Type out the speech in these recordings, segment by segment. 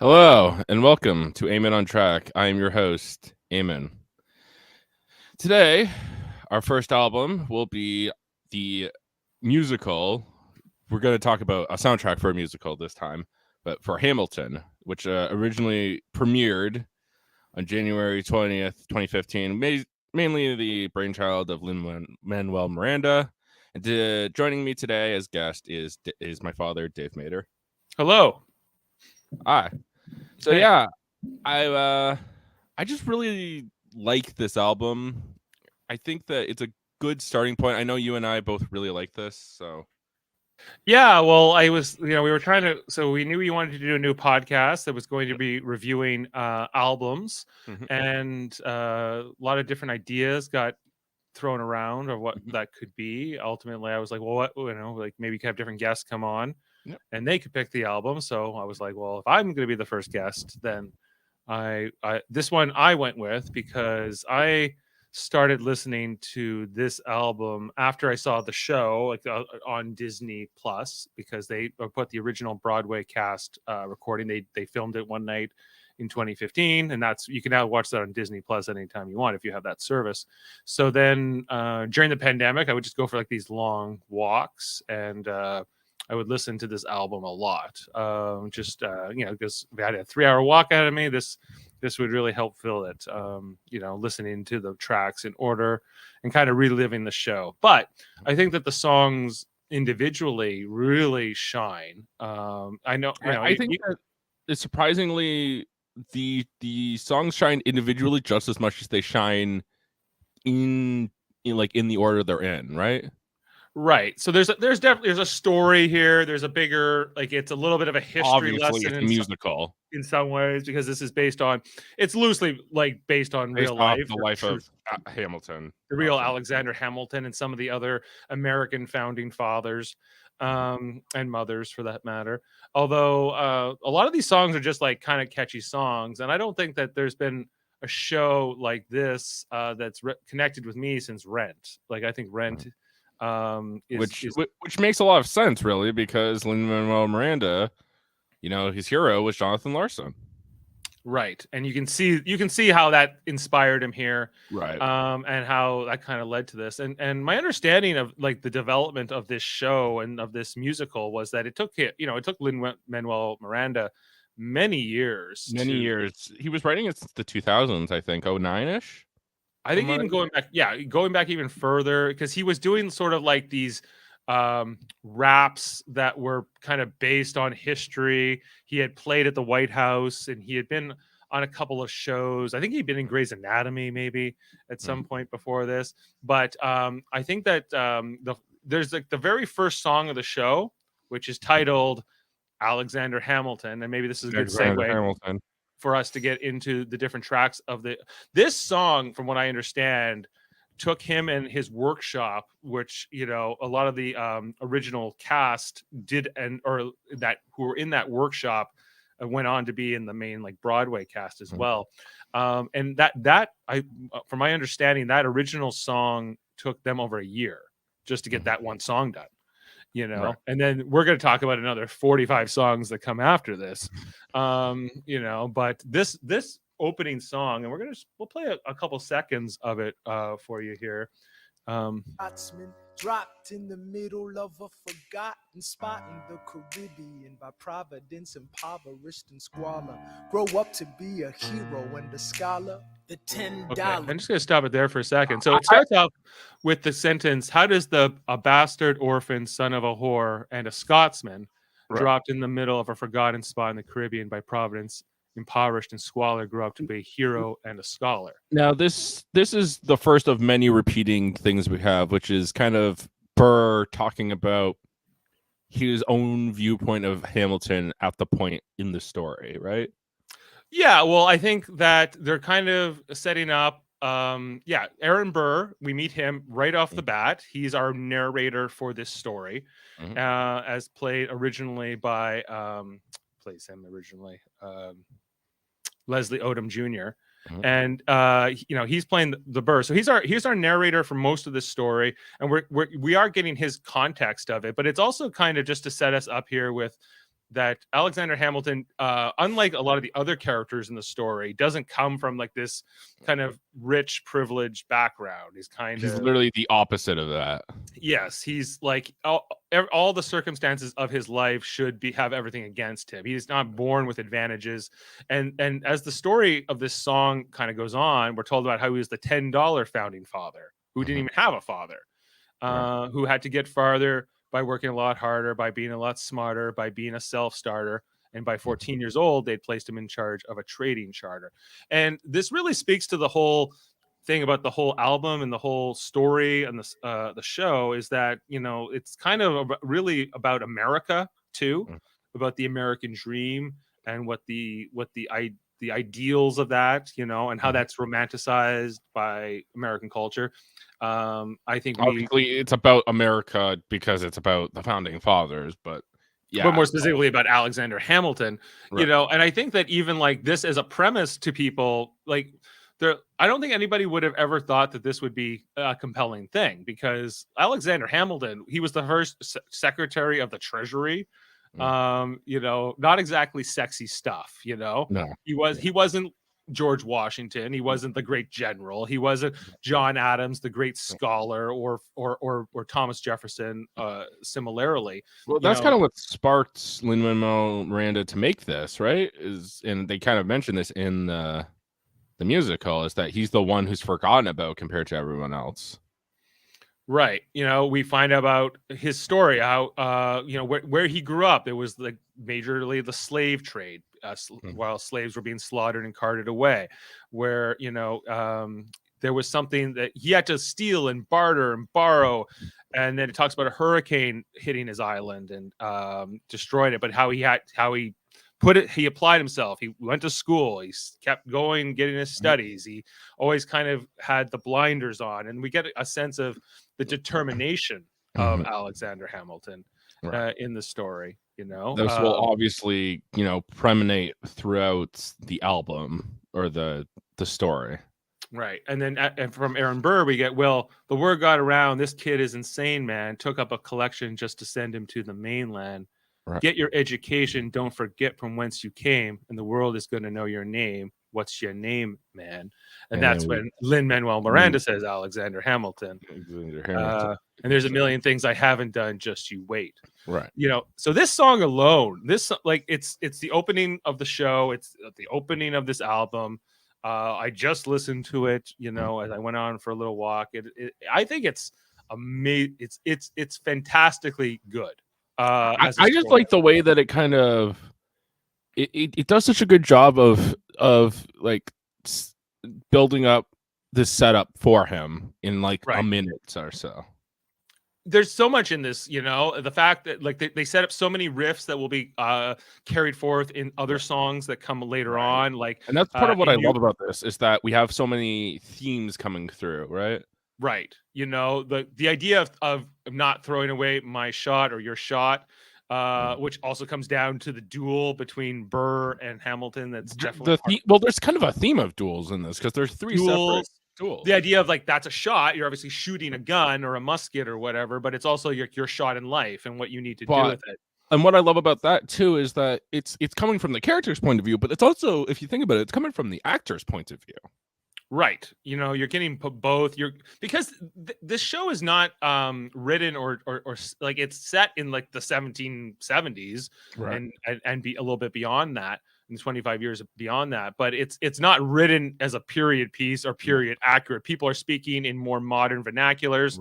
Hello and welcome to Eamon On Track. I am your host, Eamon. Today, our first album will be the musical. We're going to talk about a soundtrack for a musical this time, but for Hamilton, which originally premiered on January 20th, 2015, mainly the brainchild of Lin-Manuel Miranda. And joining me today as guest is my father, Dave Mader. Hello. Hi. So Hey. yeah, I just really like this album. I think that it's a good starting point. I know you and I both really like this, so Yeah, well, we were trying to, so we knew we wanted to do a new podcast that was going to be reviewing albums, and a lot of different ideas got thrown around of what that could be. Ultimately, I was like, well, like maybe you could have different guests come on, Yep. and they could pick the album. So I was like, well, if I'm going to be the first guest, then I this one I went with because I started listening to this album after I saw the show on Disney Plus, because they put the original Broadway cast recording. They filmed it one night in 2015, and you can now watch that on Disney Plus anytime you want if you have that service. So then during the pandemic, I would just go for like these long walks, and I would listen to this album a lot. Because if I had a 3-hour walk ahead of me, this would really help fill it. Listening to the tracks in order and kind of reliving the show. But I think that the songs individually really shine. I think that it's surprisingly the songs shine individually just as much as they shine in the order they're in, right? Right. So there's definitely a story here. There's a bigger, like, it's a little bit of a history Obviously, lesson it's a musical in some ways, because this is it's loosely like based on based real off life, the life of Hamilton, the real Alexander Hamilton, and some of the other American founding fathers and mothers for that matter. Although a lot of these songs are just like kind of catchy songs, and I don't think that there's been a show like this that's connected with me since Rent. Like, I think Rent which makes a lot of sense, really, because Lin-Manuel Miranda, his hero was Jonathan Larson. Right. And you can see how that inspired him here. Right. And how that kind of led to this. And my understanding of like the development of this show and of this musical was that it took Lin-Manuel Miranda many years. He was writing it since the 2000s, I think, 09-ish. I think even going back even further, because he was doing sort of like these raps that were kind of based on history. He had played at the White House, and he had been on a couple of shows. I think he'd been in Grey's Anatomy maybe at some point before this. But I think that there's like the very first song of the show, which is titled Alexander Hamilton, and maybe this is a good segue for us to get into the different tracks of this song. From what I understand, took him and his workshop, which a lot of the original cast did, who were in that workshop went on to be in the main like Broadway cast as well. And from my understanding, that original song took them over a year just to get that one song done. Right. And then we're going to talk about another 45 songs that come after this. But this opening song, and we'll play a couple seconds of it for you here. Scotsman dropped in the middle of a forgotten spot in the Caribbean, by providence impoverished and squalor, grow up to be a hero and a scholar. The $10. Okay, I'm just going to stop it there for a second. So it starts off with the sentence, how does a bastard orphan, son of a whore, and a Scotsman dropped in the middle of a forgotten spot in the Caribbean, by providence impoverished and squalor, grew up to be a hero and a scholar. Now, this is the first of many repeating things we have, which is kind of Burr talking about his own viewpoint of Hamilton at the point in the story, right? Yeah, well, I think that they're kind of setting up. Aaron Burr, we meet him right off the bat. He's our narrator for this story, as played originally by Leslie Odom Jr. And he's playing the Burr, so he's our narrator for most of this story, and we are getting his context of it, but it's also kind of just to set us up here with that Alexander Hamilton, unlike a lot of the other characters in the story, doesn't come from like this kind of rich, privileged background. He's literally the opposite of that. Yes, he's like all the circumstances of his life should have everything against him. He's not born with advantages, and as the story of this song kind of goes on, we're told about how he was the $10 founding father who didn't even have a father, who had to get farther by working a lot harder, by being a lot smarter, by being a self-starter. And by 14 years old, they'd placed him in charge of a trading charter. And this really speaks to the whole thing about the whole album and the whole story and the show, is that, you know, it's kind of really about America too, about the American dream and what the ideals of that, you know, and how that's romanticized by American culture. I think obviously it's about America because it's about the founding fathers, but more specifically about Alexander Hamilton, you know. And I think that even like this as a premise to people, like I don't think anybody would have ever thought that this would be a compelling thing, because Alexander Hamilton, he was the first Secretary of the Treasury. You know, not exactly sexy stuff, you know. No. He wasn't George Washington, he wasn't the great general, he wasn't John Adams, the great scholar, or Thomas Jefferson, similarly. Well, that's kind of what sparked Lin-Manuel Miranda to make this, right? And they kind of mentioned this in the musical, is that he's the one who's forgotten about compared to everyone else. Right. You know, we find out about his story, how, you know, where he grew up. It was like majorly the slave trade, while slaves were being slaughtered and carted away, where, you know, there was something that he had to steal and barter and borrow. And then it talks about a hurricane hitting his island and destroying it, but how he he applied himself. He went to school. He kept going, getting his studies. He always kind of had the blinders on, and we get a sense of the determination of Alexander Hamilton in the story. You know, this will obviously, you know, permeate throughout the album or the story. Right. And then and from Aaron Burr, we get, well, the word got around, this kid is insane, man. Took up a collection just to send him to the mainland. Right. Get your education. Don't forget from whence you came, and the world is going to know your name. What's your name, man? And that's when Lin-Manuel Miranda says Alexander Hamilton. And there's a million things I haven't done. Just you wait. Right. You know, so this song alone, it's the opening of the show. It's the opening of this album. I just listened to it, you know, as I went on for a little walk. I think it's amazing. It's fantastically good. I just like the way that it kind of it does such a good job of like building up this setup for him in like a minute or so. There's so much in this, you know, the fact that like they set up so many riffs that will be carried forth in other songs that come later on, like, and that's part of what I love about this, is that we have so many themes coming through, right? You know, the idea of not throwing away my shot or your shot, which also comes down to the duel between Burr and Hamilton. That's definitely well, there's kind of a theme of duels in this, because there's three separate duels. The idea of like, that's a shot, you're obviously shooting a gun or a musket or whatever, but it's also your shot in life and what you need to do with it. And what I love about that too is that it's coming from the character's point of view, but it's also, if you think about it, it's coming from the actor's point of view. Right. You know, you're getting both. Because this show is not written or like, it's set in like the 1770s, and be a little bit beyond that, and 25 years beyond that. But it's not written as a period piece or period accurate. People are speaking in more modern vernaculars.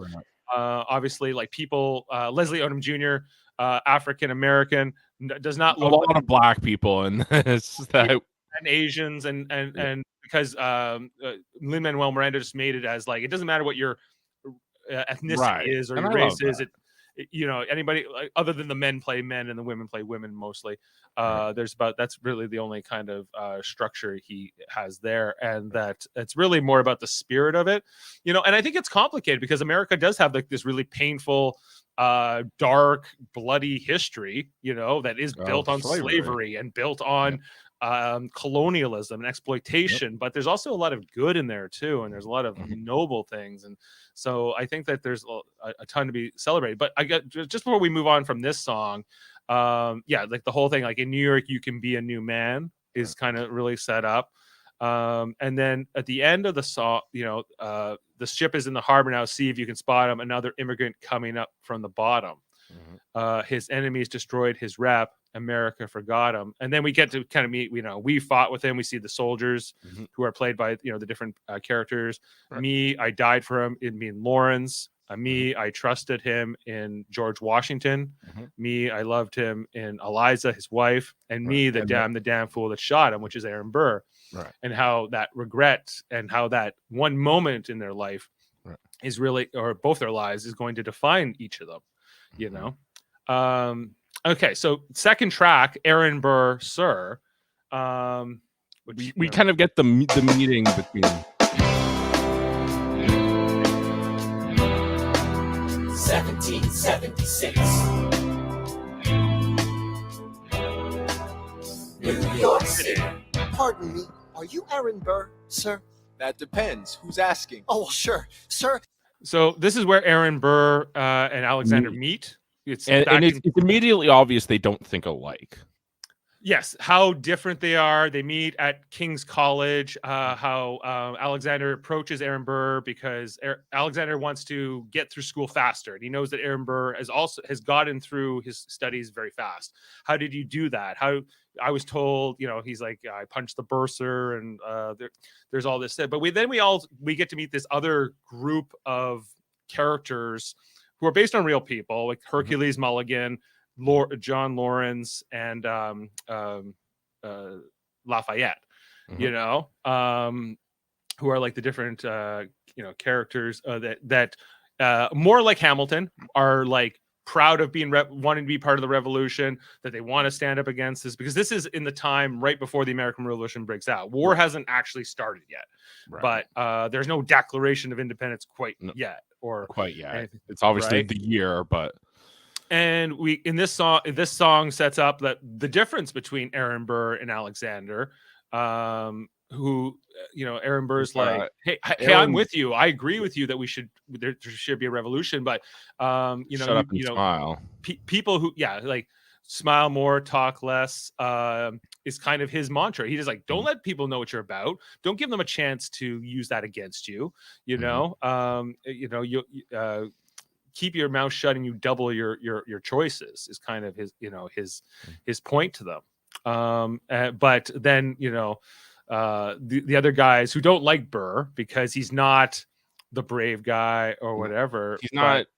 Obviously, like people, Leslie Odom Jr., African American, does not look a lot of black people in this, and Asians and because Lin-Manuel Miranda just made it as like, it doesn't matter what your ethnicity is or your race is. You know, anybody other than the men play men and the women play women mostly. That's really the only kind of structure he has there, and that it's really more about the spirit of it, you know. And I think it's complicated because America does have like this really painful, dark, bloody history, you know, that is built on slavery and built on colonialism and exploitation, but there's also a lot of good in there too, and there's a lot of noble things, and so I think that there's a ton to be celebrated. But I got, just before we move on from this song, Yeah, like the whole thing, like in New York, you can be a new man is kind of really set up. And then at the end of the song, the ship is in the harbor now. See if you can spot him. Another immigrant coming up from the bottom. His enemies destroyed his rep. America forgot him. And then we get to kind of meet, we fought with him. We see the soldiers who are played by, the different characters. Right. Me, I died for him in being Lawrence. Me, I trusted him in George Washington. Me, I loved him in Eliza, his wife. And me, the damn fool that shot him, which is Aaron Burr. Right. And how that regret and how that one moment in their life is really, or both their lives, is going to define each of them, Okay, so second track, Aaron Burr, Sir. We kind of get the meeting between 1776. New York City. Pardon me, are you Aaron Burr, sir? That depends. Who's asking? Oh, sure, sir. So this is where Aaron Burr and Alexander meet. It's immediately obvious they don't think alike. Yes, how different they are. They meet at King's College. How Alexander approaches Aaron Burr because Alexander wants to get through school faster, and he knows that Aaron Burr has gotten through his studies very fast. How did you do that? I was told, he's like, I punched the bursar, and there's all this. But we get to meet this other group of characters who are based on real people, like Hercules Mulligan, John Lawrence, and Lafayette, who are like the different characters that more like Hamilton are like proud of being wanting to be part of the revolution, that they want to stand up against this, because this is in the time right before the American Revolution breaks out. War hasn't actually started yet, but there's no Declaration of Independence quite yet. It's obviously the year, but. And this song sets up that the difference between Aaron Burr and Alexander, who, Aaron Burr's like, hey, I'm with you. I agree with you that there should be a revolution, but shut up and smile. People who like smile more, talk less, is kind of his mantra. He just like, don't let people know what you're about. Don't give them a chance to use that against you. Keep your mouth shut and you double your choices is kind of his his point to them. But then the other guys who don't like Burr because he's not the brave guy or whatever.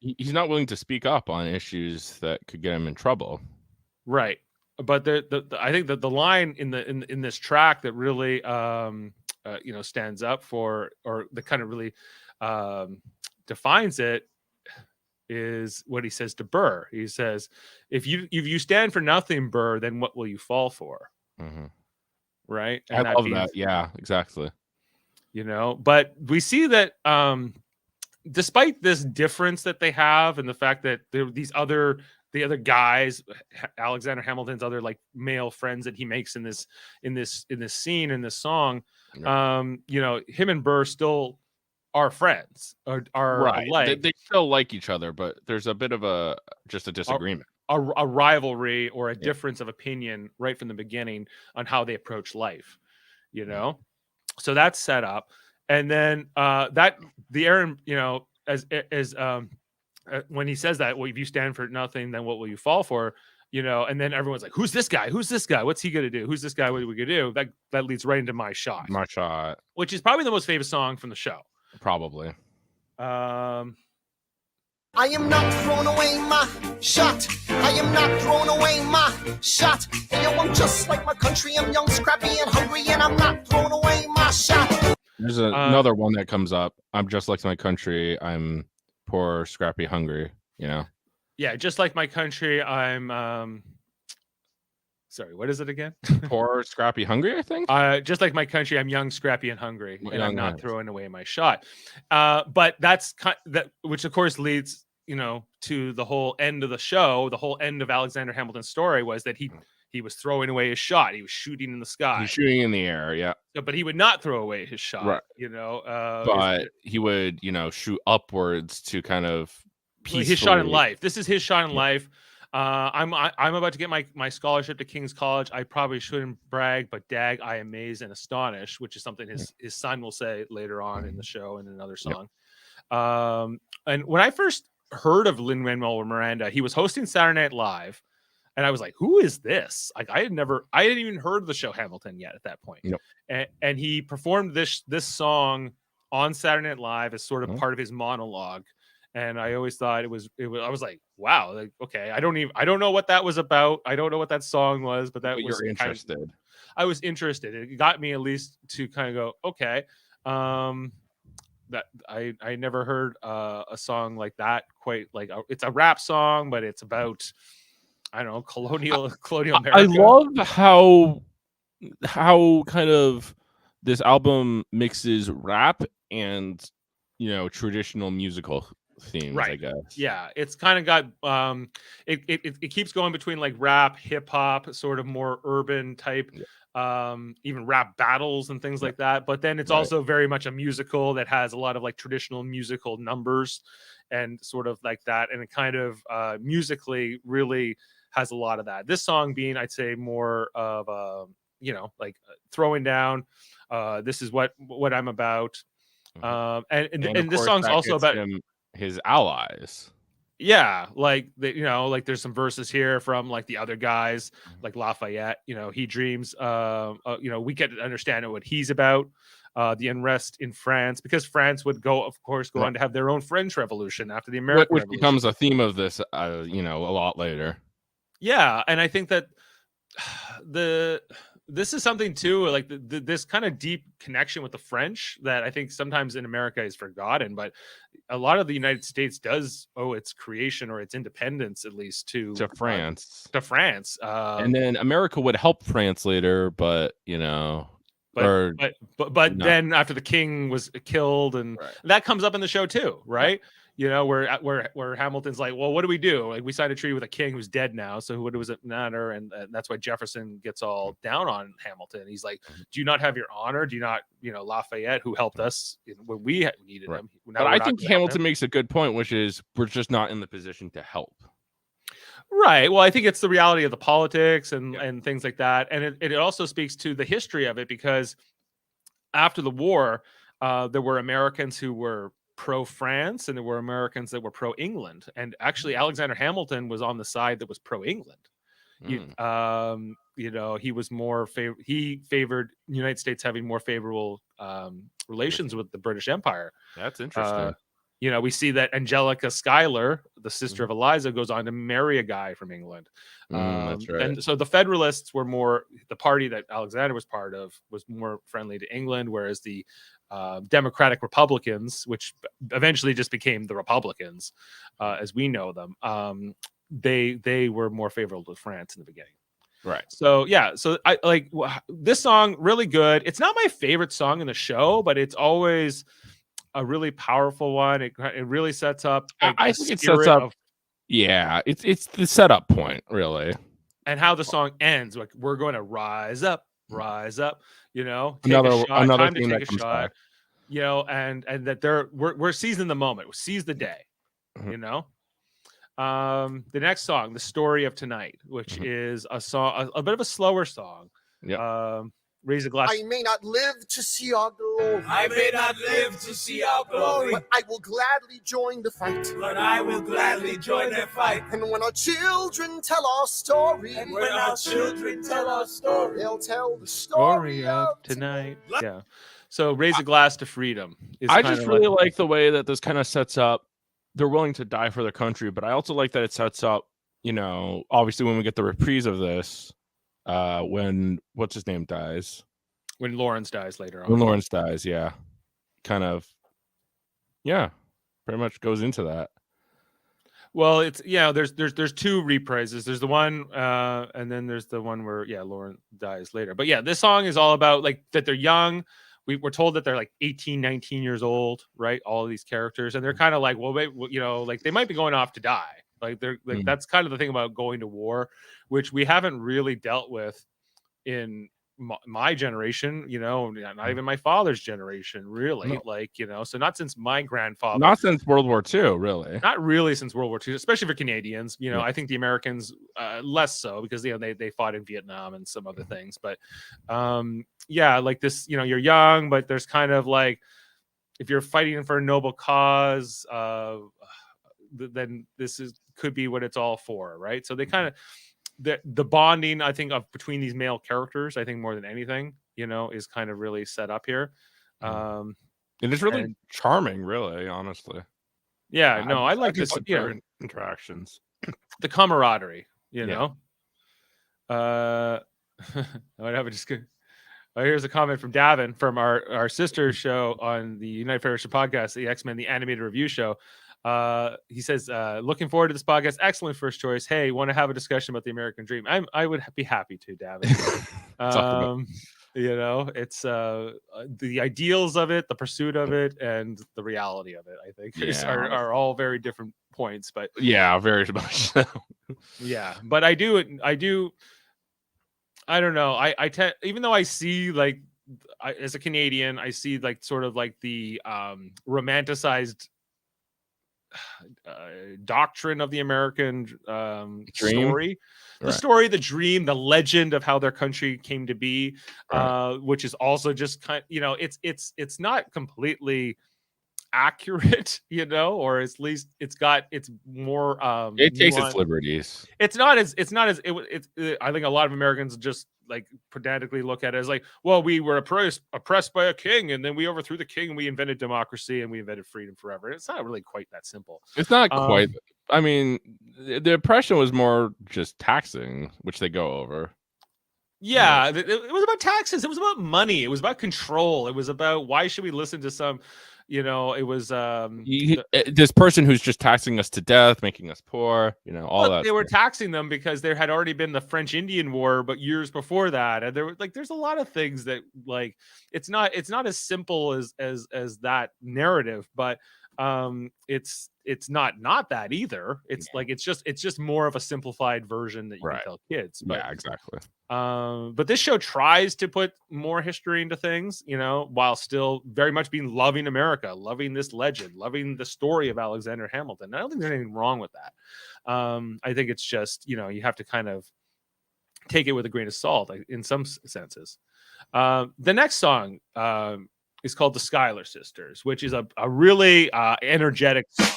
He's not willing to speak up on issues that could get him in trouble. Right. But I think that the line in this track that really stands up for, or that kind of really defines it, is what he says to Burr. He says, if you stand for nothing, Burr, then what will you fall for? Right. And I love that. Yeah, exactly. But we see that despite this difference that they have, and the fact that the other guys, Alexander Hamilton's other like male friends that he makes in this scene, in this song, him and Burr still are friends, are right. Like they still like each other, but there's a bit of a disagreement, a rivalry, or a difference of opinion right from the beginning on how they approach life. So that's set up, and then that the Aaron, as when he says that, well, if you stand for nothing, then what will you fall for? And then everyone's like, who's this guy? Who's this guy? What's he gonna do? Who's this guy? What are we gonna do? That leads right into My Shot, which is probably the most famous song from the show. Probably. I am not throwing away my shot. I am not throwing away my shot. Hey, yo, I'm just like my country. I'm young, scrappy, and hungry, and I'm not throwing away my shot. There's another one that comes up. I'm just like my country. I'm poor, scrappy, hungry. Yeah, just like my country. I'm sorry, what is it again? Poor, scrappy, hungry, I think. Just like my country, I'm young, scrappy, and hungry, and I'm not throwing away my shot. But that's which of course leads, to the whole end of the show. The whole end of Alexander Hamilton's story was that he was throwing away his shot. He was shooting in the sky. He's shooting in the air, yeah. But he would not throw away his shot, right. But he would, shoot upwards to kind of his shot in life. This is his shot in life. I'm about to get my scholarship to King's College. I probably shouldn't brag, but dag, I amaze and astonish, which is something his son will say later on in the show in another song. And when I first heard of Lin-Manuel Miranda, he was hosting Saturday Night Live, and I was like, "Who is this?" Like I hadn't even heard of the show Hamilton yet at that point. Yep. And he performed this song on Saturday Night Live as sort of part of his monologue. And I always thought it was I was like, wow, like, okay, I don't know what that was about. I don't know what that song was, but that was you're interested. I was interested. It got me at least to kind of go, okay. That I never heard a song like that, quite like it's a rap song, but it's about, I don't know, colonial America. I love how kind of this album mixes rap and, you know, traditional musical themes, right? I guess. Yeah, it's kind of got it keeps going between like rap, hip hop, sort of more urban type, even rap battles and things like that. But then it's also very much a musical that has a lot of like traditional musical numbers and sort of like that, and it kind of musically really has a lot of that. This song being, I'd say, more of you know, like throwing down. This is what I'm about. And this song's also about his allies. Yeah, like you know, like there's some verses here from like the other guys, like Lafayette. You know, he dreams. You know, we get to understand what he's about. The unrest in France, because France would go on to have their own French Revolution after the American which Revolution. becomes a theme of this. You know, a lot later. Yeah, and I think that this is something too, like this kind of deep connection with the French that I think sometimes in America is forgotten, but a lot of the United States does owe its creation or its independence at least to France. And then America would help France later, but you know, but then after the king was killed, and that comes up in the show too, right? Yeah. You know, where Hamilton's like, well, what do we do? Like, we signed a treaty with a king who's dead now, so what does it matter? And that's why Jefferson gets all down on Hamilton. He's like, do you not have your honor? Do you not, you know, Lafayette, who helped us when we needed him? But I think Hamilton makes a good point, which is we're just not in the position to help. Right. Well, I think it's the reality of the politics and things like that. And it also speaks to the history of it, because after the war, there were Americans who were pro-France and there were Americans that were pro-England. And actually, Alexander Hamilton was on the side that was pro-England. You know, he was more he favored the United States having more favorable relations with the British Empire. That's interesting. You know, we see that Angelica Schuyler, the sister of Eliza, goes on to marry a guy from England. That's right. And so the Federalists were more, the party that Alexander was part of was more friendly to England, whereas the Democratic Republicans, which eventually just became the Republicans as we know them, they were more favorable to France in the beginning. Right. So yeah, so I like this song, really good. It's not my favorite song in the show, but it's always a really powerful one. It really sets up. Like, I think it sets up. Yeah, it's the setup point, really. And how the song ends, like we're going to rise up. You know, another time theme to that take a comes shot. back. You know, and that we're seizing the moment, seize the day. You know, the next song, "The Story of Tonight," which is a song, a bit of a slower song. Yeah. Raise a glass. I may not live to see our glory. I may not live to see our glory. But I will gladly join the fight. But I will gladly join the fight. And when our children tell our story. And when our children tell our story. They'll tell the story of tonight. Yeah. So raise a glass to freedom. I just really like the way that this kind of sets up. They're willing to die for their country, but I also like that it sets up, you know, obviously when we get the reprise of this, when what's his name dies, when Lawrence dies later on. When Lawrence dies, yeah, kind of, yeah, pretty much goes into that. Well, it's there's two reprises. There's the one, and then there's the one where Lawrence dies later. But yeah, this song is all about like that they're young. We're told that they're like 18, 19 years old, right? All of these characters, and they're kind of like, well, wait, you know, like they might be going off to die. Like they're like that's kind of the thing about going to war, which we haven't really dealt with in my generation, not even my father's generation, really. No. Like, so not since my grandfather. Not since World War II, really. Not really since World War II, especially for Canadians. Yeah. I think the Americans less so because they fought in Vietnam and some other things. But like this, you're young, but there's kind of like if you're fighting for a noble cause, then this could be what it's all for, right? So they kind of the bonding, I think, of between these male characters, I think more than anything, is kind of really set up here. And it's really charming, really, honestly. Yeah, no, I like this. Interactions, the camaraderie, know. I would have just good. Here's a comment from Davan from our sister show on the United Federation podcast, the X-Men, the animated review show. He says, looking forward to this podcast. Excellent first choice. Hey, want to have a discussion about the American dream? I would be happy to, Davan. It's the ideals of it, the pursuit of it, and the reality of it, I think are all very different points, but very much so. But I don't know. I tend, even though I see like as a Canadian, I see like sort of like the romanticized doctrine of the American story, the story, the dream, the legend of how their country came to be, which is also just kind of, it's not completely accurate, or at least it's more it takes nuanced. Its liberties. It's not as I think a lot of Americans just like pedantically look at it as like, well, we were oppressed by a king, and then we overthrew the king and we invented democracy and we invented freedom forever. It's not really quite that simple. It's not quite. I mean, the oppression was more just taxing, which they go over. Yeah, it was about taxes. It was about money. It was about control. It was about why should we listen to some, it was this person who's just taxing us to death, making us poor, all that. They were taxing them because there had already been the French Indian War, but years before that, and there were there's a lot of things that like it's not as simple as that narrative, but it's not that either. It's like it's just more of a simplified version that you can tell kids. But, exactly. But this show tries to put more history into things, while still very much being loving America, loving this legend, loving the story of Alexander Hamilton. I don't think there's anything wrong with that. I think it's just, you have to kind of take it with a grain of salt in some senses. The next song is called The Schuyler Sisters, which is a really energetic song.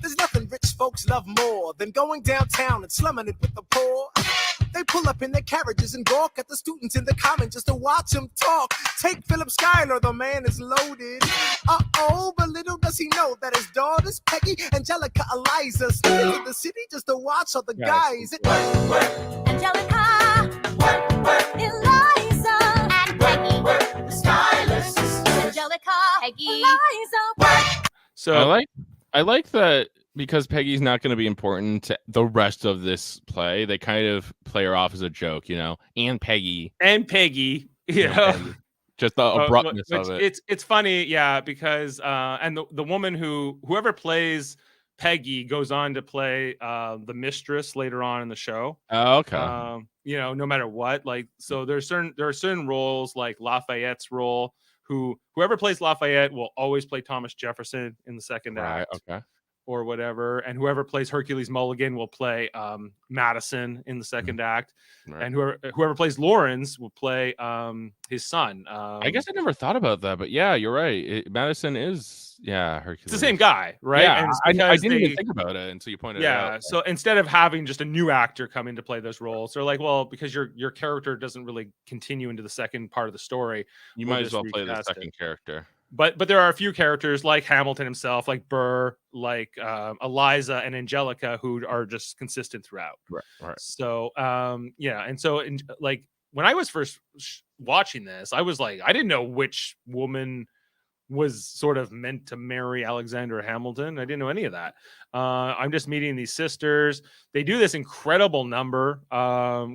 There's nothing rich folks love more than going downtown and slumming it with the poor. They pull up in their carriages and gawk at the students in the common just to watch them talk. Take Philip Schuyler, the man is loaded. Uh-oh, but little does he know that his daughters, Peggy, Angelica, Eliza, sneak into the city just to watch all the guys. Angelica, Eliza, and Peggy. The Schuyler sisters. Angelica, Peggy, Eliza. So I like that. Because Peggy's not going to be important to the rest of this play, they kind of play her off as a joke, and Peggy. Peggy, Peggy. Just the abruptness of it. It's funny, because and the woman whoever plays Peggy goes on to play the mistress later on in the show. Oh, okay. No matter what, like, so there are certain roles like Lafayette's role. Whoever plays Lafayette will always play Thomas Jefferson in the second act. Okay. Or whatever, and whoever plays Hercules Mulligan will play Madison in the second act, and whoever plays Lawrence will play his son. I guess I never thought about that, but yeah, you're right. Madison is Hercules. It's the same guy, right? Yeah, and I didn't even think about it until you pointed it out. Yeah, so instead of having just a new actor come in to play those roles, they're like, well, because your character doesn't really continue into the second part of the story, you might as well play the second character. But there are a few characters like Hamilton himself, like Burr, like Eliza and Angelica, who are just consistent throughout. Right. So and so like when I was first watching this, I was like, I didn't know which woman was sort of meant to marry Alexander Hamilton. I didn't know any of that. I'm just meeting these sisters. They do this incredible number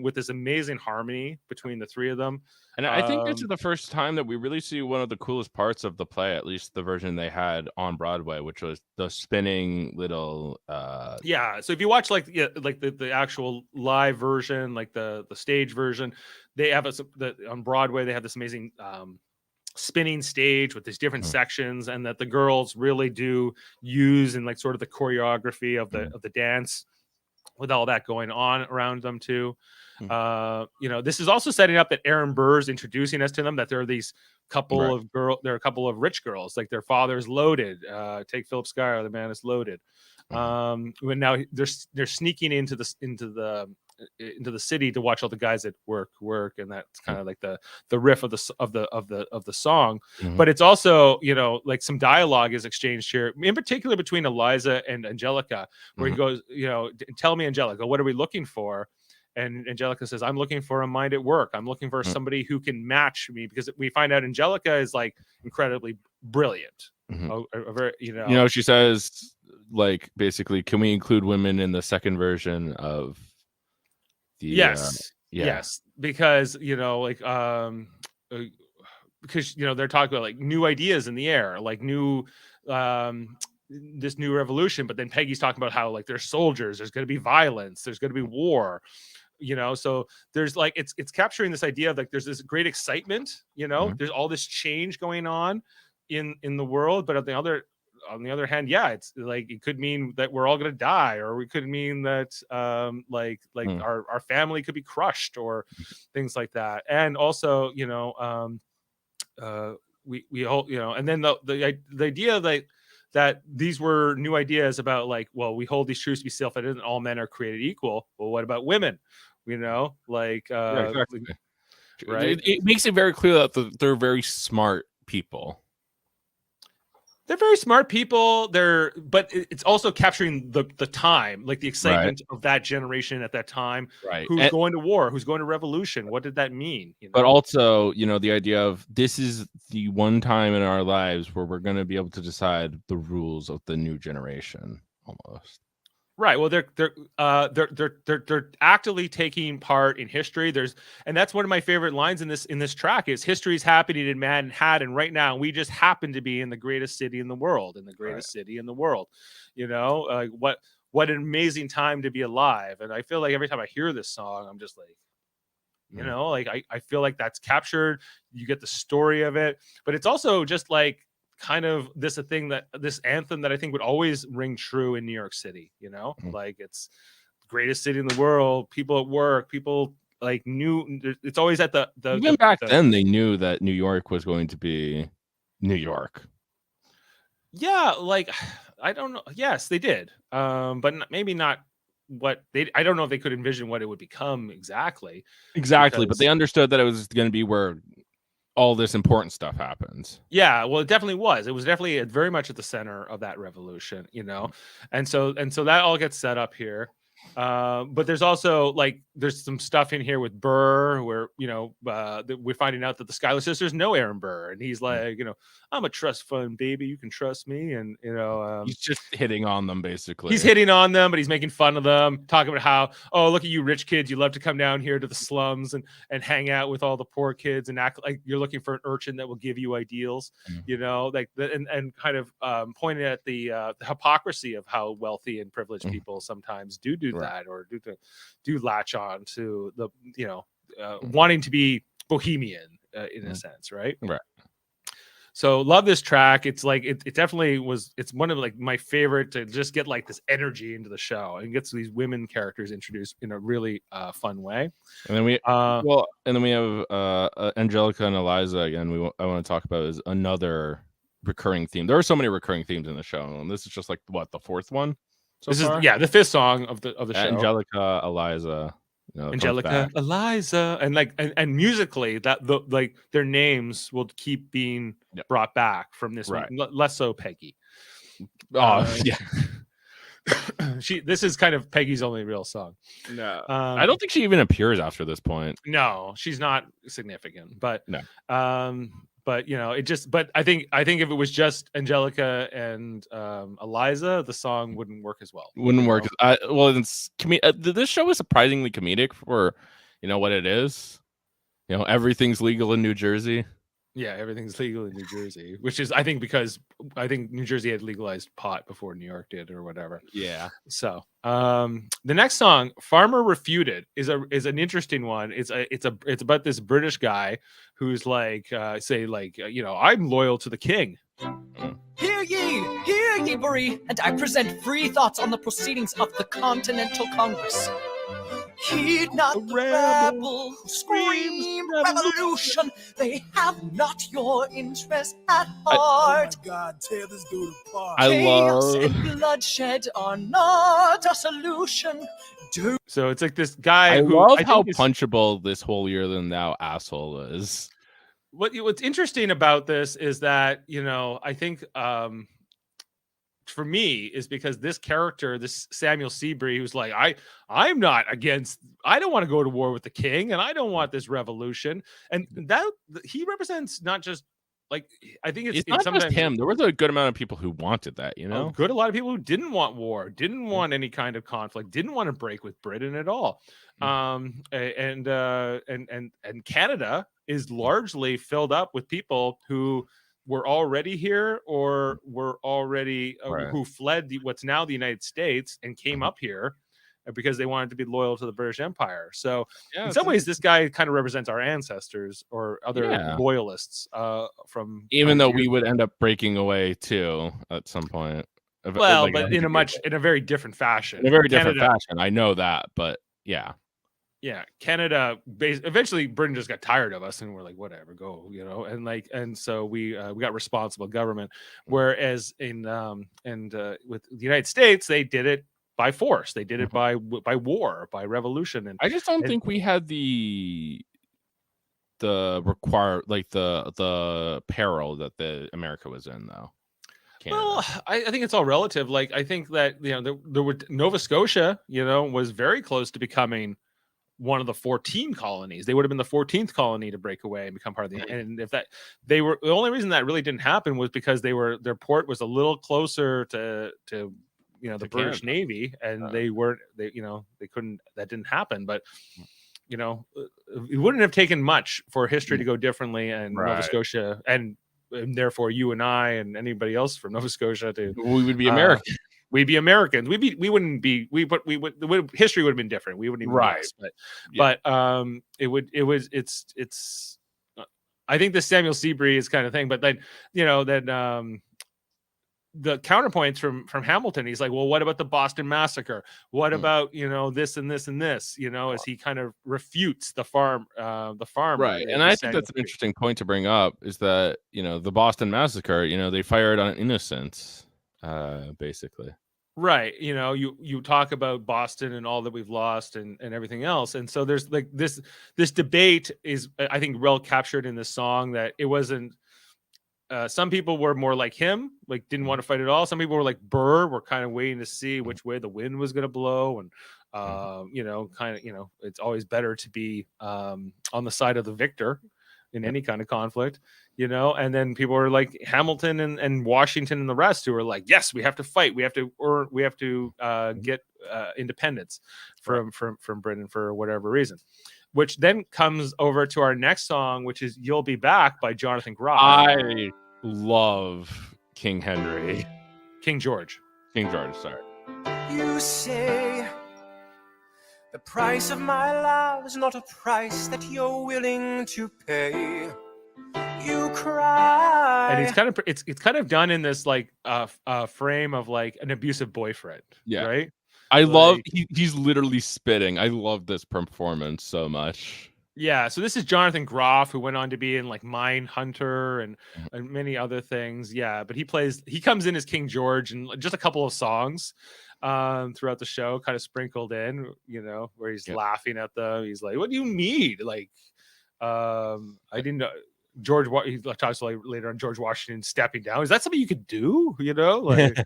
with this amazing harmony between the three of them. And I think this is the first time that we really see one of the coolest parts of the play, at least the version they had on Broadway, which was the spinning little. Yeah. So if you watch like the actual live version, like the stage version, they have on Broadway. They have this amazing spinning stage with these different sections, and that the girls really do use in like sort of the choreography of the dance, with all that going on around them too. This is also setting up that Aaron Burr's introducing us to them, that there are these couple of there are a couple of rich girls, like their father's loaded. Take Philip Schuyler, the man is loaded. When now they're sneaking into the city to watch all the guys that work, and that's kind of like the riff of the song. But it's also, like some dialogue is exchanged here, in particular between Eliza and Angelica, where he goes, tell me, Angelica, what are we looking for? And Angelica says, I'm looking for a mind at work. I'm looking for somebody who can match me, because we find out Angelica is like incredibly brilliant. She says, like, basically, can we include women in the second version of the yes, because because they're talking about like new ideas in the air, like new this new revolution, but then Peggy's talking about how like there's soldiers, there's going to be violence, there's going to be war, so there's like it's capturing this idea of like there's this great excitement, there's all this change going on in the world, but on the other hand, it's like it could mean that we're all going to die, or we could mean that our family could be crushed, or things like that. And also we hope, and then the idea that these were new ideas about like, well, we hold these truths to be self-evident, all men are created equal. Well, what about women? Exactly. Right? It makes it very clear that they're very smart people. They're very smart people. But it's also capturing the time, like the excitement of that generation at that time. Right. Who's going to war? Who's going to revolution? What did that mean? But also, the idea of this is the one time in our lives where we're going to be able to decide the rules of the new generation, almost. Right. Well, they're actively taking part in history. And that's one of my favorite lines in this track is history is happening in Manhattan right now. We just happen to be in the greatest city in the world, city in the world. What an amazing time to be alive. And I feel like every time I hear this song, I'm just like, I feel like that's captured. You get the story of it, but it's also just like kind of this anthem that I think would always ring true in New York City, like it's the greatest city in the world, people at work, people like knew it's always at even back then they knew that New York was going to be New York. Yeah, like I don't know. Yes, they did. But maybe not I don't know if they could envision what it would become exactly, but they understood that it was going to be where all this important stuff happens. Yeah, well, it definitely was. It was definitely very much at the center of that revolution, and so that all gets set up here. But there's also like there's some stuff in here with Burr where we're finding out that the Schuyler sisters know Aaron Burr, and he's like, I'm a trust fund baby, you can trust me, and he's just hitting on them basically. He's hitting on them, but he's making fun of them, talking about how, oh, look at you rich kids, you love to come down here to the slums and hang out with all the poor kids and act like you're looking for an urchin that will give you ideals, and kind of pointing at the hypocrisy of how wealthy and privileged people sometimes do that, or do latch on to the wanting to be bohemian in a sense, right? So love this track. It's like it definitely was. It's one of like my favorite to just get like this energy into the show and gets these women characters introduced in a really fun way. And then we have Angelica and Eliza again. I want to talk about is another recurring theme. There are so many recurring themes in the show, and this is just like the fourth one. This is the fifth song of the show. Angelica, Eliza. Angelica, Eliza, and like and musically that their names will keep being brought back from this one. Less so Peggy. This is kind of Peggy's only real song. No, I don't think she even appears after this point. No, she's not significant, but But but I think if it was just Angelica and Eliza, the song wouldn't work as well. Wouldn't work. It's this show is surprisingly comedic for what it is. Everything's legal in New Jersey. Yeah, everything's legal in New Jersey, which is, I think, because I think New Jersey had legalized pot before New York did, or whatever. Yeah. So, the next song, "Farmer Refuted," is an interesting one. It's about this British guy who's like, I'm loyal to the king. Hear ye, Bury, and I present free thoughts on the proceedings of the Continental Congress. Heed not the rebel who screams revolution. They have not your interest at heart. God, tear this dude apart. Chaos and bloodshed are not a solution. So it's like this guy. I who love I how think is, punchable this holier than thou asshole is. What's interesting about this is that I think for me is because this character, this Samuel Seabury, who's like, I'm not against, I don't want to go to war with the king, and I don't want this revolution. And that he represents not just like, I think it's not sometimes just him. There was a good amount of people who wanted that, a lot of people who didn't want war, didn't want any kind of conflict, didn't want to break with Britain at all. And Canada is largely filled up with people who were already here or were already who fled what's now the United States and came up here because they wanted to be loyal to the British Empire. So in some ways, this guy kind of represents our ancestors or other loyalists from. Even though we would end up breaking away too at some point. Well, but in a very different fashion. In a very different fashion. I know that, but yeah. Yeah, Canada. Eventually, Britain just got tired of us, and we're like, whatever, go, and so we got responsible government. Whereas in with the United States, they did it by force. They did it by war, by revolution. And I just don't think we had the required the peril that the America was in, though. Canada. Well, I think it's all relative. Like, I think that there were Nova Scotia, was very close to becoming one of the 14 colonies. They would have been the 14th colony to break away and become part of the. And if that they were the only reason that really didn't happen was because their port was a little closer to the British Canada. Navy, and they couldn't. That didn't happen, but. It wouldn't have taken much for history to go differently, and Nova Scotia, and therefore you and I and anybody else from Nova Scotia we would be American. We'd be Americans. We wouldn't be. History would have been different. We wouldn't even know this, but it's. I think the Samuel Seabury is kind of thing, but then the counterpoints from Hamilton, he's like, well, what about the Boston Massacre? What about this and this and this? As he kind of refutes the farm. Right, and I think that's an interesting point to bring up is that the Boston Massacre, they fired on innocents, basically. Right, you talk about Boston and all that we've lost and everything else, and so there's like this debate is, I think, well captured in this song, that it wasn't. Some people were more like him, like didn't want to fight at all. Some people were like Burr, were kind of waiting to see which way the wind was going to blow, and it's always better to be on the side of the victor in any kind of conflict, and then people were like Hamilton and Washington and the rest, who were like, yes, we have to fight, we have to get independence from Britain for whatever reason, which then comes over to our next song, which is You'll Be Back by Jonathan Groff. I love King George, sorry. You say the price of my love is not a price that you're willing to pay. You cry. And it's kind of done in this like frame of like an abusive boyfriend. Yeah. Right. I love he's literally spitting. I love this performance so much. Yeah, so this is Jonathan Groff, who went on to be in like Mine Hunter and many other things. Yeah, but he comes in as King George and just a couple of songs throughout the show, kind of sprinkled in, where he's laughing at them. He's like, "What do you need?" Like, I didn't know. He talks later on George Washington stepping down. Is that something you could do? Like.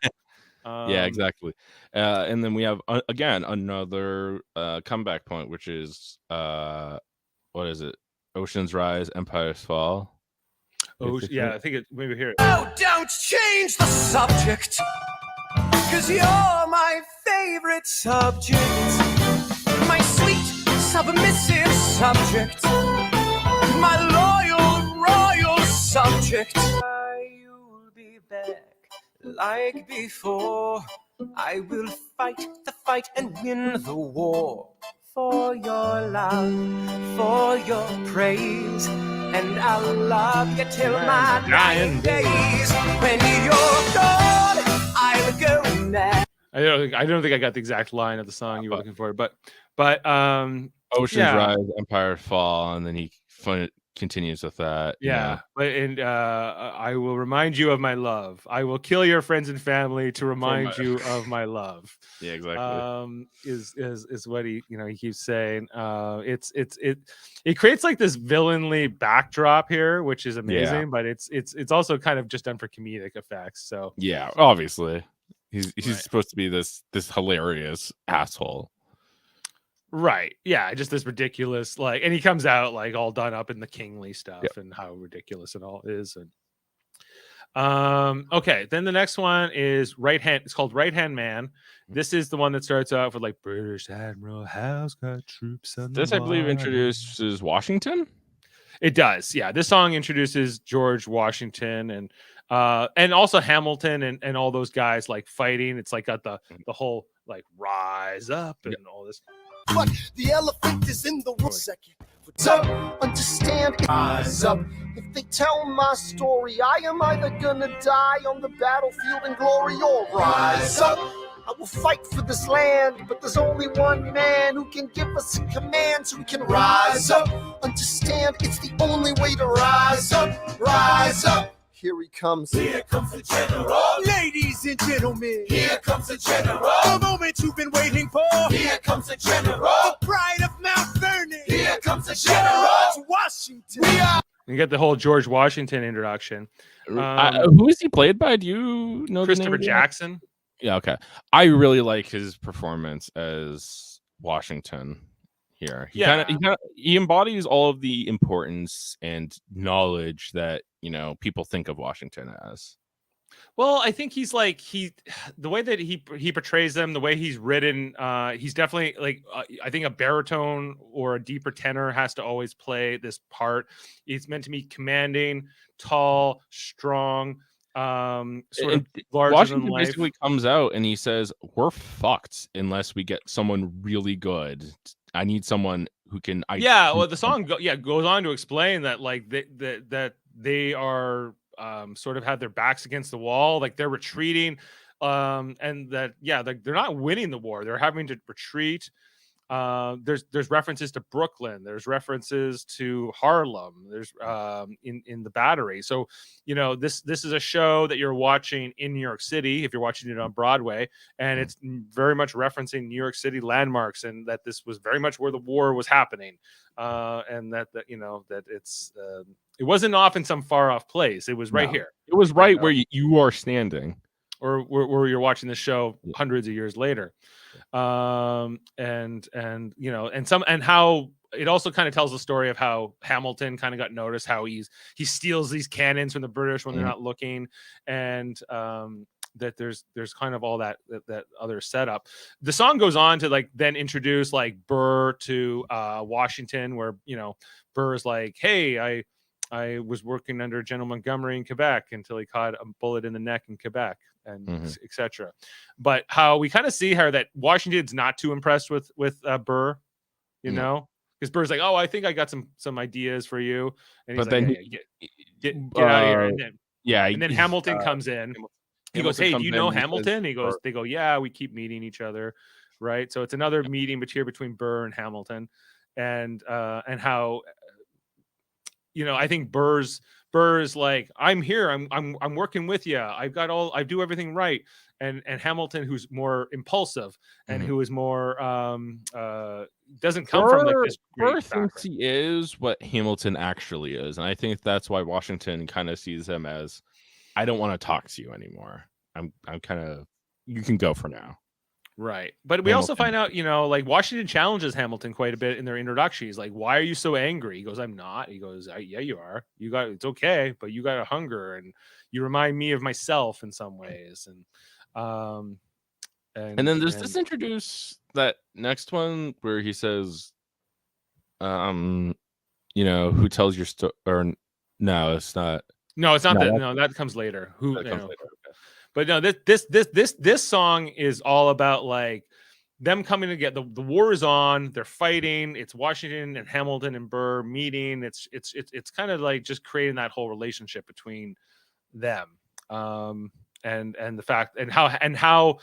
Yeah, exactly. And then we have again another comeback point, which is what is it? Ocean's Rise, Empire's Fall. Oh, yeah, I think it maybe here. Oh, don't change the subject, 'cause you're my favorite subject. My sweet, submissive subject. My royal subject. You'll be back like before. I will fight the fight and win the war. For your love, for your praise, and I'll love you till my dying days. When you're gone, I'll go mad. I don't think I got the exact line of the song you were looking for, but Oceans yeah. rise, empire fall, and then he continues with that. Yeah, but I will remind you of my love. I will kill your friends and family to remind you of my love. Yeah, exactly. Is what he keeps saying. It creates like this villainly backdrop here, which is amazing, Yeah. but it's also kind of just done for comedic effects. So Yeah, obviously he's Right. supposed to be this hilarious asshole. Right. Yeah. Just this ridiculous, like, and he comes out like all done up in the kingly stuff and how ridiculous it all is. And okay. Then the next one is Right Hand. It's called Right Hand Man. This is the one that starts off with like British Admiral Howe's got troops on This, the I believe, water. introduces Washington. It does. Yeah. This song introduces George Washington and also Hamilton and all those guys like fighting. It's like got the whole like rise up and all this. But the elephant is in the room. Second. So understand it. Rise up. If they tell my story, I am either gonna die on the battlefield in glory or rise up. I will fight for this land, but there's only one man who can give us a command so we can rise up. Understand it's the only way to rise up. Rise up. Here he comes. Here comes the general. Ladies and gentlemen, Here comes the general. the moment you've been waiting for. Here comes the general. The pride of Mount Vernon. Here comes the general. George Washington. You get the whole George Washington introduction. Who is he played by? Do you know? Christopher the name? Jackson. Yeah, okay. I really like his performance as Washington here. He embodies all of the importance and knowledge that people think of Washington as. Well, I think he's like the way that he portrays them, the way he's written, he's definitely like I think a baritone or a deeper tenor has to always play this part. It's meant to be commanding, tall, strong, sort of larger Washington than life. basically comes out and he says, "We're fucked unless we get someone really good. I need someone who can." Well, the song goes on to explain that like that they are sort of have their backs against the wall, like they're retreating, and that they're not winning the war. They're having to retreat. There's references to Brooklyn. There's references to Harlem. There's in the Battery. So this is a show that you're watching in New York City if you're watching it on Broadway, and it's very much referencing New York City landmarks, and that this was very much where the war was happening, and that it's it wasn't off in some far off place. It was right here. It was right where you are standing, or where you're watching the show hundreds of years later. And how it also kind of tells the story of how Hamilton kind of got noticed, how he steals these cannons from the British when they're not looking, and that there's kind of all that other setup. The song goes on to like then introduce like Burr to Washington, where Burr's like, hey, I was working under General Montgomery in Quebec until he caught a bullet in the neck in Quebec, and etc. But how we kind of see how that Washington's not too impressed with Burr, because Burr's like, oh, I think I got some ideas for you, and he's but like, then get out of here. And then he- Hamilton comes in. He goes, hey, do you know Hamilton? He goes, they go, yeah, we keep meeting each other, right? So it's another meeting between Burr and Hamilton, and how. I think Burr's like, I'm here. I'm working with you. I do everything right. And Hamilton, who's more impulsive and who is more doesn't come from like this great Burr thinks he is what Hamilton actually is, and I think that's why Washington kind of sees him as, I don't want to talk to you anymore. I'm kind of, you can go for now. Right. But we also find out, like Washington challenges Hamilton quite a bit in their introduction. He's like, why are you so angry? He goes, I'm not. He goes, yeah, you are. It's okay, but you got a hunger and you remind me of myself in some ways. And then does this introduce that next one where he says, who tells your story? Or no, it's not. No, it's not that. No, that comes later. That comes later. Okay. But no, this song is all about like them coming together. The war is on. They're fighting. It's Washington and Hamilton and Burr meeting. It's kind of like just creating that whole relationship between them, and the fact and how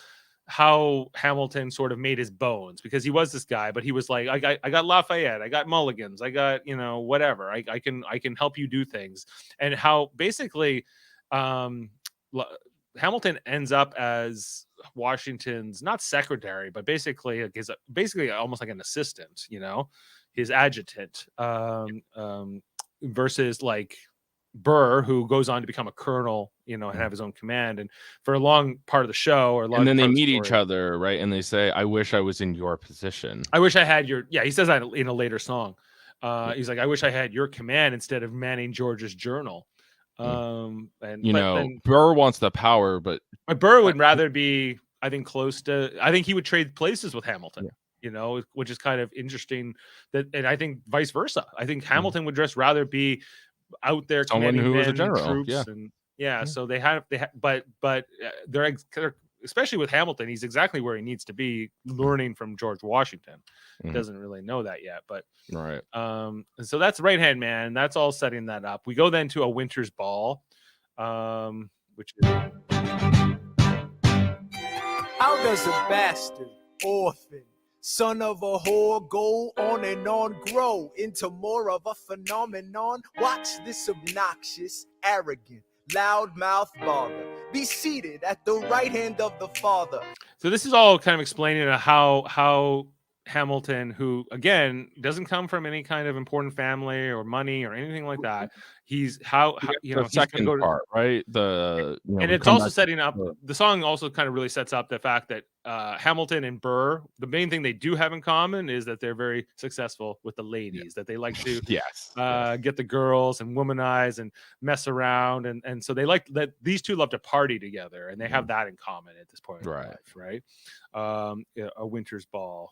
Hamilton sort of made his bones, because he was this guy, but he was like, I got Lafayette, I got Mulligans, I got whatever. I can help you do things, and how basically Hamilton ends up as Washington's not secretary, but basically almost like an assistant, his adjutant, versus like Burr, who goes on to become a colonel, and have his own command. And for a long part of the show, and then they meet each other, right? And they say, "I wish I was in your position. I wish I had your." Yeah, he says that in a later song. He's like, "I wish I had your command instead of manning George's journal." Burr wants the power, but Burr would rather be, I think, close to. I think he would trade places with Hamilton. Yeah. Which is kind of interesting. And I think vice versa. I think Hamilton would just rather be out there, someone who was a general, troops, so but they're especially with Hamilton, he's exactly where he needs to be, learning from George Washington. Doesn't really know that yet, but right. So that's Right Hand Man. That's all setting that up. We go then to A Winter's Ball, which is how does a bastard orphan, son of a whore, go on and on, grow into more of a phenomenon? Watch this obnoxious, arrogant, loudmouth bother be seated at the right hand of the Father. So this is all kind of explaining how Hamilton, who again doesn't come from any kind of important family or money or anything like that, he's the second part, right? And it's also setting up, the song also kind of really sets up the fact that Hamilton and Burr, the main thing they do have in common is that they're very successful with the ladies, that they like to get the girls and womanize and mess around, and so they like that. These two love to party together, and they have that in common at this point in their life, right? A Winter's Ball,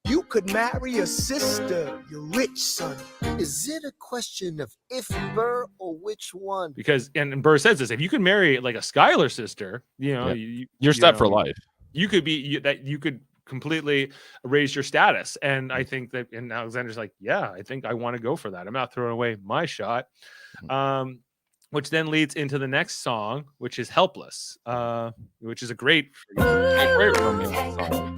You could marry a sister, your rich son. Is it a question of if Burr or which one? Because and Burr says this: if you could marry like a Schuyler sister, you're set for life. You could be that you could completely raise your status. And I think that, and Alexander's like, yeah, I think I want to go for that. I'm not throwing away my shot. Which then leads into the next song, which is Helpless, which is a great romantic song.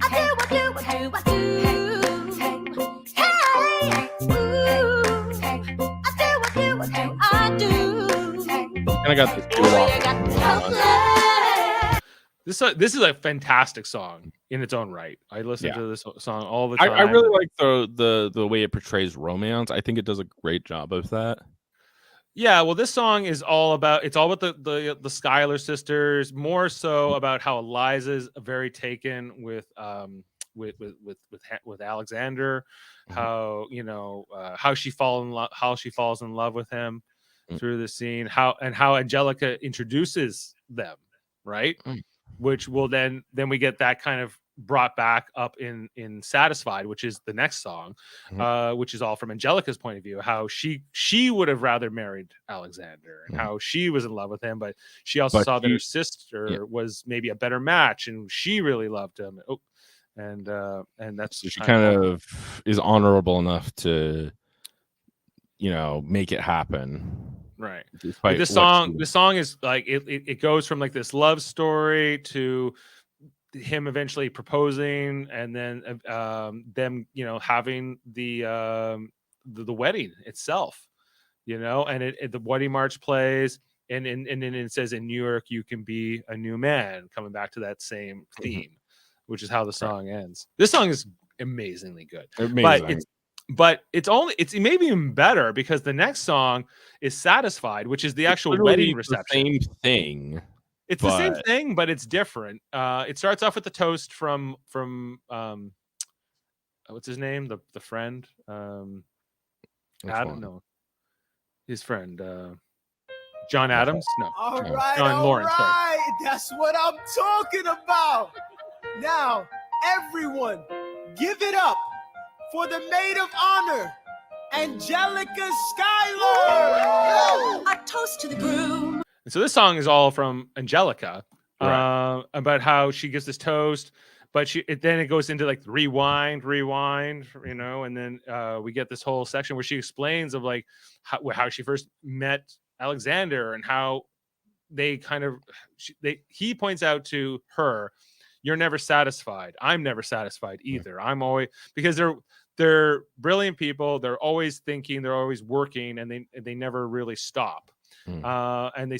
And I got this is a fantastic song in its own right. I listen to this song all the time. I really like the way it portrays romance. I think it does a great job of that. Yeah, well, this song is all about the Schuyler sisters, more so about how Eliza's very taken with Alexander, how she falls in love with him through the scene, how Angelica introduces them, right? Which will then we get that kind of brought back up in Satisfied, which is the next song, which is all from Angelica's point of view, how she would have rather married Alexander, and how she was in love with him, but she also saw that her sister was maybe a better match, and she really loved him. And that's she kind of is honorable enough to make it happen, right? This song is like it goes from like this love story to him eventually proposing, and then them having the wedding itself, and the wedding march plays, and then it says, in New York you can be a new man, coming back to that same theme, which is how the song ends. This song is amazingly good. But it's maybe even better because the next song is Satisfied, which is the actual wedding reception. The same thing. It's the same thing, but it's different. It starts off with the toast from what's his name? The friend. Adam, no, his friend. John Adams? No. All right, John all Lawrence, sorry. right. That's what I'm talking about. Now, everyone, give it up for the maid of honor, Angelica Schuyler. A toast to the groom. And so this song is all from Angelica, Right. about how she gives this toast, but then it goes into like rewind, and then we get this whole section where she explains of like how she first met Alexander and how they kind of he points out to her, you're never satisfied. I'm never satisfied either. I'm always, because they're brilliant people. They're always thinking, they're always working, and they never really stop. And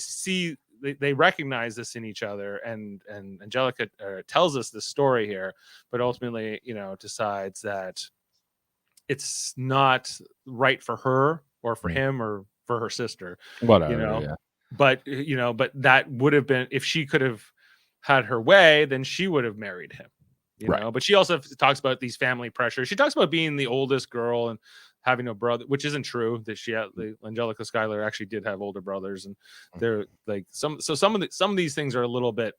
they recognize this in each other, and Angelica tells us this story here, but ultimately, decides that it's not right for her or for him or for her sister, Whatever. Yeah. but that would have been, if she could have had her way, then she would have married him, but she also talks about these family pressures. She talks about being the oldest girl and having a brother, which isn't true. That Angelica Schuyler actually did have older brothers, and they're like some of these things are a little bit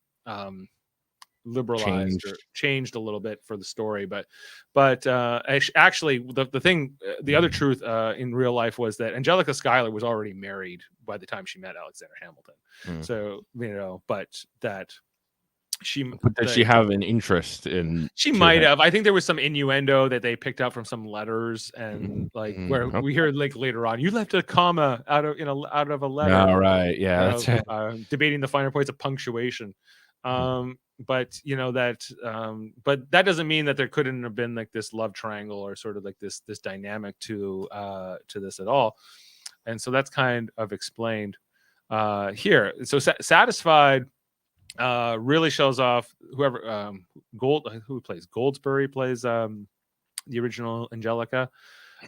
liberalized or changed a little bit for the story, but actually the other truth in real life was that Angelica Schuyler was already married by the time she met Alexander Hamilton. So but that does she have an interest in? She might have. I think there was some innuendo that they picked up from some letters, and where we hear like later on, you left a comma out of a letter. All right, yeah, that's right. Debating the finer points of punctuation. But that doesn't mean that there couldn't have been like this love triangle or sort of like this dynamic to this at all. And so that's kind of explained here. So Satisfied really shows off whoever who plays Goldsberry plays the original Angelica.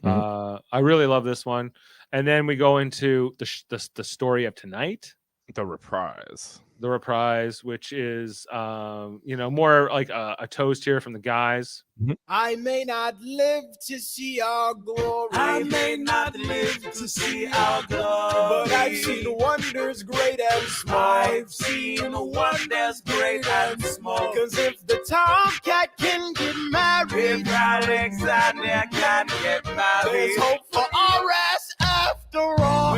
I really love this one. And then we go into the story of tonight, the reprise, which is more like a toast here from the guys. I may not live to see our glory. I may not live to see our glory, but I've seen wonders great and small. I've seen wonders great and small. Because if the tomcat can get married, if Alexander can get married, there's hope for RS after all.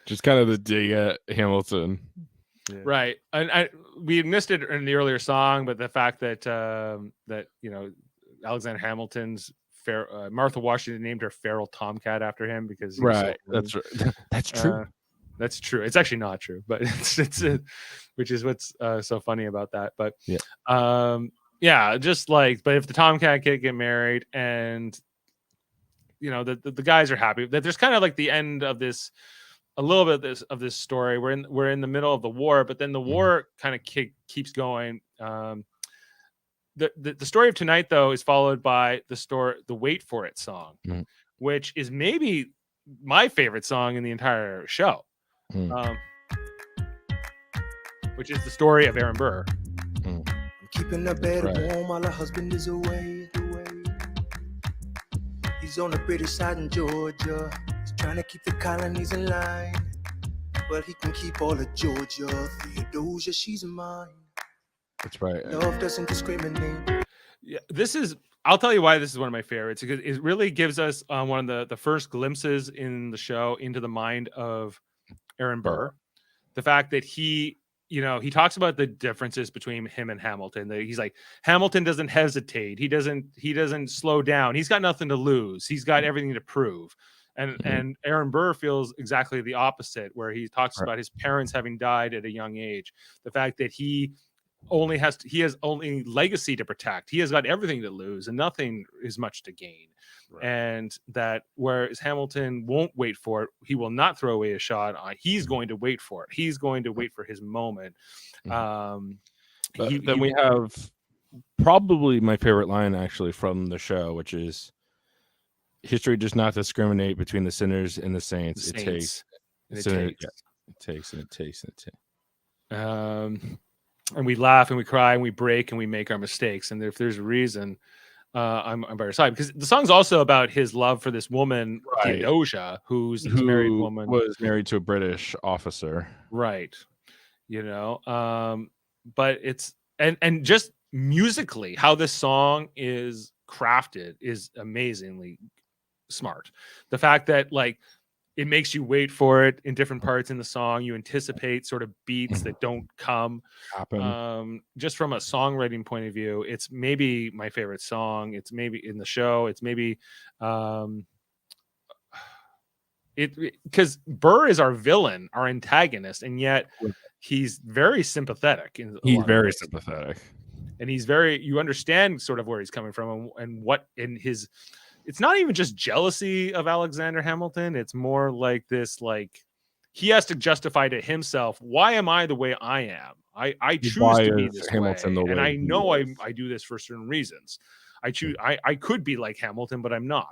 Just kind of the dig at Hamilton. Yeah. Right. And we missed it in the earlier song, but the fact that Alexander Hamilton's Martha Washington named her feral tomcat after him because that's right. That's true. That's true. It's actually not true, but it's which is what's so funny about that. But just like, but if the tomcat can't get married, and the guys are happy that there's kind of like the end of this. A little bit of this story. We're in the middle of the war, but then the war kind of keeps going. The story of tonight, though, is followed by the Wait For It song, which is maybe my favorite song in the entire show, which is the story of Aaron Burr. I'm keeping the bed warm while her husband is away. He's on the British side in Georgia. Trying to keep the colonies in line, but he can keep all of Georgia. Theodosia, she's mine. That's right. Love doesn't discriminate. Yeah, I'll tell you why this is one of my favorites, because it really gives us one of the first glimpses in the show into the mind of Aaron Burr. The fact that he talks about the differences between him and Hamilton. That he's like, Hamilton doesn't hesitate. He doesn't slow down. He's got nothing to lose. He's got everything to prove. And Aaron Burr feels exactly the opposite, where he talks about his parents having died at a young age. The fact that he has only legacy to protect. He has got everything to lose and nothing is much to gain. Right. And that whereas Hamilton won't wait for it, he will not throw away a shot. He's going to wait for it. He's going to wait for his moment. Then we have probably my favorite line actually from the show, which is, history does not discriminate between the sinners and the saints. It takes. And we laugh and we cry and we break and we make our mistakes. And if there's a reason, I'm by your side, because the song's also about his love for this woman, Right. Theodosia, who's this married woman, was married to a British officer. right? But it's and just musically, how this song is crafted is amazingly smart. The fact that like it makes you wait for it in different parts in the song. You anticipate sort of beats that don't come. Happen. Just from a songwriting point of view, it's maybe my favorite song. It's maybe in the show. It's maybe because Burr is our villain, our antagonist, and yet he's very sympathetic. He's very sympathetic, and he's very. You understand sort of where he's coming from and what in his. It's not even just jealousy of Alexander Hamilton. It's more like this, like he has to justify to himself, why am I the way I am? I choose to be this Hamilton way, and I know I do this for certain reasons. I choose. I could be like Hamilton, but I'm not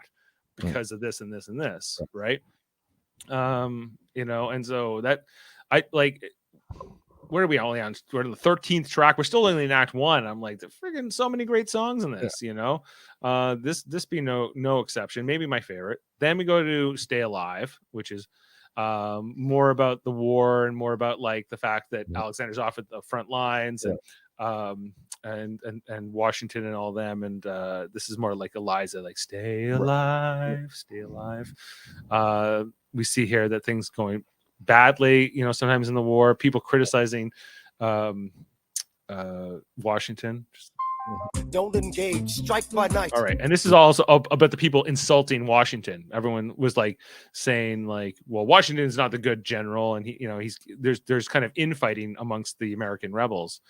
because of this and this and this, right? And so that I like. Where are we only on? We're on the 13th track. We're still only in Act 1. I'm like, there's friggin' so many great songs in this, This be no exception. Maybe my favorite. Then we go to Stay Alive, which is more about the war and more about like the fact that Alexander's off at the front lines and Washington and all them. And this is more like Eliza, like stay alive, stay alive. We see here that things going badly, sometimes in the war, people criticizing Washington. Don't engage, strike by night. All right, and this is also about the people insulting Washington. Everyone was like saying like, well, Washington is not the good general, and there's kind of infighting amongst the American rebels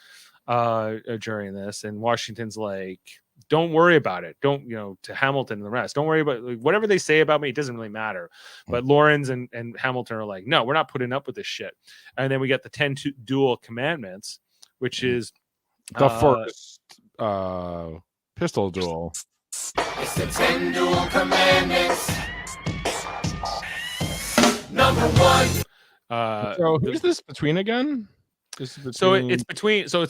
during this, and Washington's like, don't worry about it. Don't, to Hamilton and the rest, don't worry about whatever they say about me. It doesn't really matter. But Lawrence and Hamilton are like, no, we're not putting up with this shit. And then we get the 10 dual commandments, which is the first pistol duel. It's the 10 dual commandments. Number 1. So who's this between again? So it's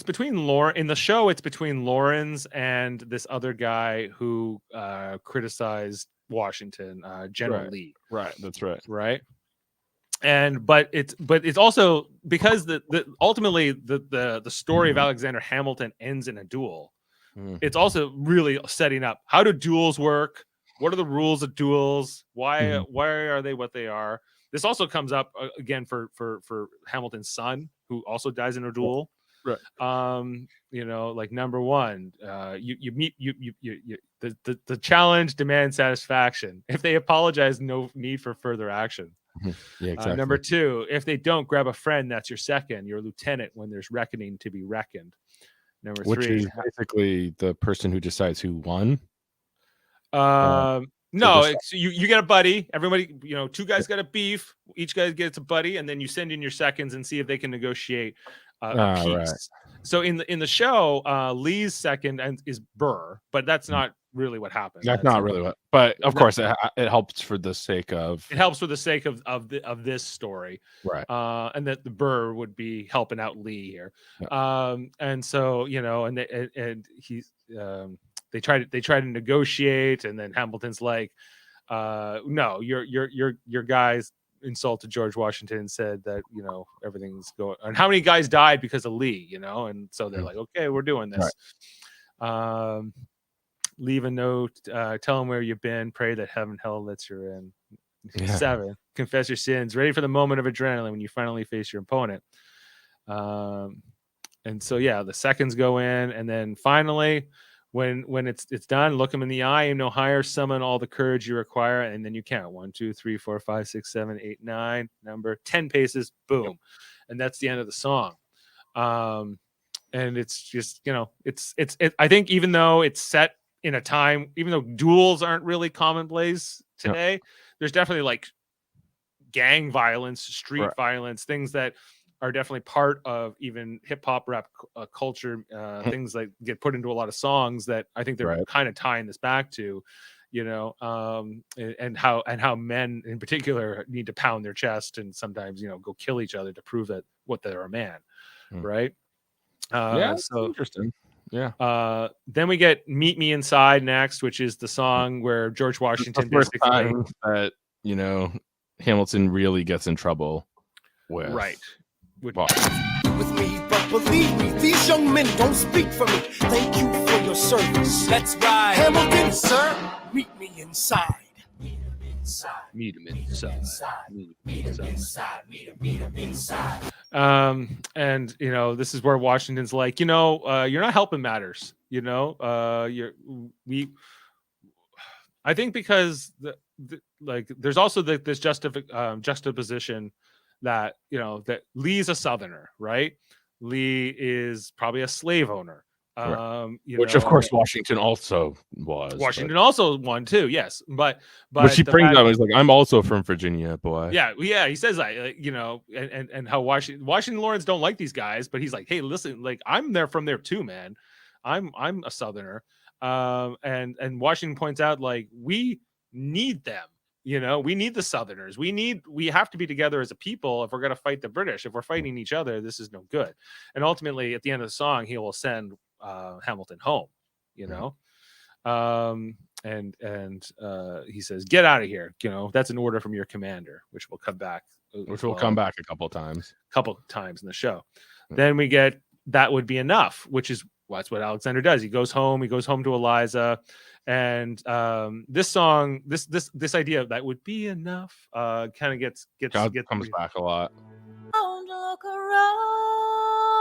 between Lauren in the show. It's between Lawrence and this other guy who criticized Washington, General Lee. Right, that's right. Right, but it's also because ultimately the story of Alexander Hamilton ends in a duel. It's also really setting up how do duels work. What are the rules of duels? Why are they what they are? This also comes up again for Hamilton's son, who also dies in a duel. Right. Like number 1, you meet the challenge demands satisfaction. If they apologize, no need for further action. Yeah, exactly. Number 2, if they don't, grab a friend. That's your second. Your lieutenant when there's reckoning to be reckoned. Number 3, which is basically the person who decides who won. No, you get a buddy. Everybody, 2 guys got a beef. Each guy gets a buddy, and then you send in your seconds and see if they can negotiate a peace. Right. So in the show, Lee's second is Burr, but that's not really what happens. That's not really what. But of course, it helps for the sake of. It helps for the sake of this story, right? And that the Burr would be helping out Lee here, and so and he's. They try to negotiate, and then Hamilton's like, "No, your guys insulted George Washington and said that everything's going." And how many guys died because of Lee? And so they're like, "Okay, we're doing this." Right. Leave a note. Tell them where you've been. Pray that heaven hell lets you in. Yeah. 7. Confess your sins. Ready for the moment of adrenaline when you finally face your opponent. And so the seconds go in, and then finally. When it's done, look him in the eye, aim no higher, summon all the courage you require, and then you count 1, 2, 3, 4, 5, 6, 7, 8, 9, number 10 paces, boom, and that's the end of the song. And it's just it's I think even though it's set in a time, even though duels aren't really commonplace today, there's definitely like gang violence, street violence, things that are definitely part of even hip hop rap culture, things that get put into a lot of songs that I think they're kind of tying this back to, and how men in particular need to pound their chest and sometimes, go kill each other to prove that what they're a man. right? Yeah, that's So interesting. Yeah. then we get "Meet Me Inside" next, which is the song where George It's the Washington first basically, time that, you know, Hamilton really gets in trouble with right? Which, With me, but believe me, these young men don't speak for me. Thank you for your service. Let's ride. Hamilton, sir, meet me inside. meet him inside. And you know, this is where Washington's like, you know, you're not helping matters. You know, I think because like there's also this juxtaposition that, you know, that Lee's a Southerner, right? Lee is probably a slave owner. You which know, of course Washington also was. Washington also won too, yes, but Which he the brings fact- up, he's like, I'm also from Virginia, boy. yeah, he says that, you know, and how Washington Lawrence don't like these guys, but he's like, hey, listen, like I'm there from there too, man. I'm a Southerner, and Washington points out like we need them. You know, we need the Southerners. We have to be together as a people if we're going to fight the British. If we're fighting each other, this is no good. And ultimately, at the end of the song, he will send Hamilton home. You know, and he says, "Get out of here." You know, that's an order from your commander, which will come back. Which will come back a couple times in the show. Then we get "That Would Be Enough," which is that's what Alexander does. He goes home to Eliza, and this song, this idea of "that would be enough" kind of gets comes back a lot. Look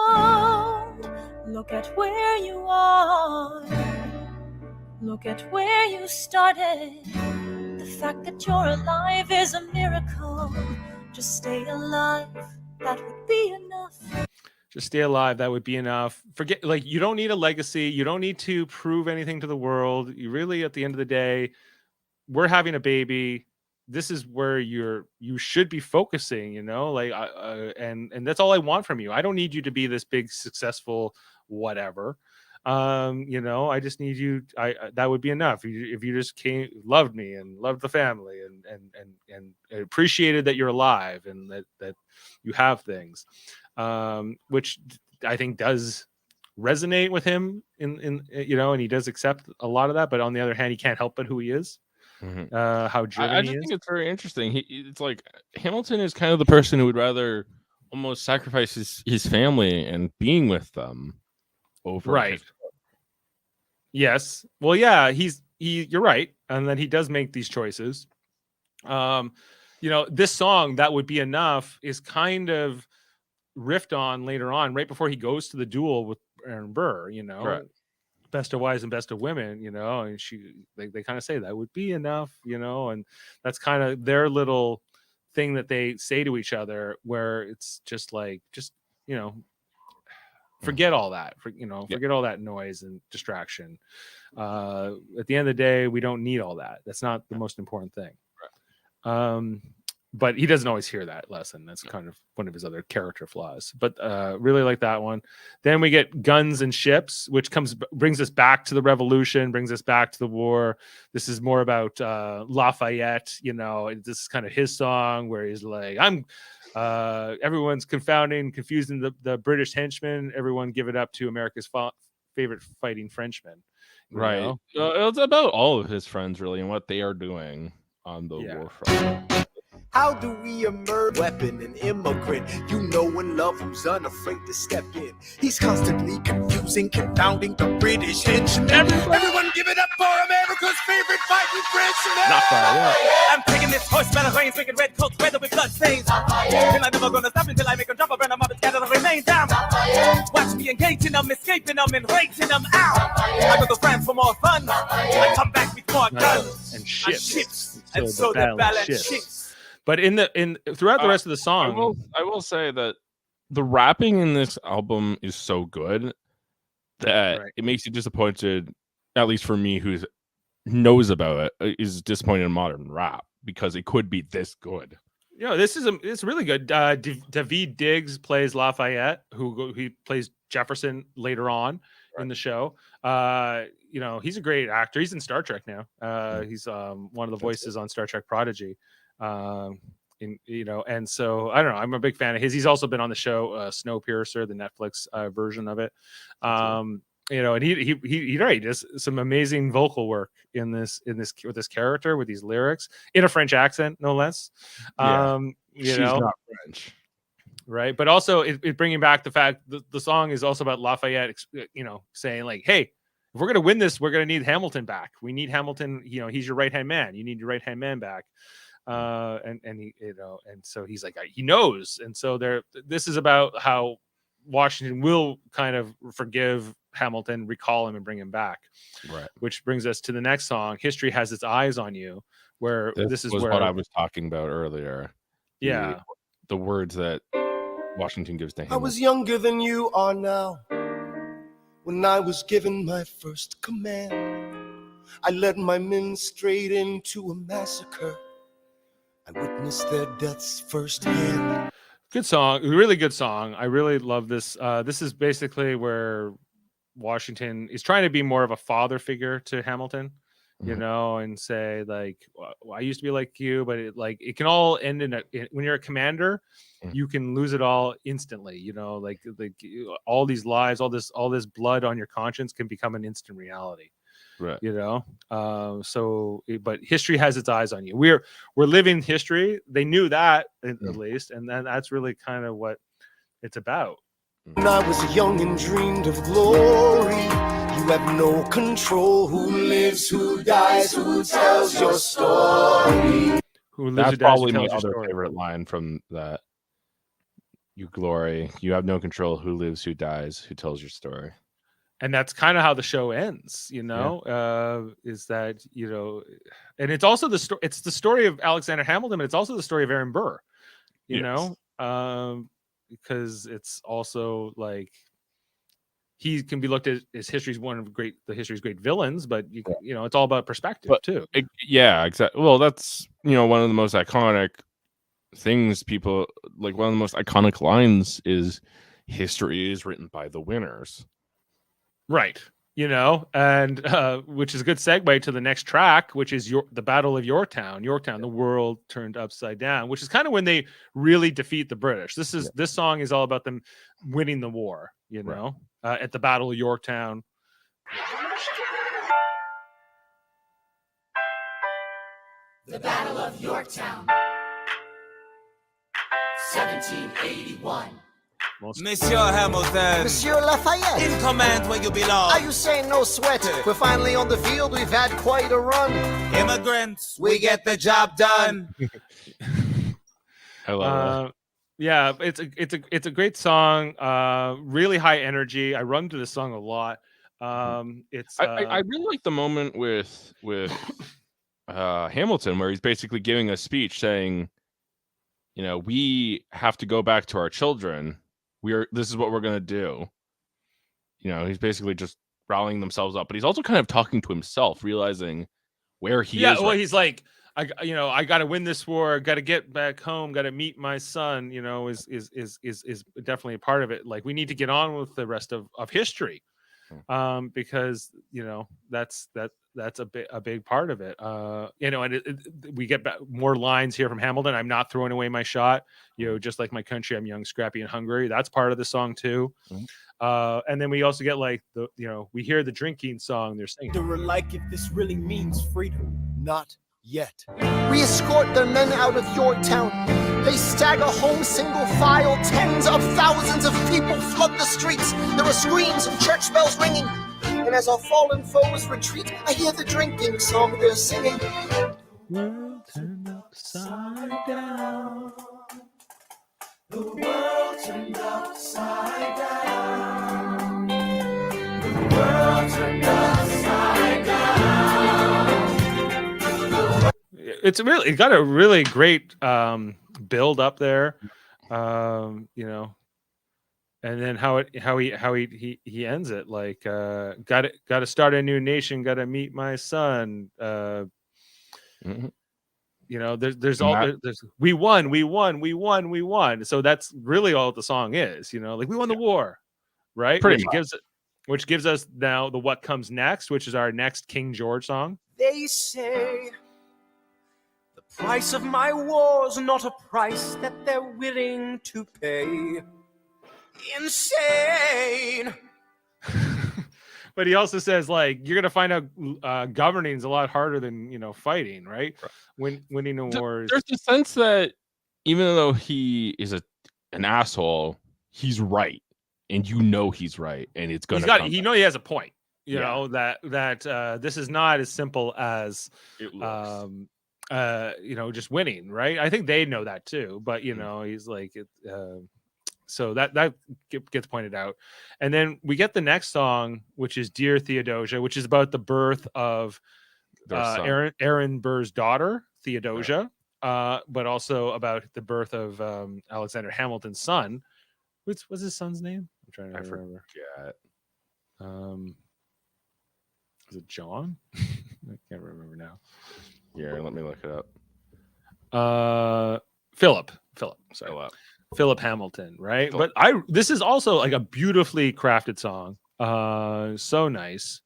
around, look at where you are, look at where you started. The fact that you're alive is a miracle. Just stay alive, that would be enough. Just stay alive, that would be enough. Forget, like, you don't need a legacy, you don't need to prove anything to the world. You really, at the end of the day, we're having a baby. This is where you should be focusing, you know, like and that's all I want from you. I don't need you to be this big successful whatever. You know, I just need you. That would be enough if you just loved me and loved the family and appreciated that you're alive and that you have things, which I think does resonate with him in you know, and he does accept a lot of that. But on the other hand, he can't help but who he is. How driven I he just is. think it's very interesting. It's like Hamilton is kind of the person who would rather almost sacrifice his family and being with them over Right. Yes. Well, yeah, you're right. And then he does make these choices. You know, this song, "That Would Be Enough," is kind of riffed on later on, right before he goes to the duel with Aaron Burr, you know. Right. Best of wives and best of women, you know, and they kind of say that would be enough, you know, and that's kind of their little thing that they say to each other, where it's just like, you know, forget all that, forget all that noise and distraction. At the end of the day, we don't need all that. That's not the most important thing. But he doesn't always hear that lesson. That's kind of one of his other character flaws. But really like that one. Then we get "Guns and Ships," which brings us back to the Revolution, brings us back to the war. This is more about Lafayette. You know, this is kind of his song where he's like, "I'm everyone's confusing the British henchmen. Everyone give it up to America's favorite fighting Frenchman." Right. It's about all of his friends really and what they are doing on the war front. How do we emerge? Weapon, an immigrant, you know and love who's unafraid to step in. He's constantly confusing, confounding the British henchmen. Everyone give it up for America's favorite fighting Frenchman. I'm taking this horse by the reins, making red coats weather with blood stains. And I'm never gonna stop until I make them drop, burn them up and scatter the remains down. Watch me engaging them, escaping them, and rating them out. I go to France for more fun. I come back with more guns and ships. and so the balance shifts. But throughout the rest of the song, I will say that the rapping in this album is so good that it makes you disappointed, at least for me, who knows about it, is disappointed in modern rap because it could be this good. You know, it's really good. David Diggs plays Lafayette, he plays Jefferson later on in the show. You know, he's a great actor. He's in Star Trek now. He's one of the voices on Star Trek Prodigy. and so I don't know. I'm a big fan of his. He's also been on the show Snowpiercer, the Netflix version of it. And he does some amazing vocal work in this with this character, with these lyrics in a French accent, no less. She's not French, right? But also it bringing back the fact that the song is also about Lafayette, saying like, hey, if we're going to win this, we're going to need Hamilton back. We need Hamilton. He's your right hand man. You need your right hand man back. And he, and so he's like, he knows. And so this is about how Washington will kind of forgive Hamilton, recall him, and bring him back. Right. Which brings us to the next song, History Has Its Eyes on You, where this is where what I was talking about earlier. Yeah. The words that Washington gives to Hamilton. I was younger than you are now when I was given my first command. I led my men straight into a massacre. I witnessed their deaths firsthand. Good song, really good song. I really love this. This is basically where Washington is trying to be more of a father figure to Hamilton, and say like, well, I used to be like you, but it can all end when you're a commander, you can lose it all instantly. Like all these lives, all this blood on your conscience can become an instant reality. Right. But history has its eyes on you. We're living history. They knew that at least. And then that's really kind of what it's about. When I was young and dreamed of glory, you have no control. Who lives, who dies, who tells your story? That's probably my other favorite line from that. You glory, you have no control. Who lives, who dies, who tells your story? And that's kind of how the show ends, is that, and it's also the story. It's the story of Alexander Hamilton, but it's also the story of Aaron Burr, because it's also like he can be looked at as history's the history's great villains, but it's all about perspective too. Exactly. Well, that's one of the most iconic things. People like one of the most iconic lines is history is written by the winners. Right. And which is a good segue to the next track, which is the Battle of Yorktown. Yorktown, the world turned upside down, which is kind of when they really defeat the British. This song is all about them winning the war, at the Battle of Yorktown. The Battle of Yorktown, 1781. Monsieur Hamilton, Monsieur Lafayette, in command where you belong. Are you saying no sweat? We're finally on the field. We've had quite a run. Immigrants, we get the job done. I love that. Yeah, it's a great song. Really high energy. I run to this song a lot. I really like the moment with Hamilton where he's basically giving a speech saying, we have to go back to our children. This is what we're going to do. He's basically just rallying themselves up, but he's also kind of talking to himself, realizing where he is. Yeah, well, he's like, I got to win this war. Got to get back home. Got to meet my son. Is definitely a part of it. Like we need to get on with the rest of history, because that's a big part of it. And we get more lines here from Hamilton. I'm not throwing away my shot. Just like my country, I'm young, scrappy, and hungry. That's part of the song too. And then we also get like we hear the drinking song they're singing. Like if this really means freedom, not yet. We escort their men out of Yorktown. They stagger home single file. Tens of thousands of people flood the streets. There are screams and church bells ringing. And as our fallen foes retreat, I hear the drinking song they're singing. World turned upside down. The world turned upside down. The world turned upside down. It got a really great build up there, and then how he ends it like got to start a new nation, got to meet my son. There's we won. So that's really all the song is, like we won the war, right? Which gives us now the what comes next, which is our next King George song. They say the price of my war's not a price that they're willing to pay. Insane. But he also says, like, you're gonna find out governing is a lot harder than fighting, right? Winning a war. There's the sense that even though he is an asshole, he's right, and he's right, and it's gonna. He has a point. You know that this is not as simple as it looks. Just winning, right? I think they know that too, but he's like so that gets pointed out. And then we get the next song, which is Dear Theodosia, which is about the birth of Aaron Burr's daughter, Theodosia, but also about the birth of Alexander Hamilton's son. What's his son's name? I'm trying to remember. Forget. Is it John? I can't remember now. Here, let me look it up. Philip. Sorry. Philip Hamilton, right? But this is also like a beautifully crafted song. So nice.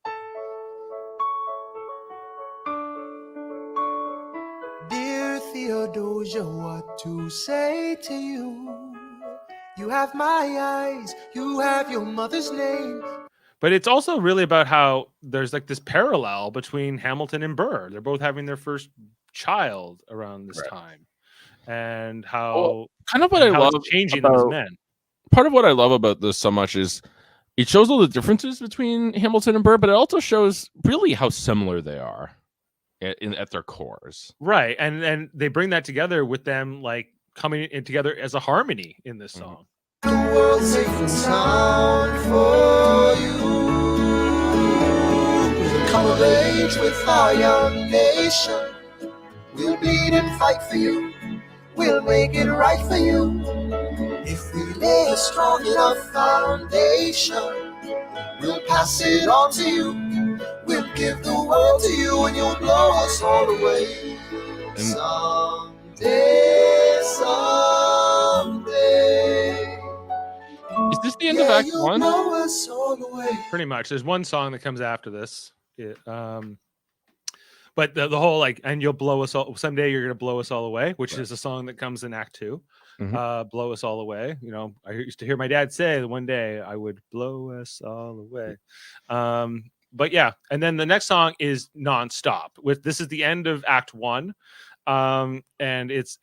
Dear Theodosia, what to say to you? You have my eyes, you have your mother's name. But it's also really about how there's like this parallel between Hamilton and Burr. They're both having their first child around this time. And how kind of what I love changing them as men. Part of what I love about this so much is it shows all the differences between Hamilton and Burr, but it also shows really how similar they are at their cores. Right. And they bring that together with them like coming in together as a harmony in this song. The world's safe and sound for you. We'll come of age with our young nation. We'll bleed and fight for you. We'll make it right for you. If we lay a strong enough foundation, we'll pass it on to you. We'll give the world to you and you'll blow us all away. Someday. Is this the end of Act 1? Blow us all away. Pretty much. There's one song that comes after this. But the whole like, and you'll blow us all someday. You're gonna blow us all away, which is a song that comes in Act 2. Blow us all away. I used to hear my dad say that one day I would blow us all away. But yeah, and then the next song is Nonstop. This is the end of Act 1. And it's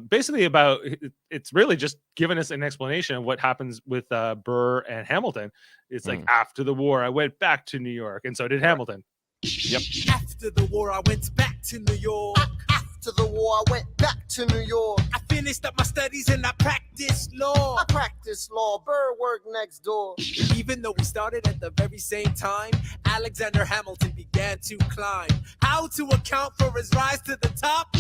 basically about it's really just giving us an explanation of what happens with Burr and Hamilton. It's like after the war, I went back to New York, and so did Hamilton. Yep. After the war, I went back to New York. After the war, I went back to New York. I finished up my studies and I practiced law. I practiced law. Burr worked next door. Even though we started at the very same time, Alexander Hamilton began to climb. How to account for his rise to the top?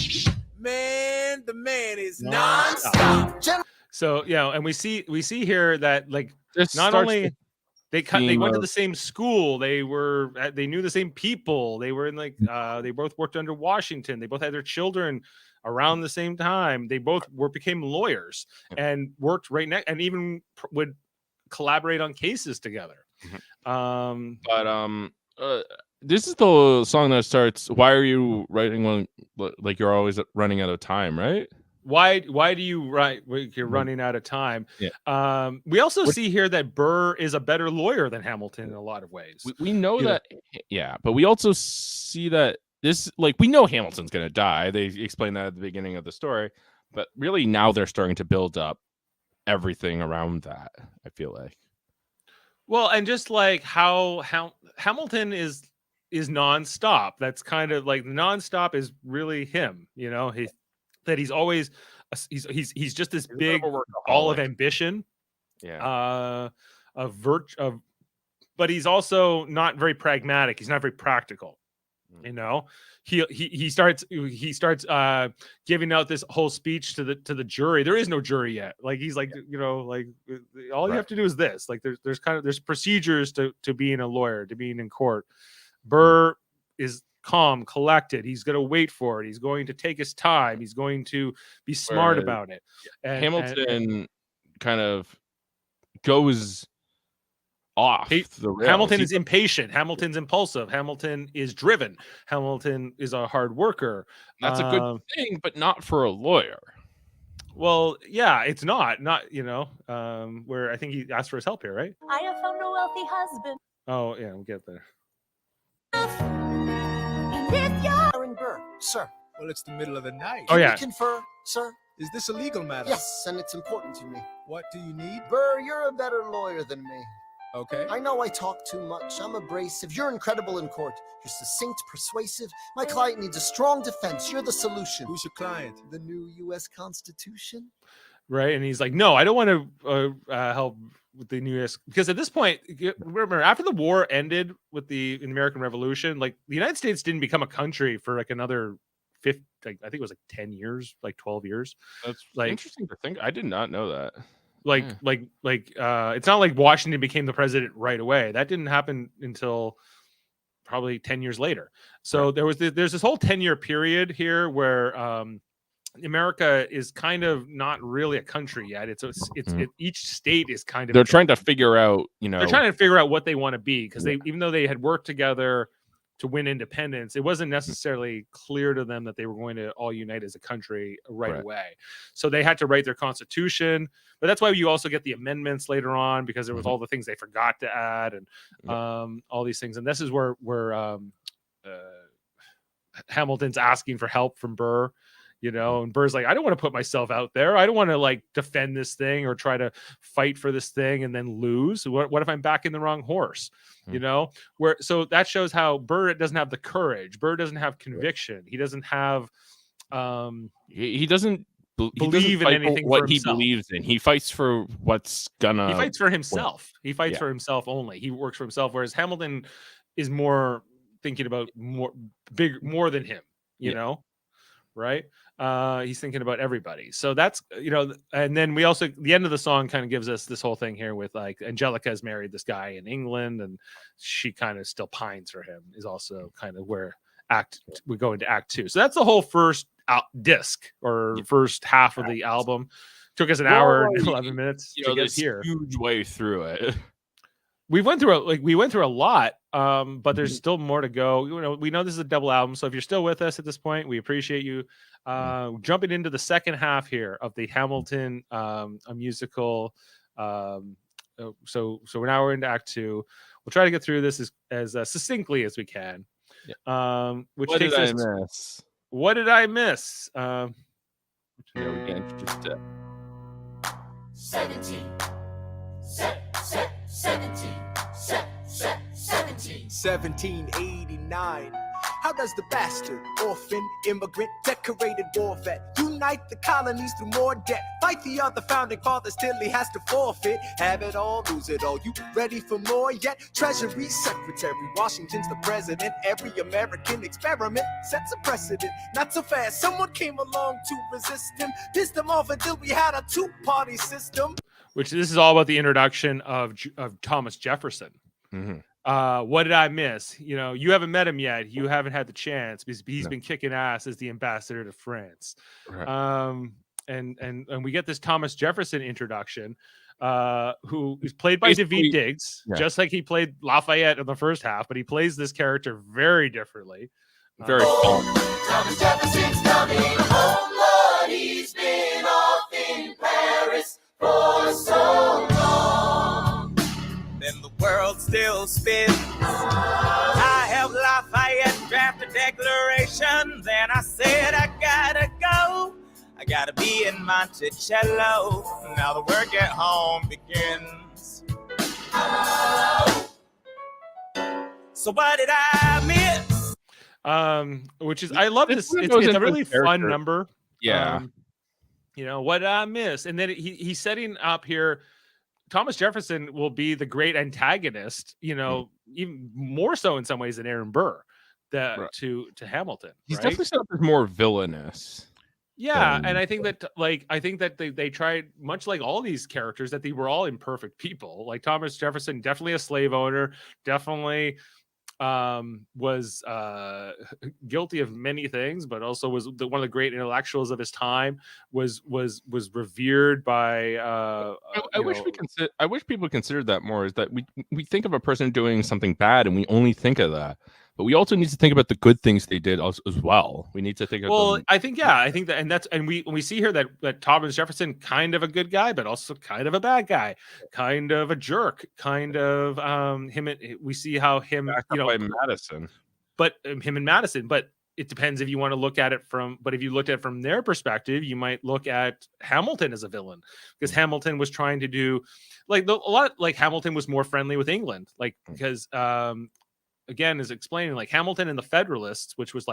Man, the man is nonstop. So and we see here that like not only they went to the same school, they knew the same people, they were in like they both worked under Washington, they both had their children around the same time, they both became lawyers and worked right next, and even would collaborate on cases together. This is the song that starts, why are you writing one like you're always running out of time, right? Why do you write? You're running out of time. Yeah. We also see here that Burr is a better lawyer than Hamilton in a lot of ways. We know that, but we also see that this, like, we know Hamilton's going to die. They explain that at the beginning of the story, but really now they're starting to build up everything around that, I feel like. Well, and just like how Hamilton is nonstop. That's kind of like nonstop is really him. He's always he's just this big ball of ambition, but he's also not very pragmatic. He's not very practical. He starts giving out this whole speech to the jury. There is no jury yet. Like he's like all you have to do is this. Like there's procedures to being a lawyer, to being in court. Burr is calm, collected. He's going to wait for it. He's going to take his time. He's going to be smart about it. And Hamilton kind of goes off He- the rails. Hamilton He- is impatient. Hamilton's impulsive. Hamilton is driven. Hamilton is a hard worker. That's a good thing, but not for a lawyer. Well, yeah, it's not where I think he asked for his help here, right? I have found a wealthy husband. Oh, yeah, we'll get there. And if you're Aaron Burr, sir. Well, it's the middle of the night. Oh, yeah. Can we confer, sir? Is this a legal matter? Yes, and it's important to me. What do you need? Burr, you're a better lawyer than me. Okay. I know I talk too much. I'm abrasive. You're incredible in court. You're succinct, persuasive. My client needs a strong defense. You're the solution. Who's your client? The new U.S. Constitution? Right, and he's like, no, I don't want to help with the new US, because at this point, remember, after the war ended with the American Revolution, like the United States didn't become a country for like another I think it was like 10 years, like 12 years. That's like interesting to think. I did not know that. It's not like Washington became the president right away. That didn't happen until probably 10 years later. So there's this whole 10-year period here where America is kind of not really a country yet. Each state is kind of, They're trying to figure out, they're trying to figure out what they want to be, because even though they had worked together to win independence, it wasn't necessarily clear to them that they were going to all unite as a country right away. So they had to write their constitution, but that's why you also get the amendments later on, because there was all the things they forgot to add and all these things. And this is where Hamilton's asking for help from Burr. And Burr's like, I don't want to put myself out there. I don't want to like defend this thing or try to fight for this thing and then lose. What if I'm backing the wrong horse? So that shows how Burr doesn't have the courage. Burr doesn't have conviction. He doesn't have, he doesn't believe in anything what for he himself. believes in. He fights for what's gonna. He fights for himself. He fights for himself only. He works for himself. Whereas Hamilton is more thinking about more than him. You know, right? He's thinking about everybody. So that's, and then we also, the end of the song kind of gives us this whole thing here with like Angelica has married this guy in England and she kind of still pines for him, is also kind of where we go into act 2. So that's the whole first disc or first half of the album. Took us an hour and 11 minutes to get here. Huge way through it. We went through a lot, but there's still more to go. We know this is a double album, so if you're still with us at this point, we appreciate you. Jumping into the second half here of the Hamilton a musical. So we're into Act 2. We'll try to get through this as succinctly as we can. Which What takes did us. I miss? What did I miss? Yeah, we can introduce it. 17. 1789. How does the bastard, orphan, immigrant, decorated war vet unite the colonies through more debt? Fight the other founding fathers till he has to forfeit. Have it all, lose it all. You ready for more yet? Treasury Secretary, Washington's the president. Every American experiment sets a precedent. Not so fast, someone came along to resist him. Pissed him off until we had a two-party system. Which this is all about the introduction of Thomas Jefferson. What did I miss? You haven't met him yet. You haven't had the chance because he's been kicking ass as the ambassador to France. Right. And we get this Thomas Jefferson introduction, who is played by David Diggs, just like he played Lafayette in the first half, but he plays this character very differently. Very fun. Thomas Jefferson's coming home, Lord. He's been off in Paris for so long. Then the world still spins. I helped Lafayette draft a declaration. Then I said I gotta go. I gotta be in Monticello. Now the work at home begins. So what did I miss? Which is, I love this. It's a really fun number. Yeah. What did I miss? And then he's setting up here. Thomas Jefferson will be the great antagonist, even more so in some ways than Aaron Burr to Hamilton. He's definitely set up as more villainous. Yeah, and I think that they tried, much like all these characters, that they were all imperfect people. Like Thomas Jefferson, definitely a slave owner, definitely was guilty of many things, but also was one of the great intellectuals of his time. Was revered by. I wish I wish people considered that more. Is that we think of a person doing something bad and we only think of that, but we also need to think about the good things they did as well. We need to think of. Well, I think that, and we see here that Thomas Jefferson, kind of a good guy, but also kind of a bad guy, kind of a jerk, kind of him. We see how him, Madison, but him and Madison, but. It depends if you want to look at it but if you looked at it from their perspective, you might look at Hamilton as a villain, because Hamilton was trying to do Hamilton was more friendly with England, because again, is explaining Hamilton and the Federalists, which was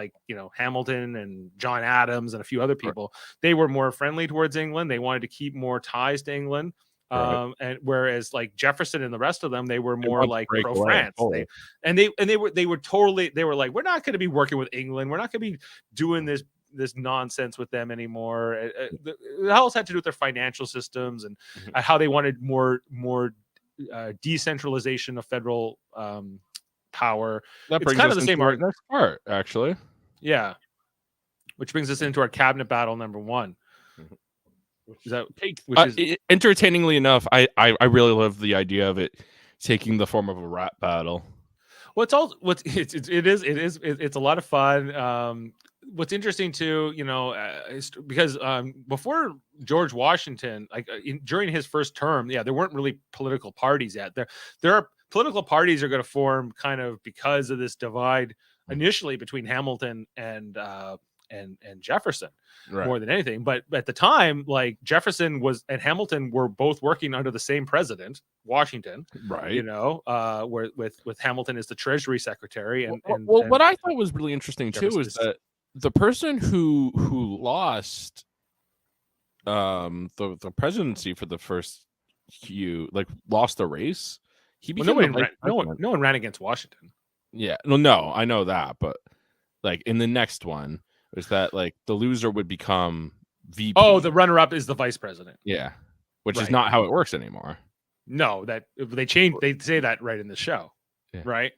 Hamilton and John Adams and a few other people, they were more friendly towards England. They wanted to keep more ties to England. And whereas Jefferson and the rest of them, they were more pro France. They were like, we're not going to be working with England. We're not going to be doing this nonsense with them anymore. It all had to do with their financial systems and how they wanted more decentralization of federal power. It's kind of the same argument. Next part, actually. Yeah. Which brings us into our cabinet battle number 1. Entertainingly enough, I really love the idea of it taking the form of a rap battle. Well, it's a lot of fun. What's interesting too, because before George Washington, during his first term, there weren't really political parties yet. There are political parties are going to form kind of because of this divide initially between Hamilton and Jefferson, more than anything. But at the time, Jefferson and Hamilton were both working under the same president, Washington, right? Where with Hamilton as the Treasury Secretary. And what I thought was really interesting too is that the person who lost the presidency for the first few lost the race. He became no one ran against Washington. Yeah, no, I know that, but in the next one. Is that the loser would become VP? Oh, the runner-up is the vice president. Yeah, which is not how it works anymore. No, that they changed. They say that right in the show, right?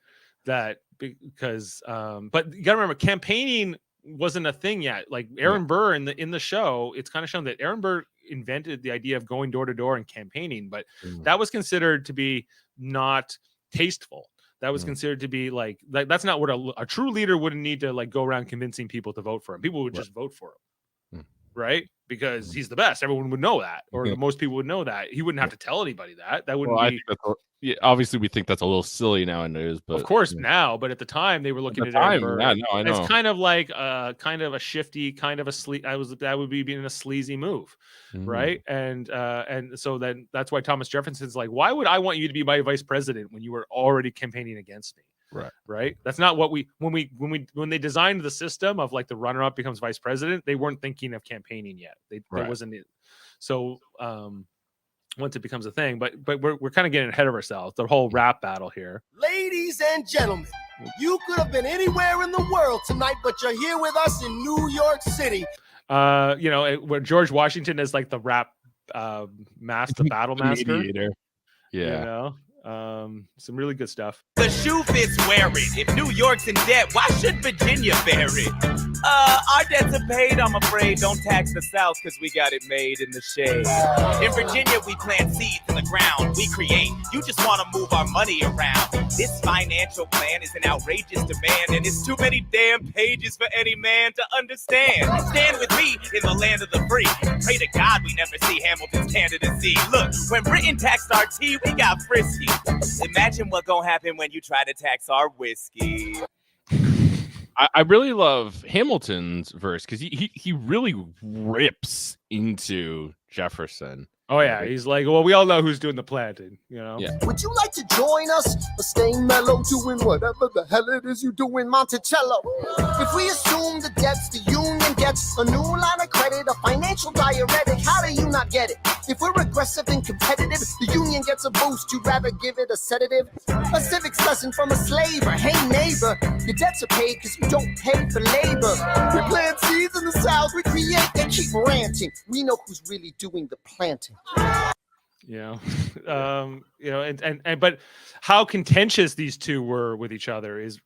That because, but you gotta remember, campaigning wasn't a thing yet. Aaron Burr in the show, it's kind of shown that Aaron Burr invented the idea of going door to door and campaigning, but that was considered to be not tasteful. That was considered to be that's not what a true leader wouldn't need to go around convincing people to vote for him. People would just vote for him, right? Because he's the best. Everyone would know that, or most people would know that. He wouldn't have to tell anybody that. That wouldn't be. Obviously, we think that's a little silly nowadays, but of course now. But at the time, they were looking at I know. It's kind of kind of a shifty, kind of a that would be being a sleazy move, right? And so then that's why Thomas Jefferson's why would I want you to be my vice president when you were already campaigning against me? Right. That's not what when they designed the system of the runner-up becomes vice president, they weren't thinking of campaigning yet. There wasn't it. So once it becomes a thing, but we're kind of getting ahead of ourselves. The whole rap battle here. Ladies and gentlemen, you could have been anywhere in the world tonight, but you're here with us in New York City. Where George Washington is the rap master, the battle master. Mediator. Yeah. Some really good stuff. The shoe fits wear it. If New York's in debt, why should Virginia bear it? Our debts are paid, I'm afraid. Don't tax the South, because we got it made in the shade. In Virginia, we plant seeds in the ground. We create. You just want to move our money around. This financial plan is an outrageous demand, and it's too many damn pages for any man to understand. Stand with me in the land of the free. Pray to God we never see Hamilton's candidacy. Look, when Britain taxed our tea, we got frisky. Imagine what gonna happen when you try to tax our whiskey. I really love Hamilton's verse because he really rips into Jefferson. Oh yeah, he's well, we all know who's doing the planting, Yeah. Would you like to join us or stay mellow doing whatever the hell it is you do in Monticello? If we assume the debts the union gets, a new line of credit, a financial diuretic, how do you not get it? If we're aggressive and competitive, the union gets a boost, you'd rather give it a sedative? A civics lesson from a slaver, hey neighbor, your debts are paid because you don't pay for labor. We plant seeds in the South, we create, they keep ranting. We know who's really doing the planting. And but how contentious these two were with each other is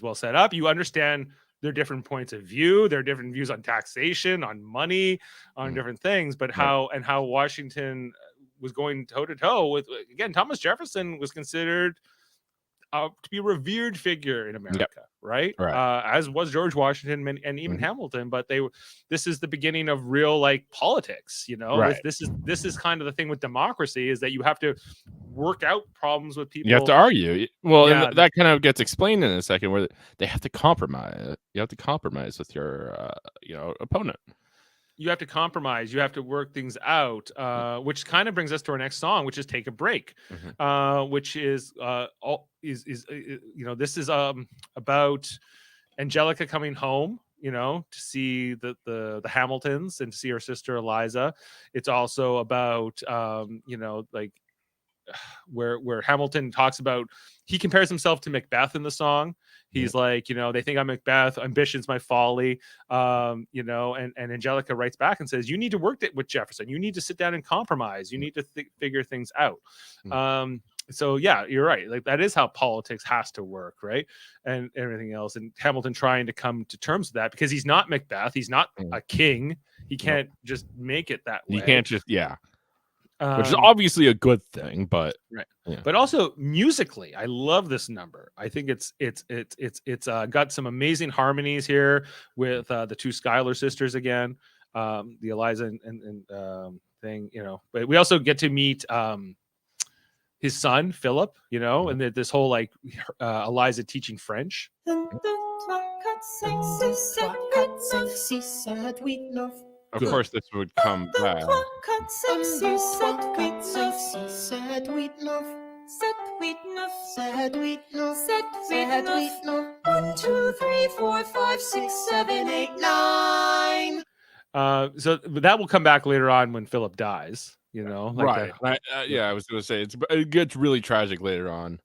well set up. You understand their different points of view, their different views on taxation, on money, on different things, but how Washington was going toe to toe with, again, Thomas Jefferson was considered to be a revered figure in America, right? As was George Washington and even Hamilton. But this is the beginning of real politics. This is kind of the thing with democracy, is that you have to work out problems with people. You have to argue. Well, and that kind of gets explained in a second, where they have to compromise. You have to compromise with your opponent. You have to compromise. You have to work things out, which kind of brings us to our next song, which is "Take a Break," which is this is about Angelica coming home, to see the Hamiltons and to see her sister Eliza. It's also about where Hamilton talks about, he compares himself to Macbeth in the song. He's like, they think I'm Macbeth, ambition's my folly, and Angelica writes back and says, you need to work with Jefferson. You need to sit down and compromise. You need to figure things out. So yeah, you're right. That is how politics has to work, right? And everything else. And Hamilton trying to come to terms with that, because he's not Macbeth. He's not a king. He can't just make it that way. You can't just, which is obviously a good thing, but but also musically, I love this number. I think it's got some amazing harmonies here with the two Schuyler sisters again, the Eliza and thing, But we also get to meet his son Philip, and this whole Eliza teaching French. Of course, this would come back. One, two, three, four, five, six, seven, eight, nine. So that will come back later on when Philip dies. Right? I was going to say it gets really tragic later on.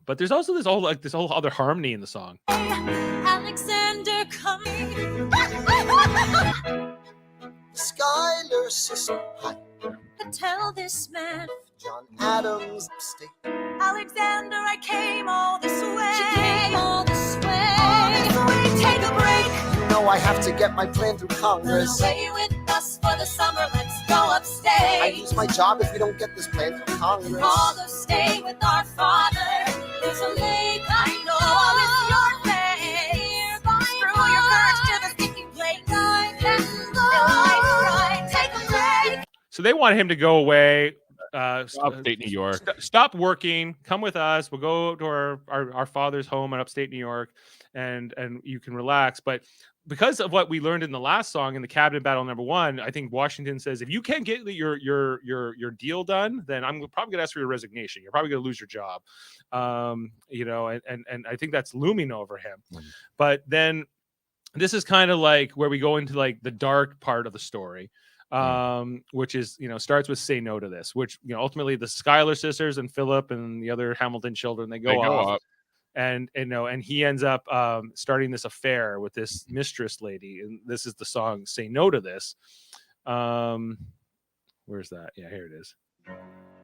But there's also this whole other harmony in the song. Alexander coming. Schuyler sister, hi. Tell this man, John Adams, upstate. Alexander, I came all this way. She came all this way. Take a break. I have to get my plan through Congress. Run away with us for the summer. Let's go upstate. I lose my job if we don't get this plan through Congress. All go stay with our father. There's a lake I know. It's your bay. Screw your courage to the stinking plate. Take a break. So they want him to go away. Upstate New York. Stop working. Come with us. We'll go to our father's home in upstate New York, and you can relax. But because of what we learned in the last song in the cabinet battle number 1, I think Washington says, if you can't get your deal done, then I'm probably gonna ask for your resignation. You're probably gonna lose your job. And I think that's looming over him. But then this is kind of where we go into the dark part of the story. Which is, starts with "Say No to This," which, ultimately the Schuyler sisters and Philip and the other Hamilton children, they go off. And he ends up starting this affair with this mistress lady. And this is the song "Say No to This." Where's that? Yeah, here it is.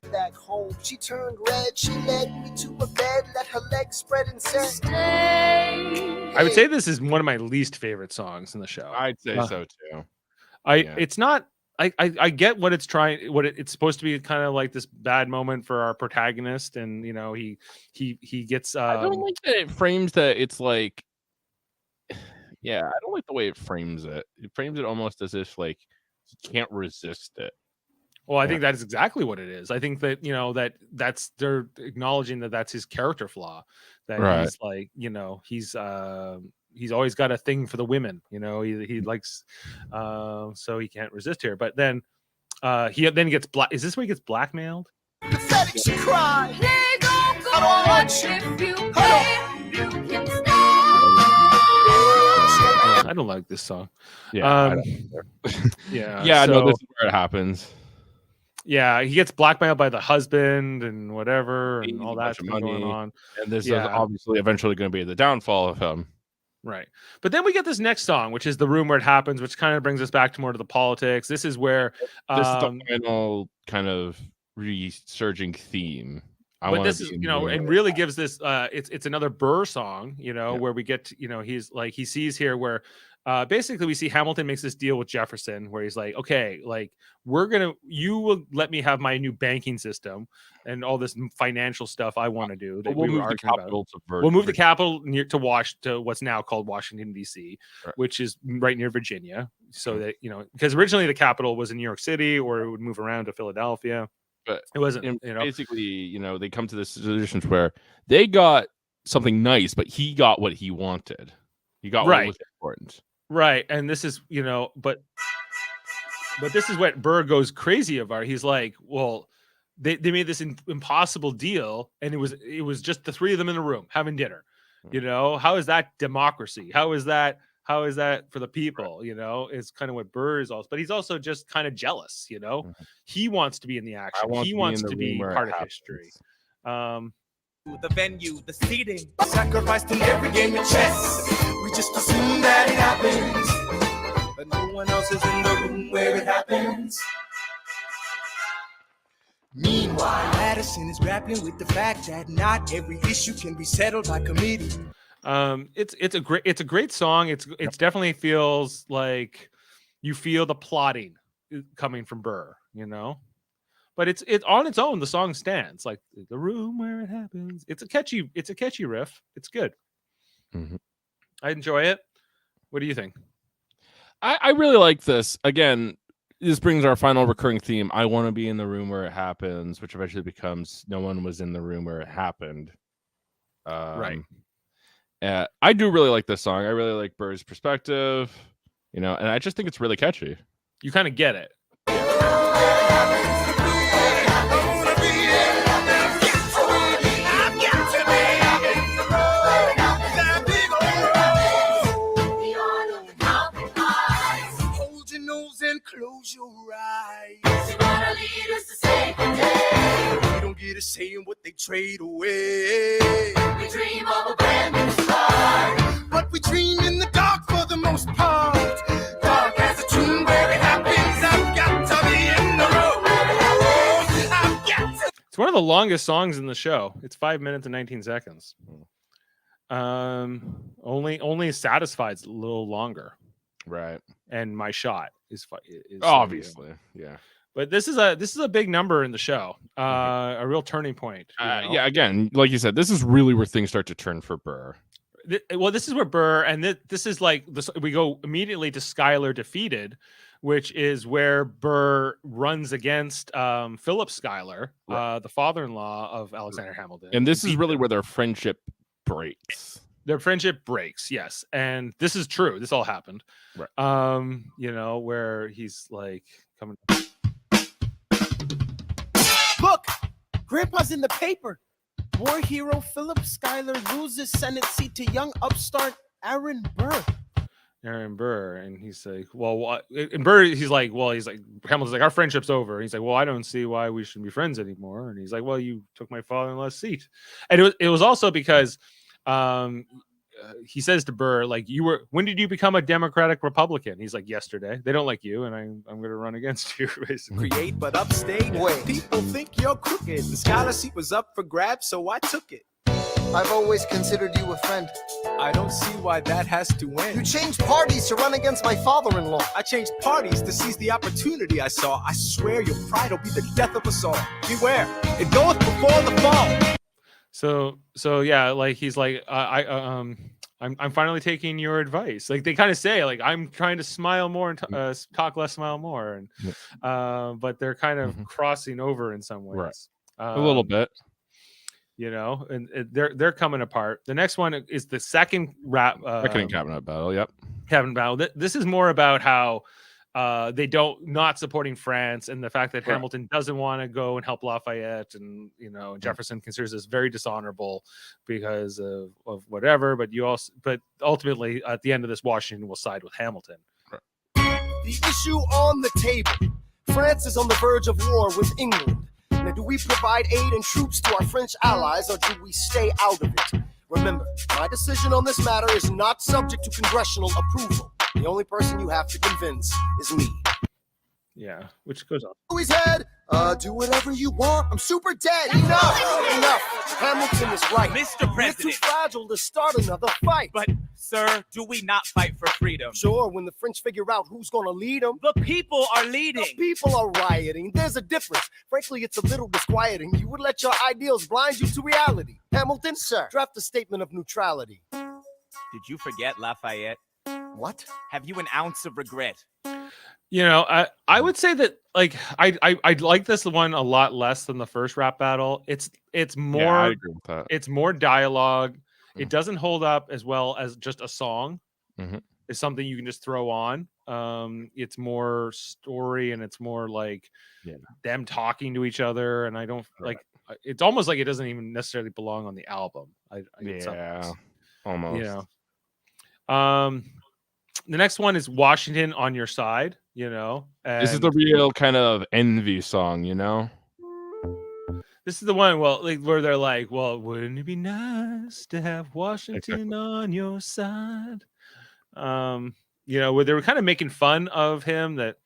Back home, she turned red. She led me to a bed, let her legs spread and said, Stay. I would say this is one of my least favorite songs in the show. I'd say so too. It's not. I get what it's trying. It's supposed to be kind of like this bad moment for our protagonist, and he gets. I don't like that it frames that. It's like, yeah, I don't like the way it frames it. It frames it almost as if he can't resist it. Well, I think that is exactly what it is. I think that that's they're acknowledging that that's his character flaw. That he's always got a thing for the women, he likes, so he can't resist here. But then he then gets is this where he gets blackmailed? Pathetic, she cried. They don't go much if you pay. You can stay. I don't like this song. Yeah. Yeah. No, this is where it happens. Yeah, he gets blackmailed by the husband and whatever, and all that's going on. And this is obviously eventually going to be the downfall of him. Right. But then we get this next song, which is The Room Where It Happens, which kind of brings us back to more to the politics. This is where this is the final kind of resurging theme. But this is, and really gives this it's another Burr song, where we get to, he's like, he sees here where basically we see Hamilton makes this deal with Jefferson where he's like, okay, like you will let me have my new banking system and all this financial stuff I want to do that we'll move the capital we'll move the capital to what's now called Washington D.C., which is right near Virginia, so that because originally the capital was in New York City, or it would move around to Philadelphia. But it wasn't, basically, they come to this situation where they got something nice, but he got what he wanted. He got what was important. Right. And this is, but this is what Burr goes crazy about. He's like, well, they made this impossible deal, and it was just the three of them in the room having dinner. How is that democracy? How is that for the people? Is kind of what Burr is also, but he's also just kind of jealous. He wants to be in the action. He wants to be part of history. The venue, the seating, sacrificed in every game of chess. We just assume that it happens, but no one else is in the room where it happens. Meanwhile, Madison is grappling with the fact that not every issue can be settled by committee. It's a great song. It's definitely feels like you feel the plotting coming from Burr, but it's on its own. The song stands like The Room Where It Happens. It's a catchy riff. It's good. Mm-hmm. I enjoy it. What do you think? I really like this. Again, this brings our final recurring theme. I want to be in the room where it happens, which eventually becomes no one was in the room where it happened. Right. I do really like this song. I really like Burr's perspective, and I just think it's really catchy. You kind of get it. Close your eyes. You wanna lead us to save the day. We don't get a say in what they trade away. We dream of a brand new start, but we dream in the dark for the most part. Dark as a tomb where it happens. I've got to be in the room. I've got to. It's one of the longest songs in the show. It's 5 minutes and 19 seconds. Only Satisfied's a little longer. Right. And My Shot is obviously, yeah. But this is a big number in the show, a real turning point. Yeah, again, like you said, this is really where things start to turn for Burr. This is where Burr, and this is like this. We go immediately to Schuyler Defeated, which is where Burr runs against Philip Schuyler, the father-in-law of Alexander Hamilton. And this is really where their friendship breaks. Their friendship breaks, yes, and this is true. This all happened, right? Where he's like coming. Look, Grandpa's in the paper. War hero Philip Schuyler loses Senate seat to young upstart Aaron Burr. And he's like, well, what? And Burr, he's like, Hamilton's like, our friendship's over. And he's like, well, I don't see why we shouldn't be friends anymore. And he's like, well, you took my father-in-law's seat, and it was also because. He says to Burr, like, when did you become a Democratic Republican? He's like, yesterday. They don't like you, and I'm going to run against you. Create but upstate. People think you're crooked. The scholar seat was up for grabs, so I took it. I've always considered you a friend. I don't see why that has to end. You changed parties to run against my father-in-law. I changed parties to seize the opportunity I saw. I swear your pride will be the death of us all. Beware, it goeth before the fall. So yeah, like he's like, I'm finally taking your advice. Like they kind of say, like, I'm trying to smile more and talk less, smile more, and but they're kind of crossing over in some ways, a little bit, and they're coming apart. The next one is the second cabinet battle. Yep, cabinet battle. This is more about how. They not supporting France, and the fact that Hamilton doesn't want to go and help Lafayette, and Jefferson considers this very dishonorable because of whatever. But ultimately, at the end of this, Washington will side with Hamilton. The issue on the table: France is on the verge of war with England. Now, do we provide aid and troops to our French allies, or do we stay out of it? Remember, my decision on this matter is not subject to congressional approval. The only person you have to convince is me. Yeah, which goes on. Always had, do whatever you want. I'm super dead. Enough. Hamilton is right. Mr. We're too President. fragile to start another fight. But, sir, do we not fight for freedom? Sure, when the French figure out who's gonna lead them. The people are leading. The people are rioting. There's a difference. Frankly, it's a little disquieting. You would let your ideals blind you to reality. Hamilton, sir, draft a statement of neutrality. Did you forget Lafayette? What? Have you an ounce of regret? You know, I would say that like I like this one a lot less than the first rap battle. It's more Yeah, I agree with that. it's more dialogue. It doesn't hold up as well as just a song. Mhm. It's something you can just throw on. It's more story and it's more like them talking to each other. And I don't like. It's almost like it doesn't even necessarily belong on the album. I get Yeah, sometimes, almost. you know. The next one is Washington on Your Side, you know. This is and the real kind of envy song, you know? this is the one, well, like where they're like, well, wouldn't it be nice to have Washington on your side? You know, where they were kind of making fun of him that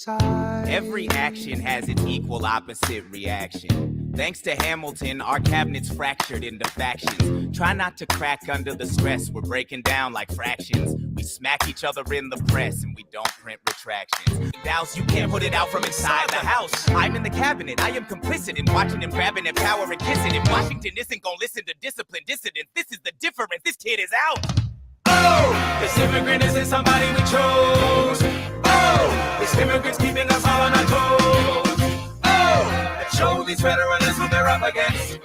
Every action has an equal opposite reaction. Thanks to Hamilton, our cabinet's fractured into factions. Try not to crack under the stress, we're breaking down like fractions. We smack each other in the press and we don't print retractions. Douse, you can't put it out from inside the house. I'm in the cabinet, I am complicit in watching him grabbing at power and kissing it. Washington isn't gonna listen to discipline dissidents. This is the difference, this kid is out. Oh, this immigrant isn't somebody we chose. Oh, this immigrant's keeping us all on our toes. Oh, and show these federalists what they're up against.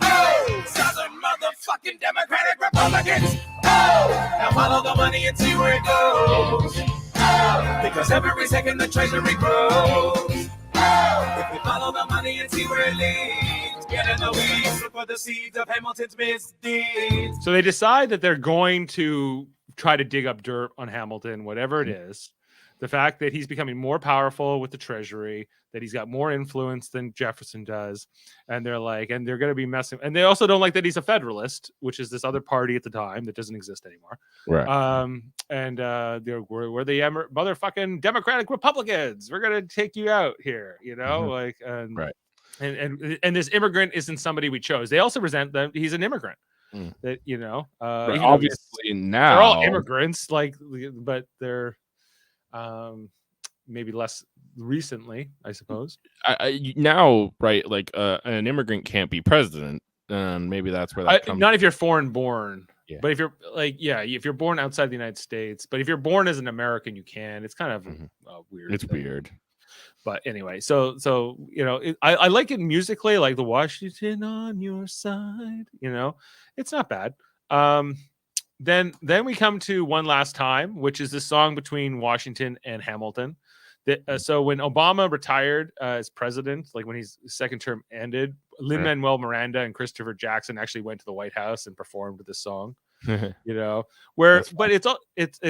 Oh, Southern motherfucking Democratic Republicans. Oh, now follow the money and see where it goes. Oh, because every second the treasury grows. Oh, if we follow the money and see where it leads, get in the weeds, look for the seeds of Hamilton's misdeeds. so they decide that they're going to try to dig up dirt on Hamilton, whatever it is. The fact that he's becoming more powerful with the treasury, that he's got more influence than Jefferson does. And they're like, and they're going to be messing. And they also don't like that he's a Federalist, which is this other party at the time that doesn't exist anymore. Right. We're the motherfucking Democratic Republicans. We're going to take you out here, you know, like, Right. And this immigrant isn't somebody we chose. They also resent that he's an immigrant. That, you know, Right, even though obviously now they're all immigrants, like, but they're maybe less recently, I suppose. Now, right? Like an immigrant can't be president, and maybe that's where that comes. Not if you're foreign born, Yeah. but if you're like, if you're born outside the United States, but if you're born as an American, you can. It's kind of weird. It's weird. But anyway, so you know, I like it musically, like the Washington on Your Side. You know, it's not bad. Then we come to One Last Time, which is the song between Washington and Hamilton. So when Obama retired as president, like when his second term ended, Lin-Manuel Miranda and Christopher Jackson actually went to the White House and performed this song. You know, but it's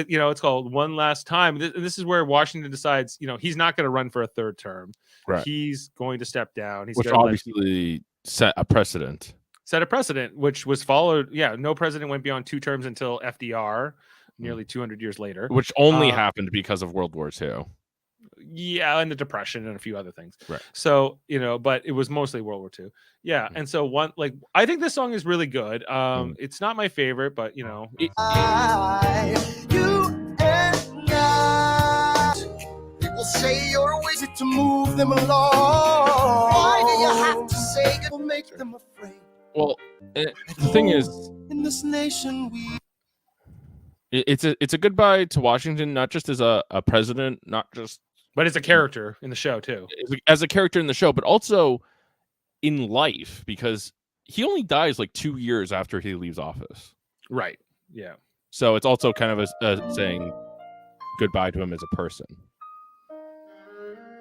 you know, it's called One Last Time. This is where Washington decides, you know, he's not going to run for a third term. Right. He's going to step down. He's Which gonna obviously set a precedent. set a precedent, which was followed. Yeah, no president went beyond 2 terms until FDR, nearly 200 years later. Which only happened because of World War II. Yeah, and the Depression and a few other things. Right. So, you know, but it was mostly World War II. Yeah. And so I think this song is really good. It's not my favorite, but you know. You and I, people say you're waiting to move them along. Why do you have to say it will make them afraid? Well, the thing is, in this nation we it's a goodbye to Washington, not just as a president, not just, but as a character in the show too. As a character in the show, but also in life, because he only dies like 2 years after he leaves office. Right. Yeah. So it's also kind of a saying goodbye to him as a person.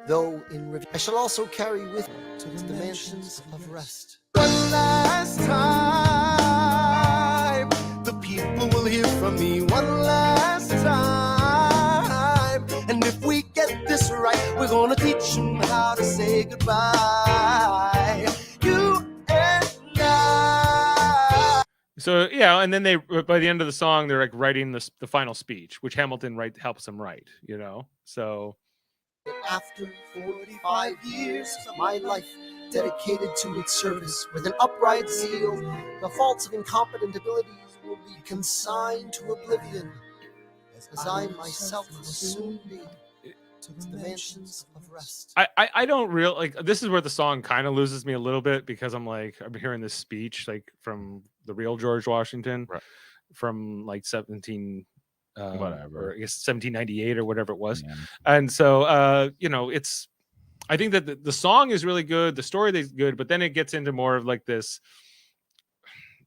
though in review I shall also carry with me to the dimensions of rest. One last time, the people will hear from me one last time. And if we get this right, we're gonna teach them how to say goodbye. You and I. So yeah, and then they by the end of the song they're like writing the final speech, which Hamilton helps him write. So After 45 years of my life dedicated to its service with an upright zeal, the faults of incompetent abilities will be consigned to oblivion, as I myself will soon be to the mansions of rest. I don't real like this is where the song kind of loses me a little bit, because I'm hearing this speech like from the real George Washington, Right. from like 17 whatever, or I guess 1798 or whatever it was. Yeah. And so it's I think that the song is really good, the story is good, but then it gets into more of like this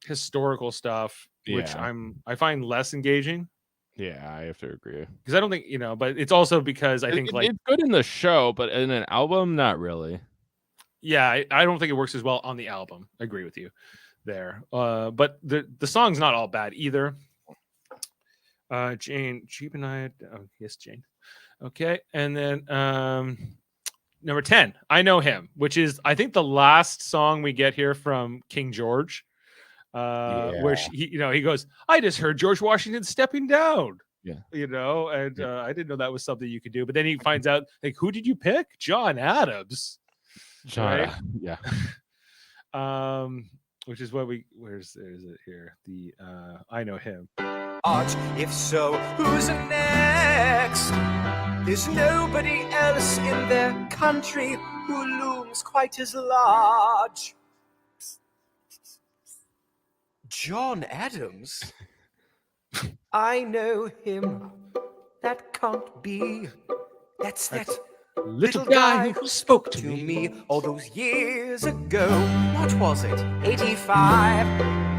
historical stuff, which Yeah. I find less engaging. Yeah, I have to agree. Because I don't think, but it's also because I think it's good in the show, but in an album, not really. Yeah, I don't think it works as well on the album. I agree with you there. But the song's not all bad either. Jane, Cheap and I. Oh, yes, Jane. Okay, and then number 10, I Know Him, which is I think the last song we get here from King George. Where he goes, I just heard George Washington stepping down. Yeah. I didn't know that was something you could do. But then he finds out, like, who did you pick? John Adams. John, right? Yeah. Which is what is it here? The I Know Him. If so, who's next? There's nobody else in their country who looms quite as large. John Adams? I know him. That can't be. That's that little guy who spoke to me all those years ago. What was it? 85.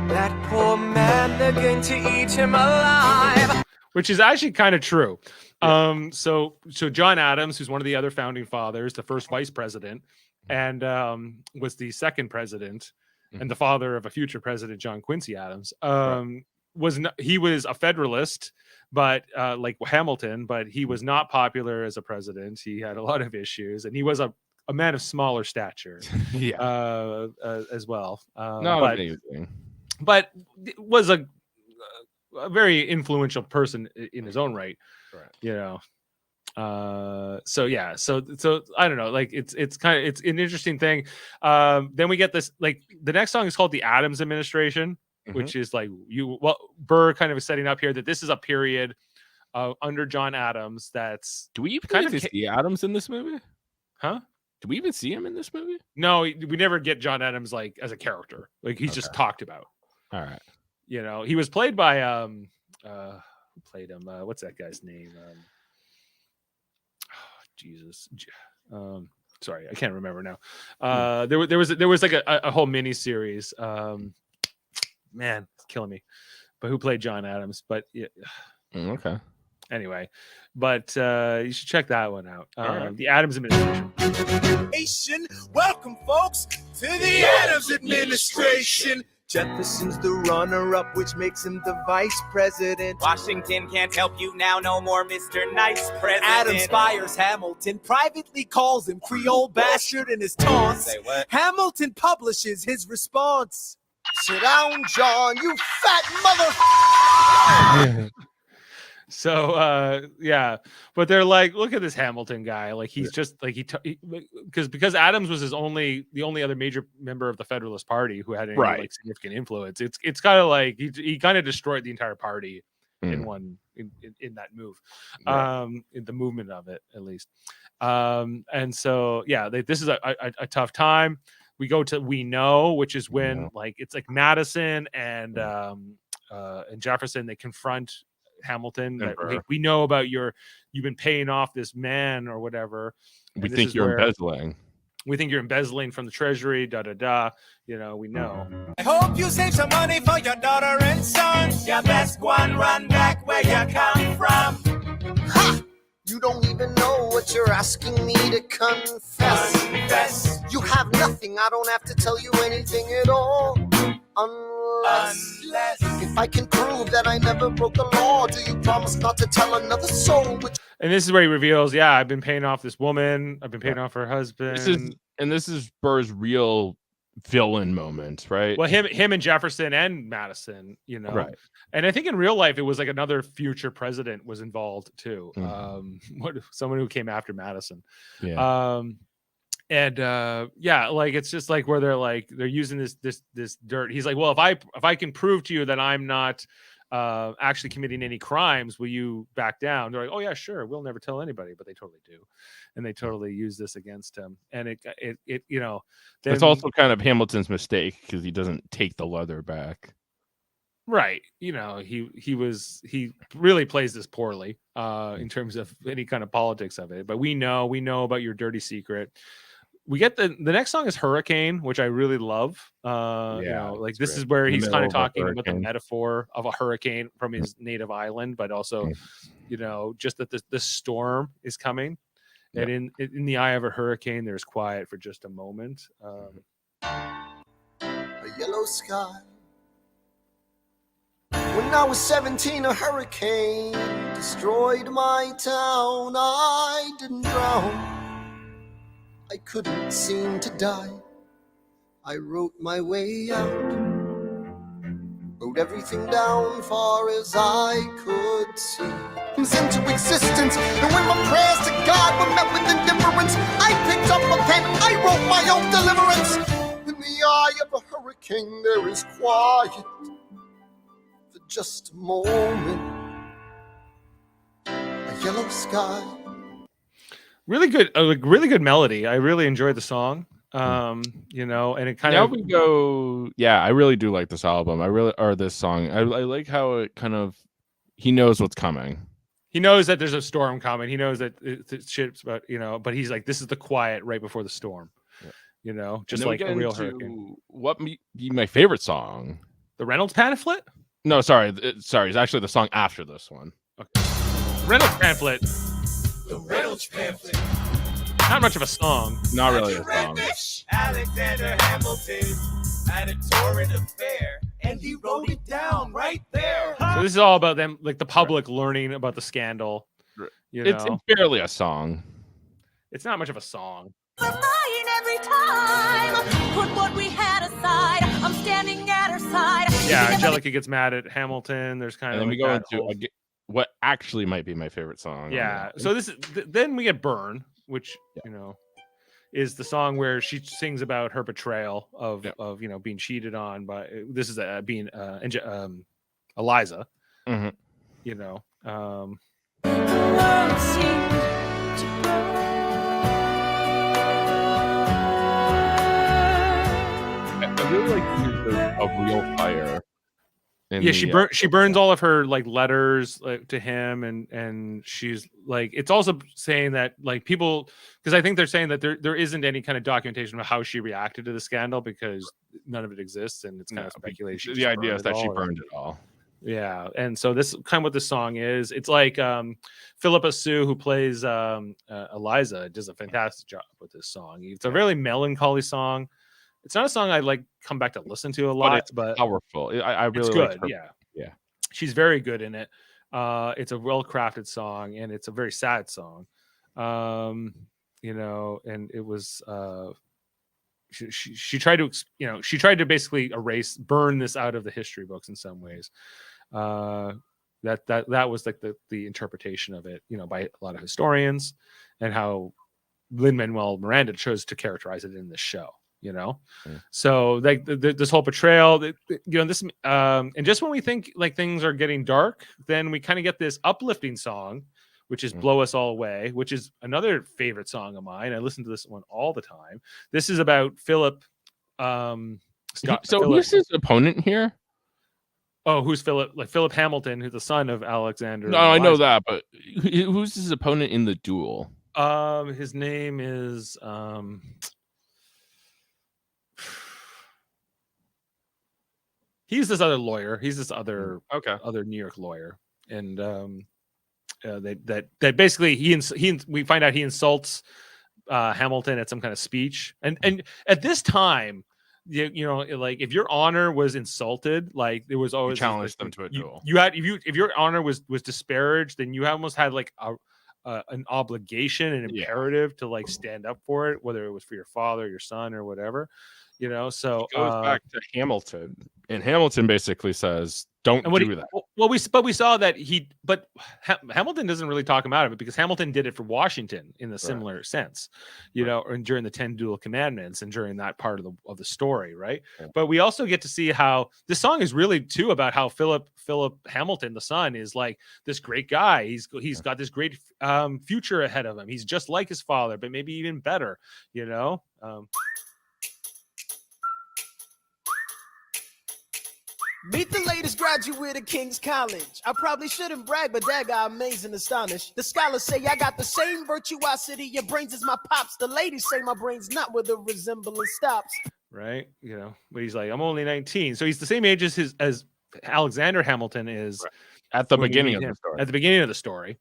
That poor man, they're going to eat him alive. Which is actually kind of true. So John Adams, who's one of the other founding fathers, the first vice president, and was the second president, and the father of a future president, John Quincy Adams, was a Federalist, but like Hamilton, but he was not popular as a president. He had a lot of issues, and he was a man of smaller stature, as well. But was a very influential person in his own right. So I don't know, like it's an interesting thing. Then we get this, like the next song is called The Adams Administration, which is like Burr kind of is setting up here that this is a period under John Adams that's do we even kind of see Adams in this movie? Huh? Do we even see him in this movie? No, we never get John Adams like as a character. Like he's just talked about. All right. He was played by who played him? What's that guy's name? Jesus. Sorry, I can't remember now. There was like a whole mini series. Man, it's killing me. But who played John Adams? But yeah. Okay. Anyway, but you should check that one out. Right. The Adams Administration. Welcome, folks, to the Adams Administration. Jefferson's the runner-up, which makes him the vice president. Washington can't help you now, no more Mr. Nice President. Adams fires Hamilton, privately calls him Creole bastard in his taunts. Say what? Hamilton publishes his response. Sit down, John, you fat mother. So but they're like, look at this Hamilton guy, like he's just like because Adams was the only other major member of the Federalist Party who had any like significant influence. It's kind of like he kind of destroyed the entire party in that move, in the movement of it at least. And so this is a tough time. We go to We Know, which is when like it's like Madison and Jefferson, they confront Hamilton, that, hey, we know about you've been paying off this man or whatever. We think you're embezzling. We think you're embezzling from the treasury, we know. I hope you save some money for your daughter and son. You best go and run back where you come from. Ha! You don't even know what you're asking me to confess. You have nothing, I don't have to tell you anything at all. Unless if I can prove that I never broke the law, do you promise not to tell another soul? And this is where he reveals, I've been paying off this woman. I've been paying off her husband. This is Burr's real villain moment, right? Well, him and Jefferson and Madison, Right. And I think in real life it was like another future president was involved too. Someone who came after Madison. Yeah. Like it's just like where they're using this dirt. He's like, well, if I can prove to you that I'm not actually committing any crimes, will you back down? They're like, oh yeah, sure, we'll never tell anybody, but they totally do, and they totally use this against him. And it It's also kind of Hamilton's mistake because he doesn't take the leather back. Right. He really plays this poorly in terms of any kind of politics of it. But we know about your dirty secret. We get the next song is Hurricane, which I really love. This is where he's kind of talking about the metaphor of a hurricane from his native island, but also, just that the storm is coming. And in the eye of a hurricane, there's quiet for just a moment. A yellow sky. When I was 17, a hurricane destroyed my town. I didn't drown. I couldn't seem to die. I wrote my way out. Wrote everything down far as I could see. Into existence, and when my prayers to God were met with indifference, I picked up a pen, I wrote my own deliverance. In the eye of a hurricane, there is quiet for just a moment. A yellow sky. Really good melody. I really enjoyed the song. And it kind of I really do like this album. This song. I like how it kind of, he knows what's coming. He knows that there's a storm coming. He knows that it's shit's about, but he's like, this is the quiet right before the storm. Just like a real hurricane. What be my favorite song? The Reynolds pamphlet? No, sorry. It's actually the song after this one. Okay. Reynolds pamphlet. The Reynolds pamphlet. Not much of a song. Not really a song. Alexander Hamilton had a torrid affair, and he wrote it down right there. So this is all about them, like the public learning about the scandal. It's barely a song. It's not much of a song. Every time, put what we had aside. I'm standing at her side. Yeah, Angelica gets mad at Hamilton. There's kind and of then we go into what actually might be my favorite song. Yeah. So this is then we get Burn, which is the song where she sings about her betrayal of being cheated on by. This is being Eliza. Mm-hmm. I really like a real fire. She burns all of her like letters to him, and she's like, it's also saying that like people, because I think they're saying that there isn't any kind of documentation of how she reacted to the scandal because none of it exists, and it's kind of speculation. The idea is that she burned it all. Yeah, and so this kind of what this song is. It's like Philippa Sue, who plays Eliza, does a fantastic job with this song. It's a really melancholy song. It's not a song I like come back to listen to a lot, but powerful. I really it's good. like her. Yeah, she's very good in it. It's a well-crafted song, and it's a very sad song. And it was she tried to basically burn this out of the history books in some ways. That was like the interpretation of it, by a lot of historians, and how Lin-Manuel Miranda chose to characterize it in this show. So like this whole betrayal, this and just when we think like things are getting dark, then we kind of get this uplifting song, which is Blow Us All Away, which is another favorite song of mine. I listen to this one all the time. This is about Philip. Who's his opponent here? Oh, who's Philip? Like Philip Hamilton, who's the son of Alexander. No, I know that, but who's his opponent in the duel? His name is he's this other lawyer. He's this other New York lawyer, and that basically we find out he insults Hamilton at some kind of speech, and at this time, like if your honor was insulted, like there was always challenged them to a duel. If your honor was disparaged, then you almost had like an obligation, an imperative to like stand up for it, whether it was for your father, your son, or whatever. you know. So He goes back to Hamilton, and Hamilton basically says, "Don't do that." Well, we saw that Hamilton doesn't really talk him out of it, because Hamilton did it for Washington in a similar sense, you know, and during the 10 Dual Commandments and during that part of the story, right? Yeah. But we also get to see how this song is really too about how Philip Hamilton, the son, is like this great guy. He's got this great future ahead of him. He's just like his father, but maybe even better, you know. Meet the latest graduate of King's College. I probably shouldn't brag, but that guy amazing, astonished. The scholars say I got the same virtuosity. Your brains is my pops. The ladies say my brain's not where the resemblance stops. Right, you know, but he's like, I'm only 19, so he's the same age as Alexander Hamilton is at the beginning of the story. At the beginning of the story.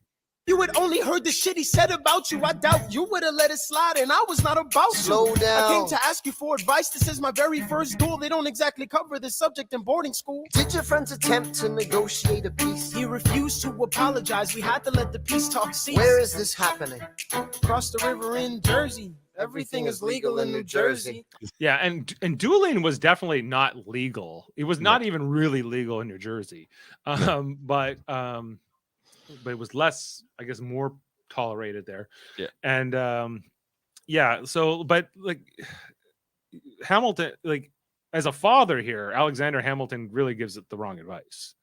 You had only heard the shit he said about you. I doubt you would have let it slide, and I was not about to. Slow down. I came to ask you for advice. This is my very first duel. They don't exactly cover this subject in boarding school. Did your friends attempt to negotiate a peace? He refused to apologize. We had to let the peace talk cease. Where is this happening? Across the river in Jersey. Everything is legal in New Jersey. Yeah, and dueling was definitely not legal. It was not even really legal in New Jersey. But it was less, I guess, more tolerated there. Yeah. And so but like Hamilton, like as a father here, Alexander Hamilton really gives it the wrong advice.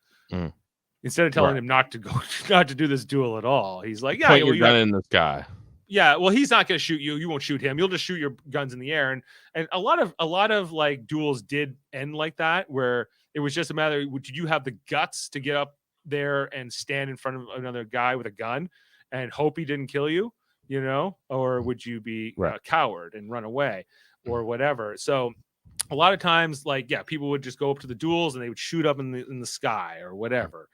Instead of telling him not to do this duel at all, he's like, Point your gun in this guy. Yeah, well, he's not going to shoot you. You won't shoot him. You'll just shoot your guns in the air. And a lot of like duels did end like that, where it was just a matter of, did you have the guts to get up there and stand in front of another guy with a gun and hope he didn't kill you, you know, or would you be a coward and run away or whatever? So a lot of times, like, people would just go up to the duels and they would shoot up in the sky or whatever.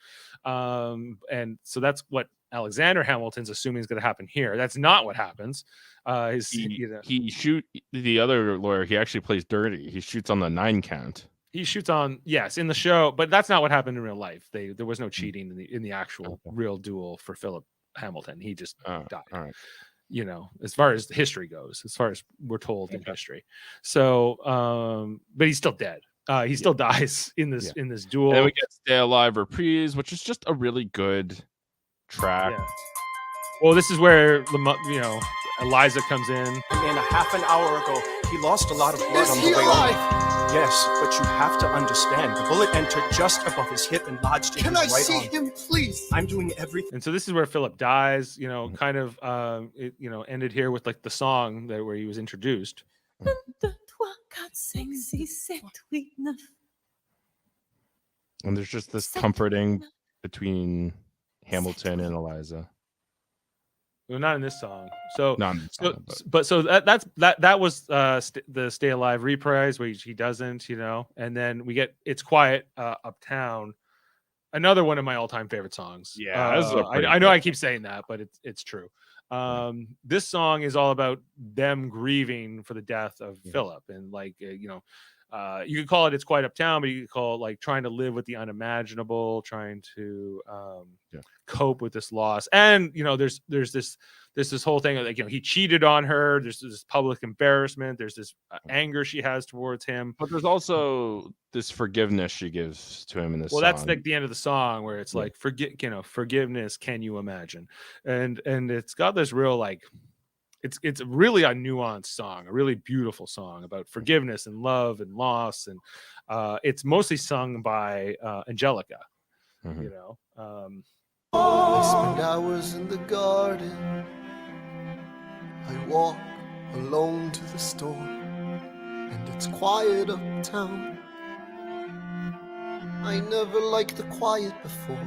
And so that's what Alexander Hamilton's assuming is going to happen here. That's not what happens. He shoot the other lawyer. He actually plays dirty. He shoots on the 9 count. He shoots on, yes, in the show, but that's not what happened in real life. There was no cheating in the actual real duel for Philip Hamilton. He just died. All right. You know, as far as history goes, as far as we're told in history. So, but he's still dead. He still dies in this duel. And then we get Stay Alive Reprise, which is just a really good track. Yeah. Well, this is where Eliza comes in. And a half an hour ago, he lost a lot of blood on the way over. Yes, but you have to understand, the bullet entered just above his hip and lodged in his right arm. Can I see him, please? I'm doing everything. And so this is where Philip dies. You know, kind of. Ended here with like the song where he was introduced. And there's just this comforting between Hamilton and Eliza. Well, not in this song. So, that was the Stay Alive reprise where he doesn't, you know, and then we get It's Quiet Uptown, another one of my all-time favorite songs. Yeah, I know I keep saying that, but it's true. This song is all about them grieving for the death of Philip, and like you could call it It's Quiet Uptown, but you could call it like trying to live with the unimaginable, trying to cope with this loss. And there's this whole thing of, like, he cheated on her. There's this public embarrassment. There's this anger she has towards him. But there's also this forgiveness she gives to him in this song. That's like the end of the song where it's like forgiveness. Can you imagine? And it's got this real like. It's really a nuanced song, a really beautiful song about forgiveness and love and loss, and it's mostly sung by Angelica. I spend hours in the garden. I walk alone to the store, and it's quiet uptown. I never liked the quiet before.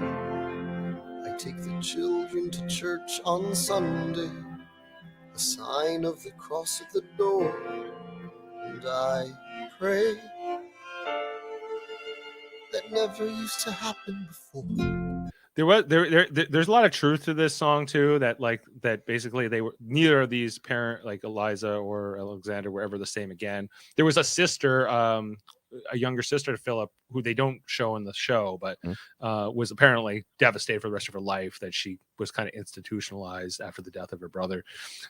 I take the children to church on Sunday. A sign of the cross at the door, and I pray. That never used to happen before. There's a lot of truth to this song too. That basically they were neither of these parent, like Eliza or Alexander, were ever the same again. There was a sister, a younger sister to Philip, who they don't show in the show, but was apparently devastated for the rest of her life. That she was kind of institutionalized after the death of her brother.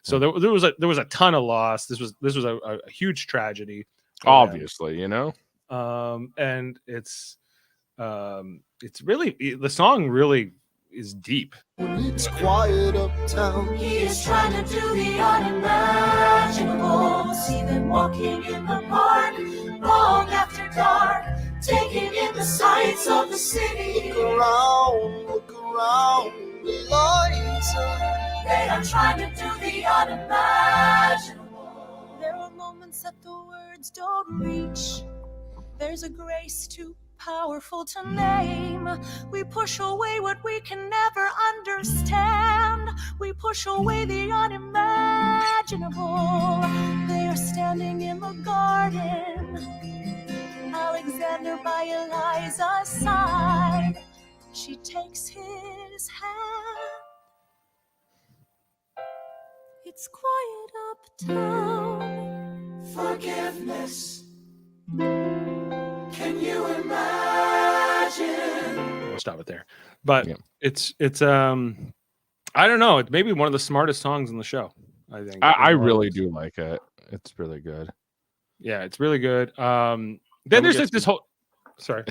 So there was a ton of loss. This was a huge tragedy. Obviously, you know. And it's really, the song really is deep. It's quiet uptown. He is trying to do the unimaginable. See them walking in the park long after dark, taking in the sights of the city. Look around, the lights are. They are trying to do the unimaginable. There are moments that the words don't reach. There's a grace too powerful to name. We push away what we can never understand. We push away the unimaginable. They are standing in the garden, Alexander by Eliza's side. She takes his hand. It's quiet uptown. Forgiveness. Can you imagine? We'll stop it there. But it's I don't know. It's maybe one of the smartest songs in the show. I think. I really do like it. It's really good. Yeah, it's really good. Then there's like this whole. Sorry.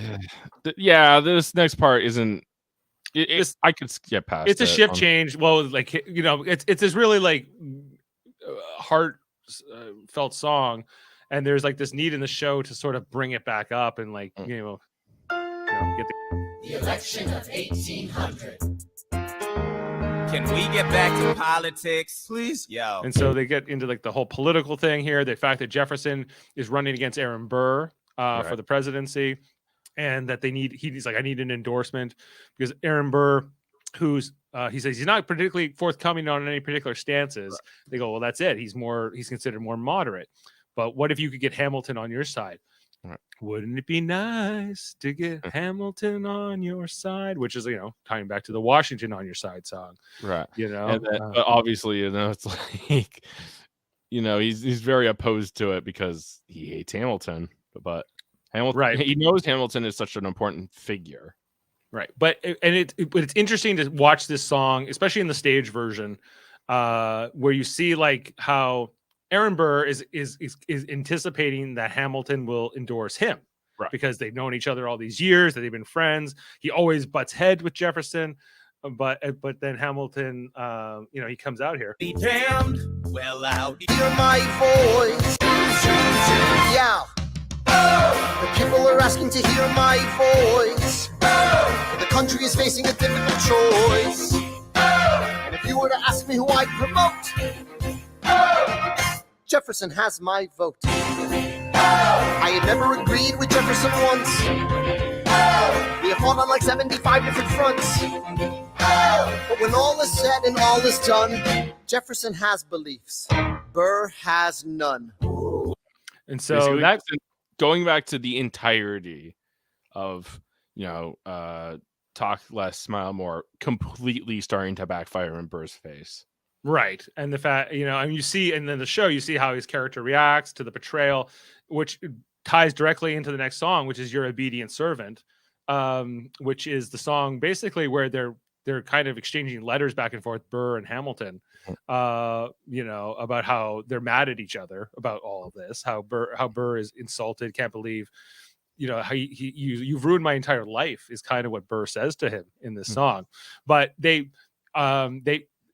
Yeah, this next part isn't. I could get past. It's a shift change. Well, like, you know, it's this really like heartfelt song, and there's like this need in the show to sort of bring it back up and like get the election of 1800. Can we get back to politics, please? Yo. And so they get into like the whole political thing here. The fact that Jefferson is running against Aaron Burr for the presidency, and that he's like, I need an endorsement because Aaron Burr, who's he says he's not particularly forthcoming on any particular stances. Right. They go, well, that's it. He's considered more moderate. But what if you could get Hamilton on your side? Right. Wouldn't it be nice to get Hamilton on your side? Which is, you know, tying back to the Washington on your side song. Right. You know, and then, but obviously, you know, it's like, you know, he's very opposed to it because he hates Hamilton. But Hamilton, right. He knows Hamilton is such an important figure. Right. But it's interesting to watch this song, especially in the stage version, where you see like how Aaron Burr is anticipating that Hamilton will endorse him, right? Because they've known each other all these years, that they've been friends. He always butts heads with Jefferson, but then Hamilton, you know, he comes out here. Be damned, well out. Hear my voice. Yeah. The people are asking to hear my voice. The country is facing a difficult choice. And if you were to ask me who I'd promote, Jefferson has my vote. I had never agreed with Jefferson once. We have fought on like 75 different fronts. But when all is said and all is done, Jefferson has beliefs. Burr has none. And so that's going back to the entirety of, you know, talk less, smile more, completely starting to backfire in Burr's face. Right. And the fact, you know, and you see, and then the show, you see how his character reacts to the betrayal, which ties directly into the next song, which is Your Obedient Servant, which is the song basically where they're kind of exchanging letters back and forth, Burr and Hamilton, you know, about how they're mad at each other about all of this, how Burr is insulted, can't believe, you know, how you've ruined my entire life is kind of what Burr says to him in this song. But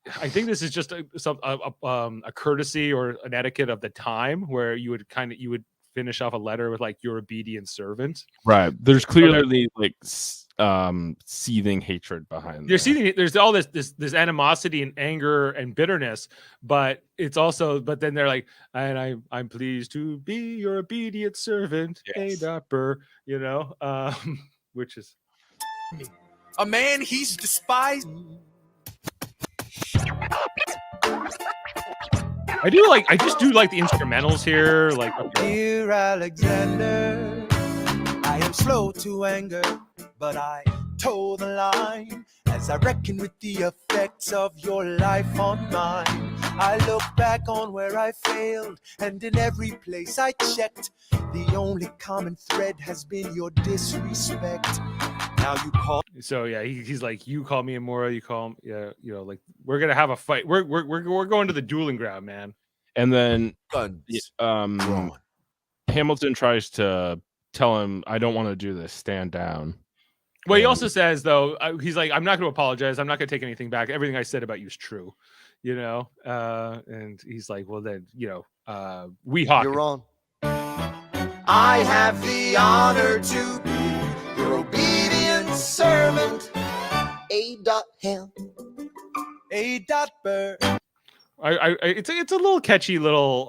I think this is just a courtesy or an etiquette of the time where you would finish off a letter with like Your Obedient Servant. Right. There's clearly like seething hatred behind. There's all this animosity and anger and bitterness, but it's also, but then they're like, and I'm pleased to be your obedient servant, yes. Burr, you know, which is a man he's despised. I just do like the instrumentals here. Like, dear Alexander, I am slow to anger, but I toe the line as I reckon with the effects of your life on mine. I look back on where I failed, and in every place I checked, the only common thread has been your disrespect. Now you call. So yeah, he's like, you call me immoral, you call him, yeah, you know, like we're gonna have a fight. We're going to the dueling ground, man. And then guns Hamilton tries to tell him, "I don't want to do this. Stand down." Well, he And- also says though, he's like, "I'm not going to apologize. I'm not going to take anything back. Everything I said about you is true." You know, and he's like, "Well, then, you know, we hawk." You're wrong. I have the honor to be your obedient servant. A.Ham. A.Bird. It's a little catchy little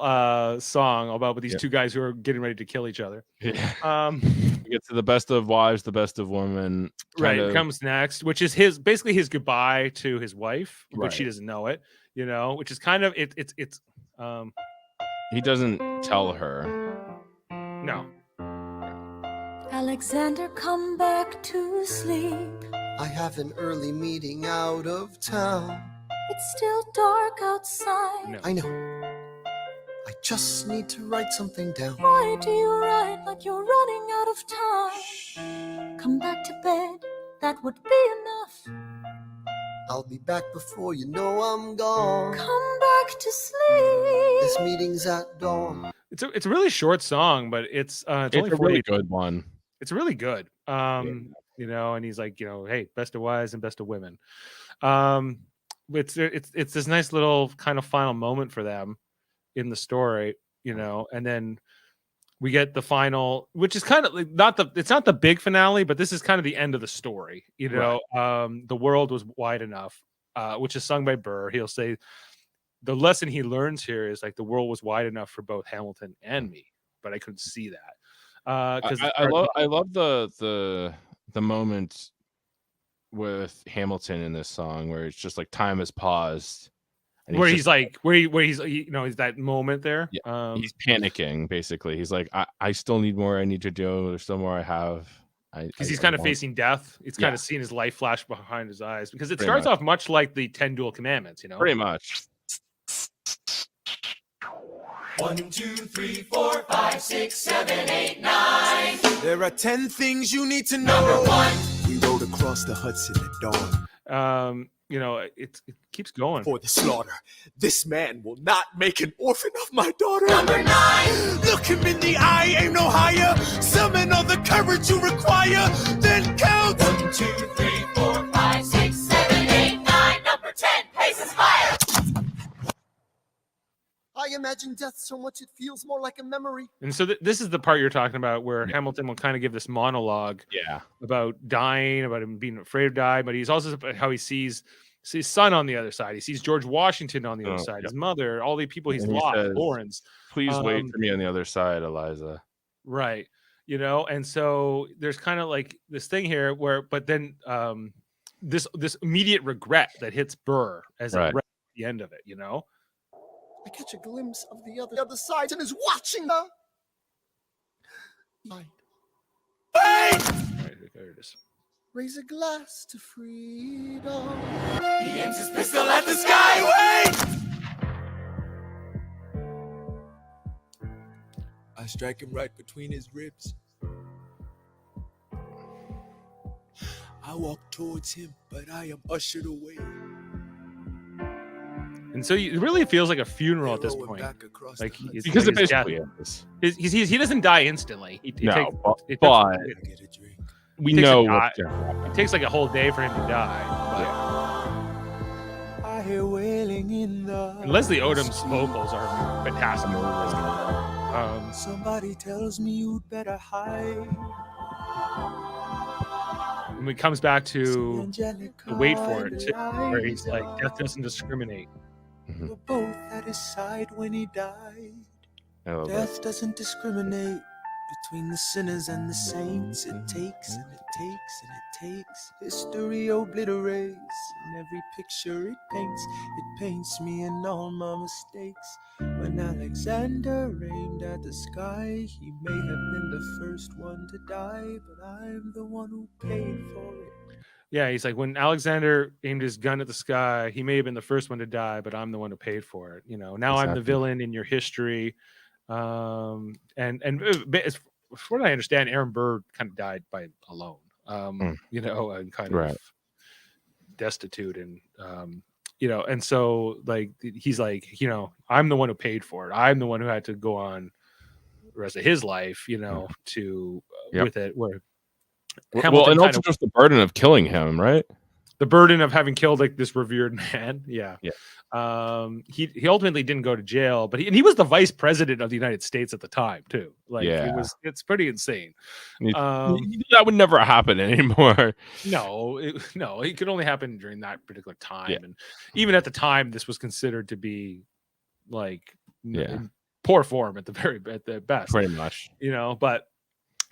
song about these two guys who are getting ready to kill each other. Yeah. We get to the best of wives, the best of women. Right, it comes next, which is basically his goodbye to his wife, but she Right. doesn't know it, you know, which is kind of it's He doesn't tell her. no. Alexander, come back to sleep. I have an early meeting out of town. It's still dark outside. No. I know. I just need to write something down. Why do you write like you're running out of time? Come back to bed, that would be enough. I'll be back before you know I'm gone. Come back to sleep. This meeting's at dawn. It's a really short song, but it's only It's a 40. really good one. It's really good. You know, and he's like, you know, hey, best of wives and best of women. It's this nice little kind of final moment for them in the story, you know, and then we get the final, which is kind of like it's not the big finale, but this is kind of the end of the story, you know. The world was wide enough, which is sung by Burr. He'll say the lesson he learns here is like the world was wide enough for both Hamilton and me, but I couldn't see that. Because I love the moment with Hamilton in this song where it's just like time has paused. And where he's like, where he's, you know, is that moment there? Yeah, he's panicking basically. He's like, I still need more. I need to do. There's still more I have. Because he's kind of facing death. It's kind of seeing his life flash behind his eyes. Because it starts off much like the 10 Dual Commandments, you know. Pretty much. 1, 2, 3, 4, 5, 6, 7, 8, 9. There are 10 things you need to know. Number 1. We rode across the Hudson at dawn. You know, it keeps going. For the slaughter, this man will not make an orphan of my daughter. Number 9. Look him in the eye, aim no higher. Summon all the courage you require. Then count. 1, 2, 3, 4, 5, 6, 7, 8, 9. Number 10. Paces higher. I imagine death so much it feels more like a memory. And so this is the part you're talking about where Hamilton will kind of give this monologue about dying, about him being afraid to die, but he's also about how he sees his son on the other side. He sees George Washington on the other side, his mother, all the people he's lost, Lawrence. Please wait for me on the other side, Eliza. Right. You know, and so there's kind of like this thing here where, but then this immediate regret that hits Burr as at the end of it, you know? I catch a glimpse of the other side and is watching the light. Wait! Right, there it is. Raise a glass to freedom. He aims his pistol at the sky. Wait! I strike him right between his ribs. I walk towards him, but I am ushered away. And so it really feels like a funeral at this point. Like because it basically is. He doesn't die instantly. But we know what's going to happen. It takes like a whole day for him to die. I hear wailing in the. And Leslie Odom's vocals are fantastic. Somebody tells me you'd better hide. And it comes back to wait for it, too, where he's like, death doesn't discriminate. We're both at his side when he died. Death doesn't discriminate between the sinners and the saints. It takes and it takes and it takes. History obliterates in every picture it paints me and all my mistakes. When Alexander aimed at the sky, he may have been the first one to die, but I'm the one who paid for it. Yeah, he's like, when Alexander aimed his gun at the sky, he may have been the first one to die, but I'm the one who paid for it. You know, now I'm the villain in your history. And as far as I understand, Aaron Burr kind of died alone. You know, and kind of destitute, and you know, and so like he's like, you know, I'm the one who paid for it. I'm the one who had to go on rest of his life, you know, to Yep. with it, where Well, Hamilton and kind also of just the burden of killing him, right? the burden of having killed like this revered man. Yeah. Yeah. He ultimately didn't go to jail, but he was the vice president of the United States at the time too. Like it's pretty insane. That would never happen anymore. No, it could only happen during that particular time. And even at the time, this was considered to be like in poor form at the best. Pretty much. You know, but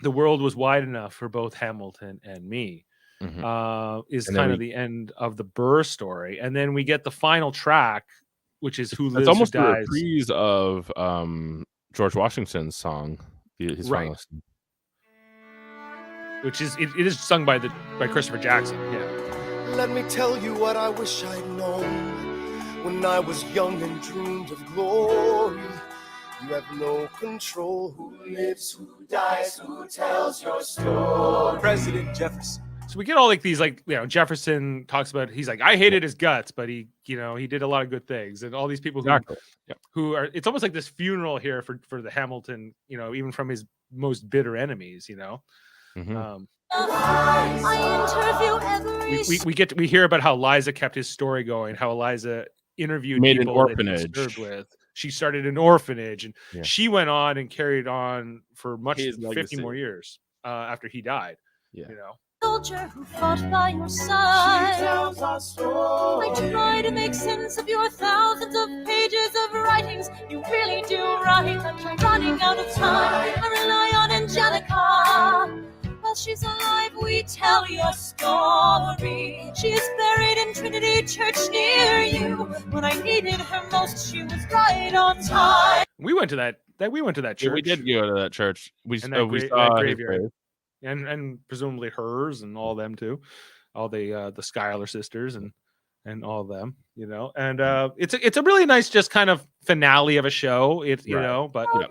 the world was wide enough for both Hamilton and me. Is And kind of the end of the Burr story. And then we get the final track, which is Who Lives, It's almost Who a Dies. reprise of George Washington's song, his final song. Which is it is sung by Christopher Jackson. Yeah. Let me tell you what I wish I'd known when I was young and dreamed of glory. You have no control. Who lives, who dies, who tells your story? President Jefferson. So we get all like these, like, you know, Jefferson talks about, he's like, I hated his guts, but he did a lot of good things. And all these people who are, it's almost like this funeral here for the Hamilton, you know, even from his most bitter enemies, you know. We hear about how Liza kept his story going, how Eliza interviewed Made people an orphanage. that he served with. She started an orphanage, and she went on and carried on for much 50 more years after he died. You know. Soldier who fought by your side. She tells our story. I try to make sense of your thousands of pages of writings. You really do write, but you're running out of time. I rely on Angelica. While she's alive, we tell your story. She is buried in Trinity Church near you. When I needed her most, she was right on time. We went to that church. Yeah, we did go to that church. We saw that graveyard. And presumably hers and all them too, all the Schuyler sisters and all of them, you know. And it's a really nice just kind of finale of a show. It's you know, but I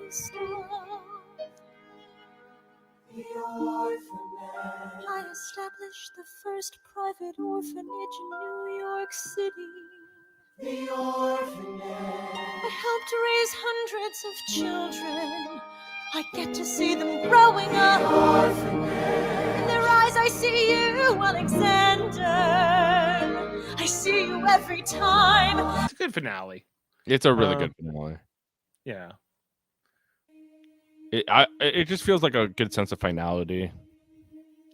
established the first private orphanage in New York City. The orphanage. I helped raise hundreds of children. I get to see them growing up. In their eyes I see you, Alexander. I see you every time. It's a good finale. It's a really good finale. Yeah. It just feels like a good sense of finality.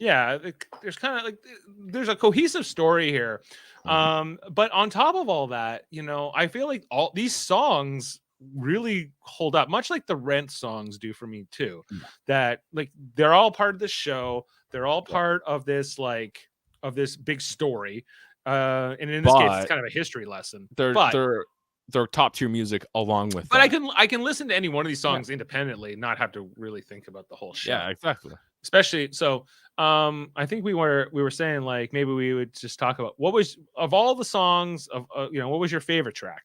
Yeah, there's kind of like there's a cohesive story here. But on top of all that, you know, I feel like all these songs really hold up, much like the Rent songs do for me too. That like they're all part of the show, they're all part of this big story, and in this case it's kind of a history lesson. They're top tier music along with but I can listen to any one of these songs independently, not have to really think about the whole show. Yeah, exactly. Especially so I think we were saying like maybe we would just talk about what was of all the songs of you know, what was your favorite track?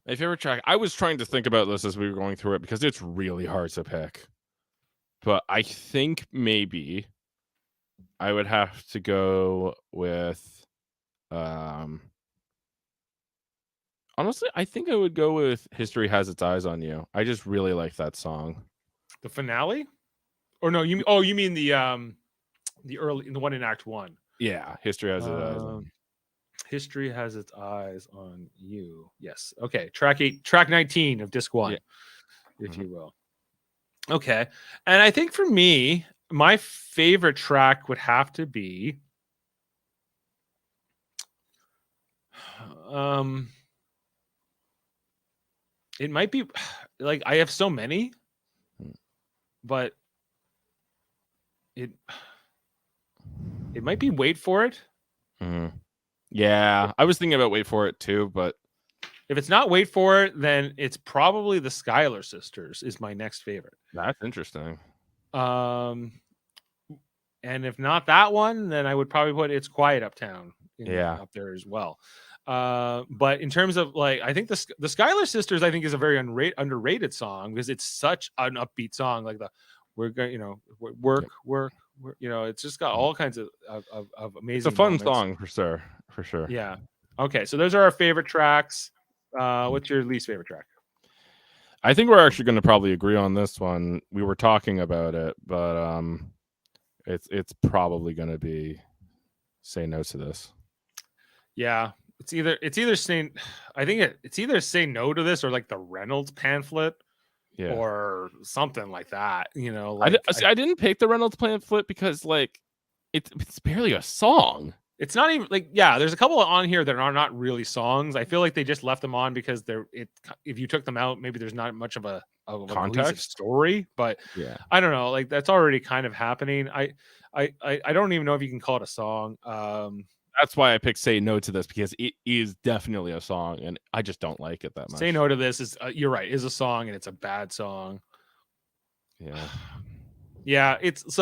My favorite track, I was trying to think about this as we were going through it because it's really hard to pick. But I think maybe I would have to go with honestly, I think I would go with History Has Its Eyes on You. I just really like that song. The finale? Or no, you mean the one in Act 1. Yeah, History Has Its Eyes on You. History Has Its Eyes on You. Yes. Okay. Track 19 of disc 1, if you will. Okay. And I think for me, my favorite track would have to be it might be like I have so many, but it might be Wait For It. Yeah, I was thinking about Wait For It too, but if it's not Wait For It, then it's probably the Schuyler Sisters is my next favorite. That's interesting. And if not that one, then I would probably put It's Quiet Uptown up there as well. But in terms of like, I think the Schuyler Sisters, I think is a very underrated song because it's such an upbeat song. Like we're going, you know, work, you know, it's just got all kinds of amazing. It's a fun moments. song for sure. Yeah. Okay, so those are our favorite tracks. What's your least favorite track? I think we're actually going to probably agree on this one. We were talking about it, but it's probably going to be Say No to This. Yeah, it's either saying, I think it's either Say No to This or like the Reynolds pamphlet, Yeah. or something like that. I didn't pick the Reynolds pamphlet because like it's barely a song. It's not even like, yeah, there's a couple on here that are not really songs. I feel like they just left them on because if you took them out, maybe there's not much of a cohesive Context? story. But Yeah. I don't know, like that's already kind of happening. I don't even know if you can call it a song. That's why I picked Say No to This, because it is definitely a song, and I just don't like it that much. Say No to This is you're right, is a song, and it's a bad song. Yeah. Yeah, it's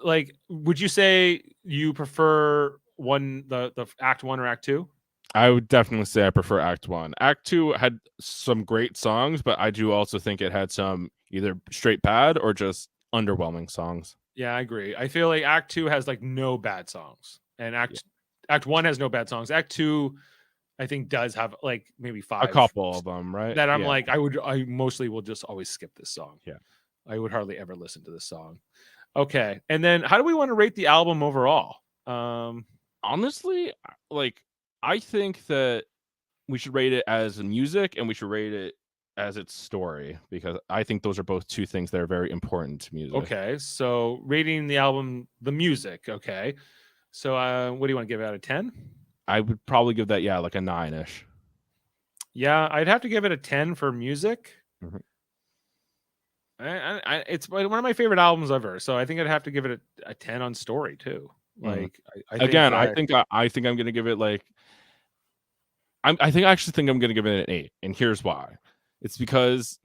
like, would you say you prefer the act 1 or act 2? I would definitely say I prefer Act 1. Act 2 had some great songs, but I do also think it had some either straight bad or just underwhelming songs. Yeah, I agree. I feel like Act 2 has like no bad songs, and Act 1 has no bad songs. Act 2, I think, does have like maybe 5, a couple of them, right? That I'm like, I mostly will just always skip this song. Yeah, I would hardly ever listen to this song. Okay, and then how do we want to rate the album overall? Honestly, like I think that we should rate it as music, and we should rate it as its story, because I think those are both two things that are very important to music. Okay, so rating the album, the music. Okay, so what do you want to give it out of 10? I would probably give that, like a 9-ish. Yeah, I'd have to give it a 10 for music. Mm-hmm. It's one of my favorite albums ever, so I think I'd have to give it a 10 on story too. Like, I think I'm gonna give it like I actually think I'm gonna give it an 8, and here's why. It's because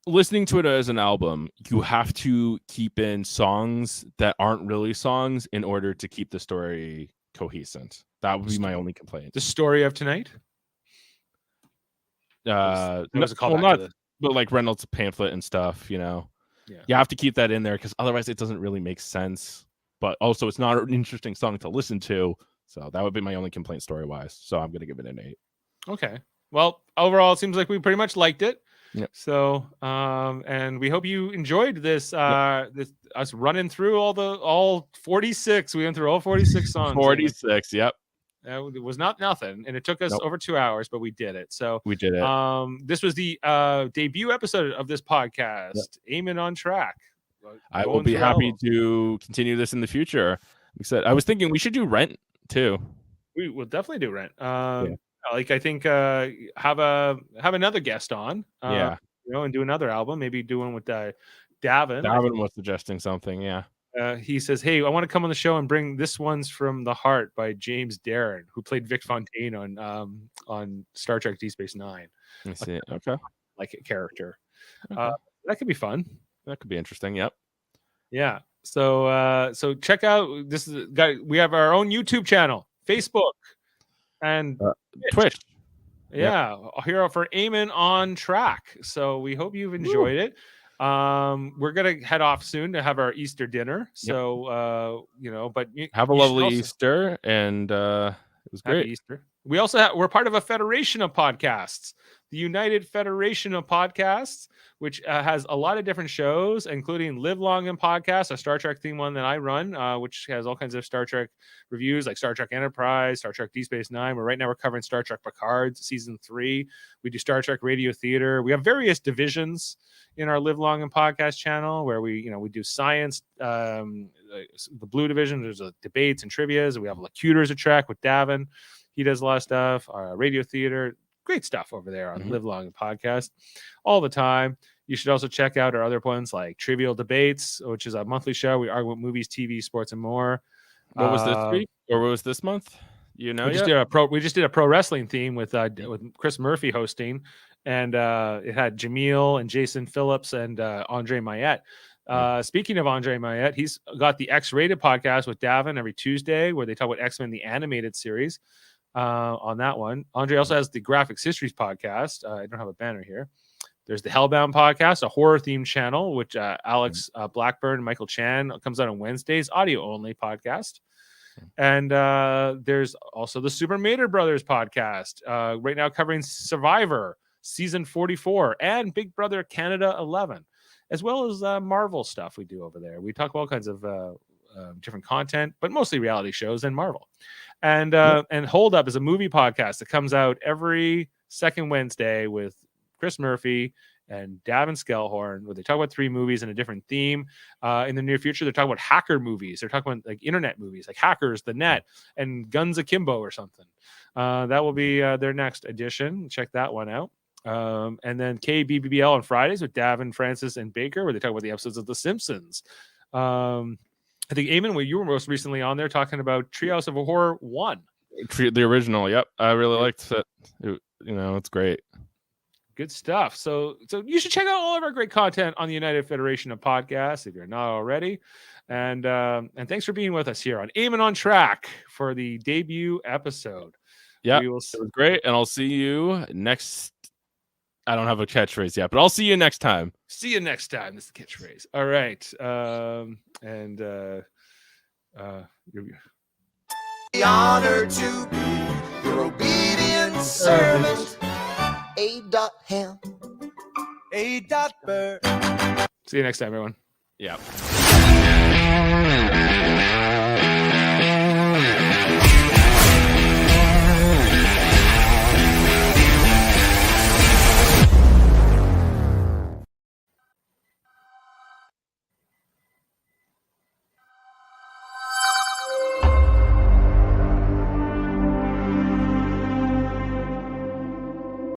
listening to it as an album, you have to keep in songs that aren't really songs in order to keep the story cohesive. That would be my only complaint. The story of tonight. But like Reynolds pamphlet and stuff, you have to keep that in there, because otherwise it doesn't really make sense. But also, it's not an interesting song to listen to, so that would be my only complaint story wise. So I'm gonna give it an 8. Okay. Well, overall, it seems like we pretty much liked it. Yep. So, and we hope you enjoyed this. This us running through all 46. We went through all 46 songs. 46. Yep. It was not nothing, and it took us over 2 hours, but we did it. So we did it. This was the debut episode of this podcast. Eamon On Track. I will be happy to continue this in the future. I was thinking we should do Rent too. We will definitely do Rent. Like, I think have another guest on. And do another album. Maybe do one with Davan. Davan was suggesting something. Yeah. He says, "Hey, I want to come on the show and bring This One's from the Heart by James Darren, who played Vic Fontaine on Star Trek Deep Space Nine." I see. Okay. Like a character. Okay. That could be fun. That could be interesting. Yep. Yeah. So check out this. We have our own YouTube channel, Facebook, and Twitch. Yeah, here for Eamon On Track. So we hope you've enjoyed it. We're gonna head off soon to have our Easter dinner. So but have a lovely Easter, and it was great. Happy Easter. We also we're part of a federation of podcasts, the United Federation of Podcasts, which has a lot of different shows, including Live Long and Podcast, a Star Trek theme one that I run, which has all kinds of Star Trek reviews, like Star Trek Enterprise, Star Trek Deep Space Nine. Right now we're covering Star Trek Picard season 3. We do Star Trek Radio Theater. We have various divisions in our Live Long and Podcast channel, where we do science, the Blue Division. There's debates and trivias. We have Locutors of Trek with Davan. He does a lot of stuff. Radio Theater, great stuff over there on Live Long and Podcast all the time. You should also check out our other ones like Trivial Debates, which is a monthly show. We argue about movies, TV, sports, and more. What was this week, or what was this month? We just did a pro wrestling theme with Chris Murphy hosting, and it had Jaemeel and Jason Phillips and Andre Mayette. Speaking of Andre Mayette, he's got the X-Rated podcast with Davan every Tuesday, where they talk about X-Men the animated series. On that one, Andre also has the Graphics Histories podcast. I don't have a banner here. There's the Hellbound podcast, a horror themed channel, which Alex Blackburn and Michael Chan comes out on Wednesdays, audio only podcast. And there's also the Super Mader Brothers podcast, right now covering Survivor Season 44, and Big Brother Canada 11, as well as Marvel stuff we do over there. We talk about all kinds of different content, but mostly reality shows and Marvel. And Hold Up is a movie podcast that comes out every second Wednesday with Chris Murphy and Davan Skelhorn, where they talk about 3 movies in a different theme. In the near future, they're talking about hacker movies. They're talking about like internet movies, like Hackers, The Net, and Guns Akimbo or something. That will be their next edition. Check that one out. And then KBBL on Fridays with Davan, Francis, and Baker, where they talk about the episodes of The Simpsons. I think, Eamon, where you were most recently on there talking about Treehouse of Horror 1. The original, yep. I really liked it. It's great. Good stuff. So you should check out all of our great content on the United Federation of Podcasts if you're not already. And thanks for being with us here on Eamon On Track for the debut episode. Yeah, it was great. And I'll see you next. I don't have a catchphrase yet, but I'll see you next time. See you next time. That's the catchphrase. All right. The honor to be your obedient servant. A.Ham. A.Bird. See you next time, everyone. Yeah.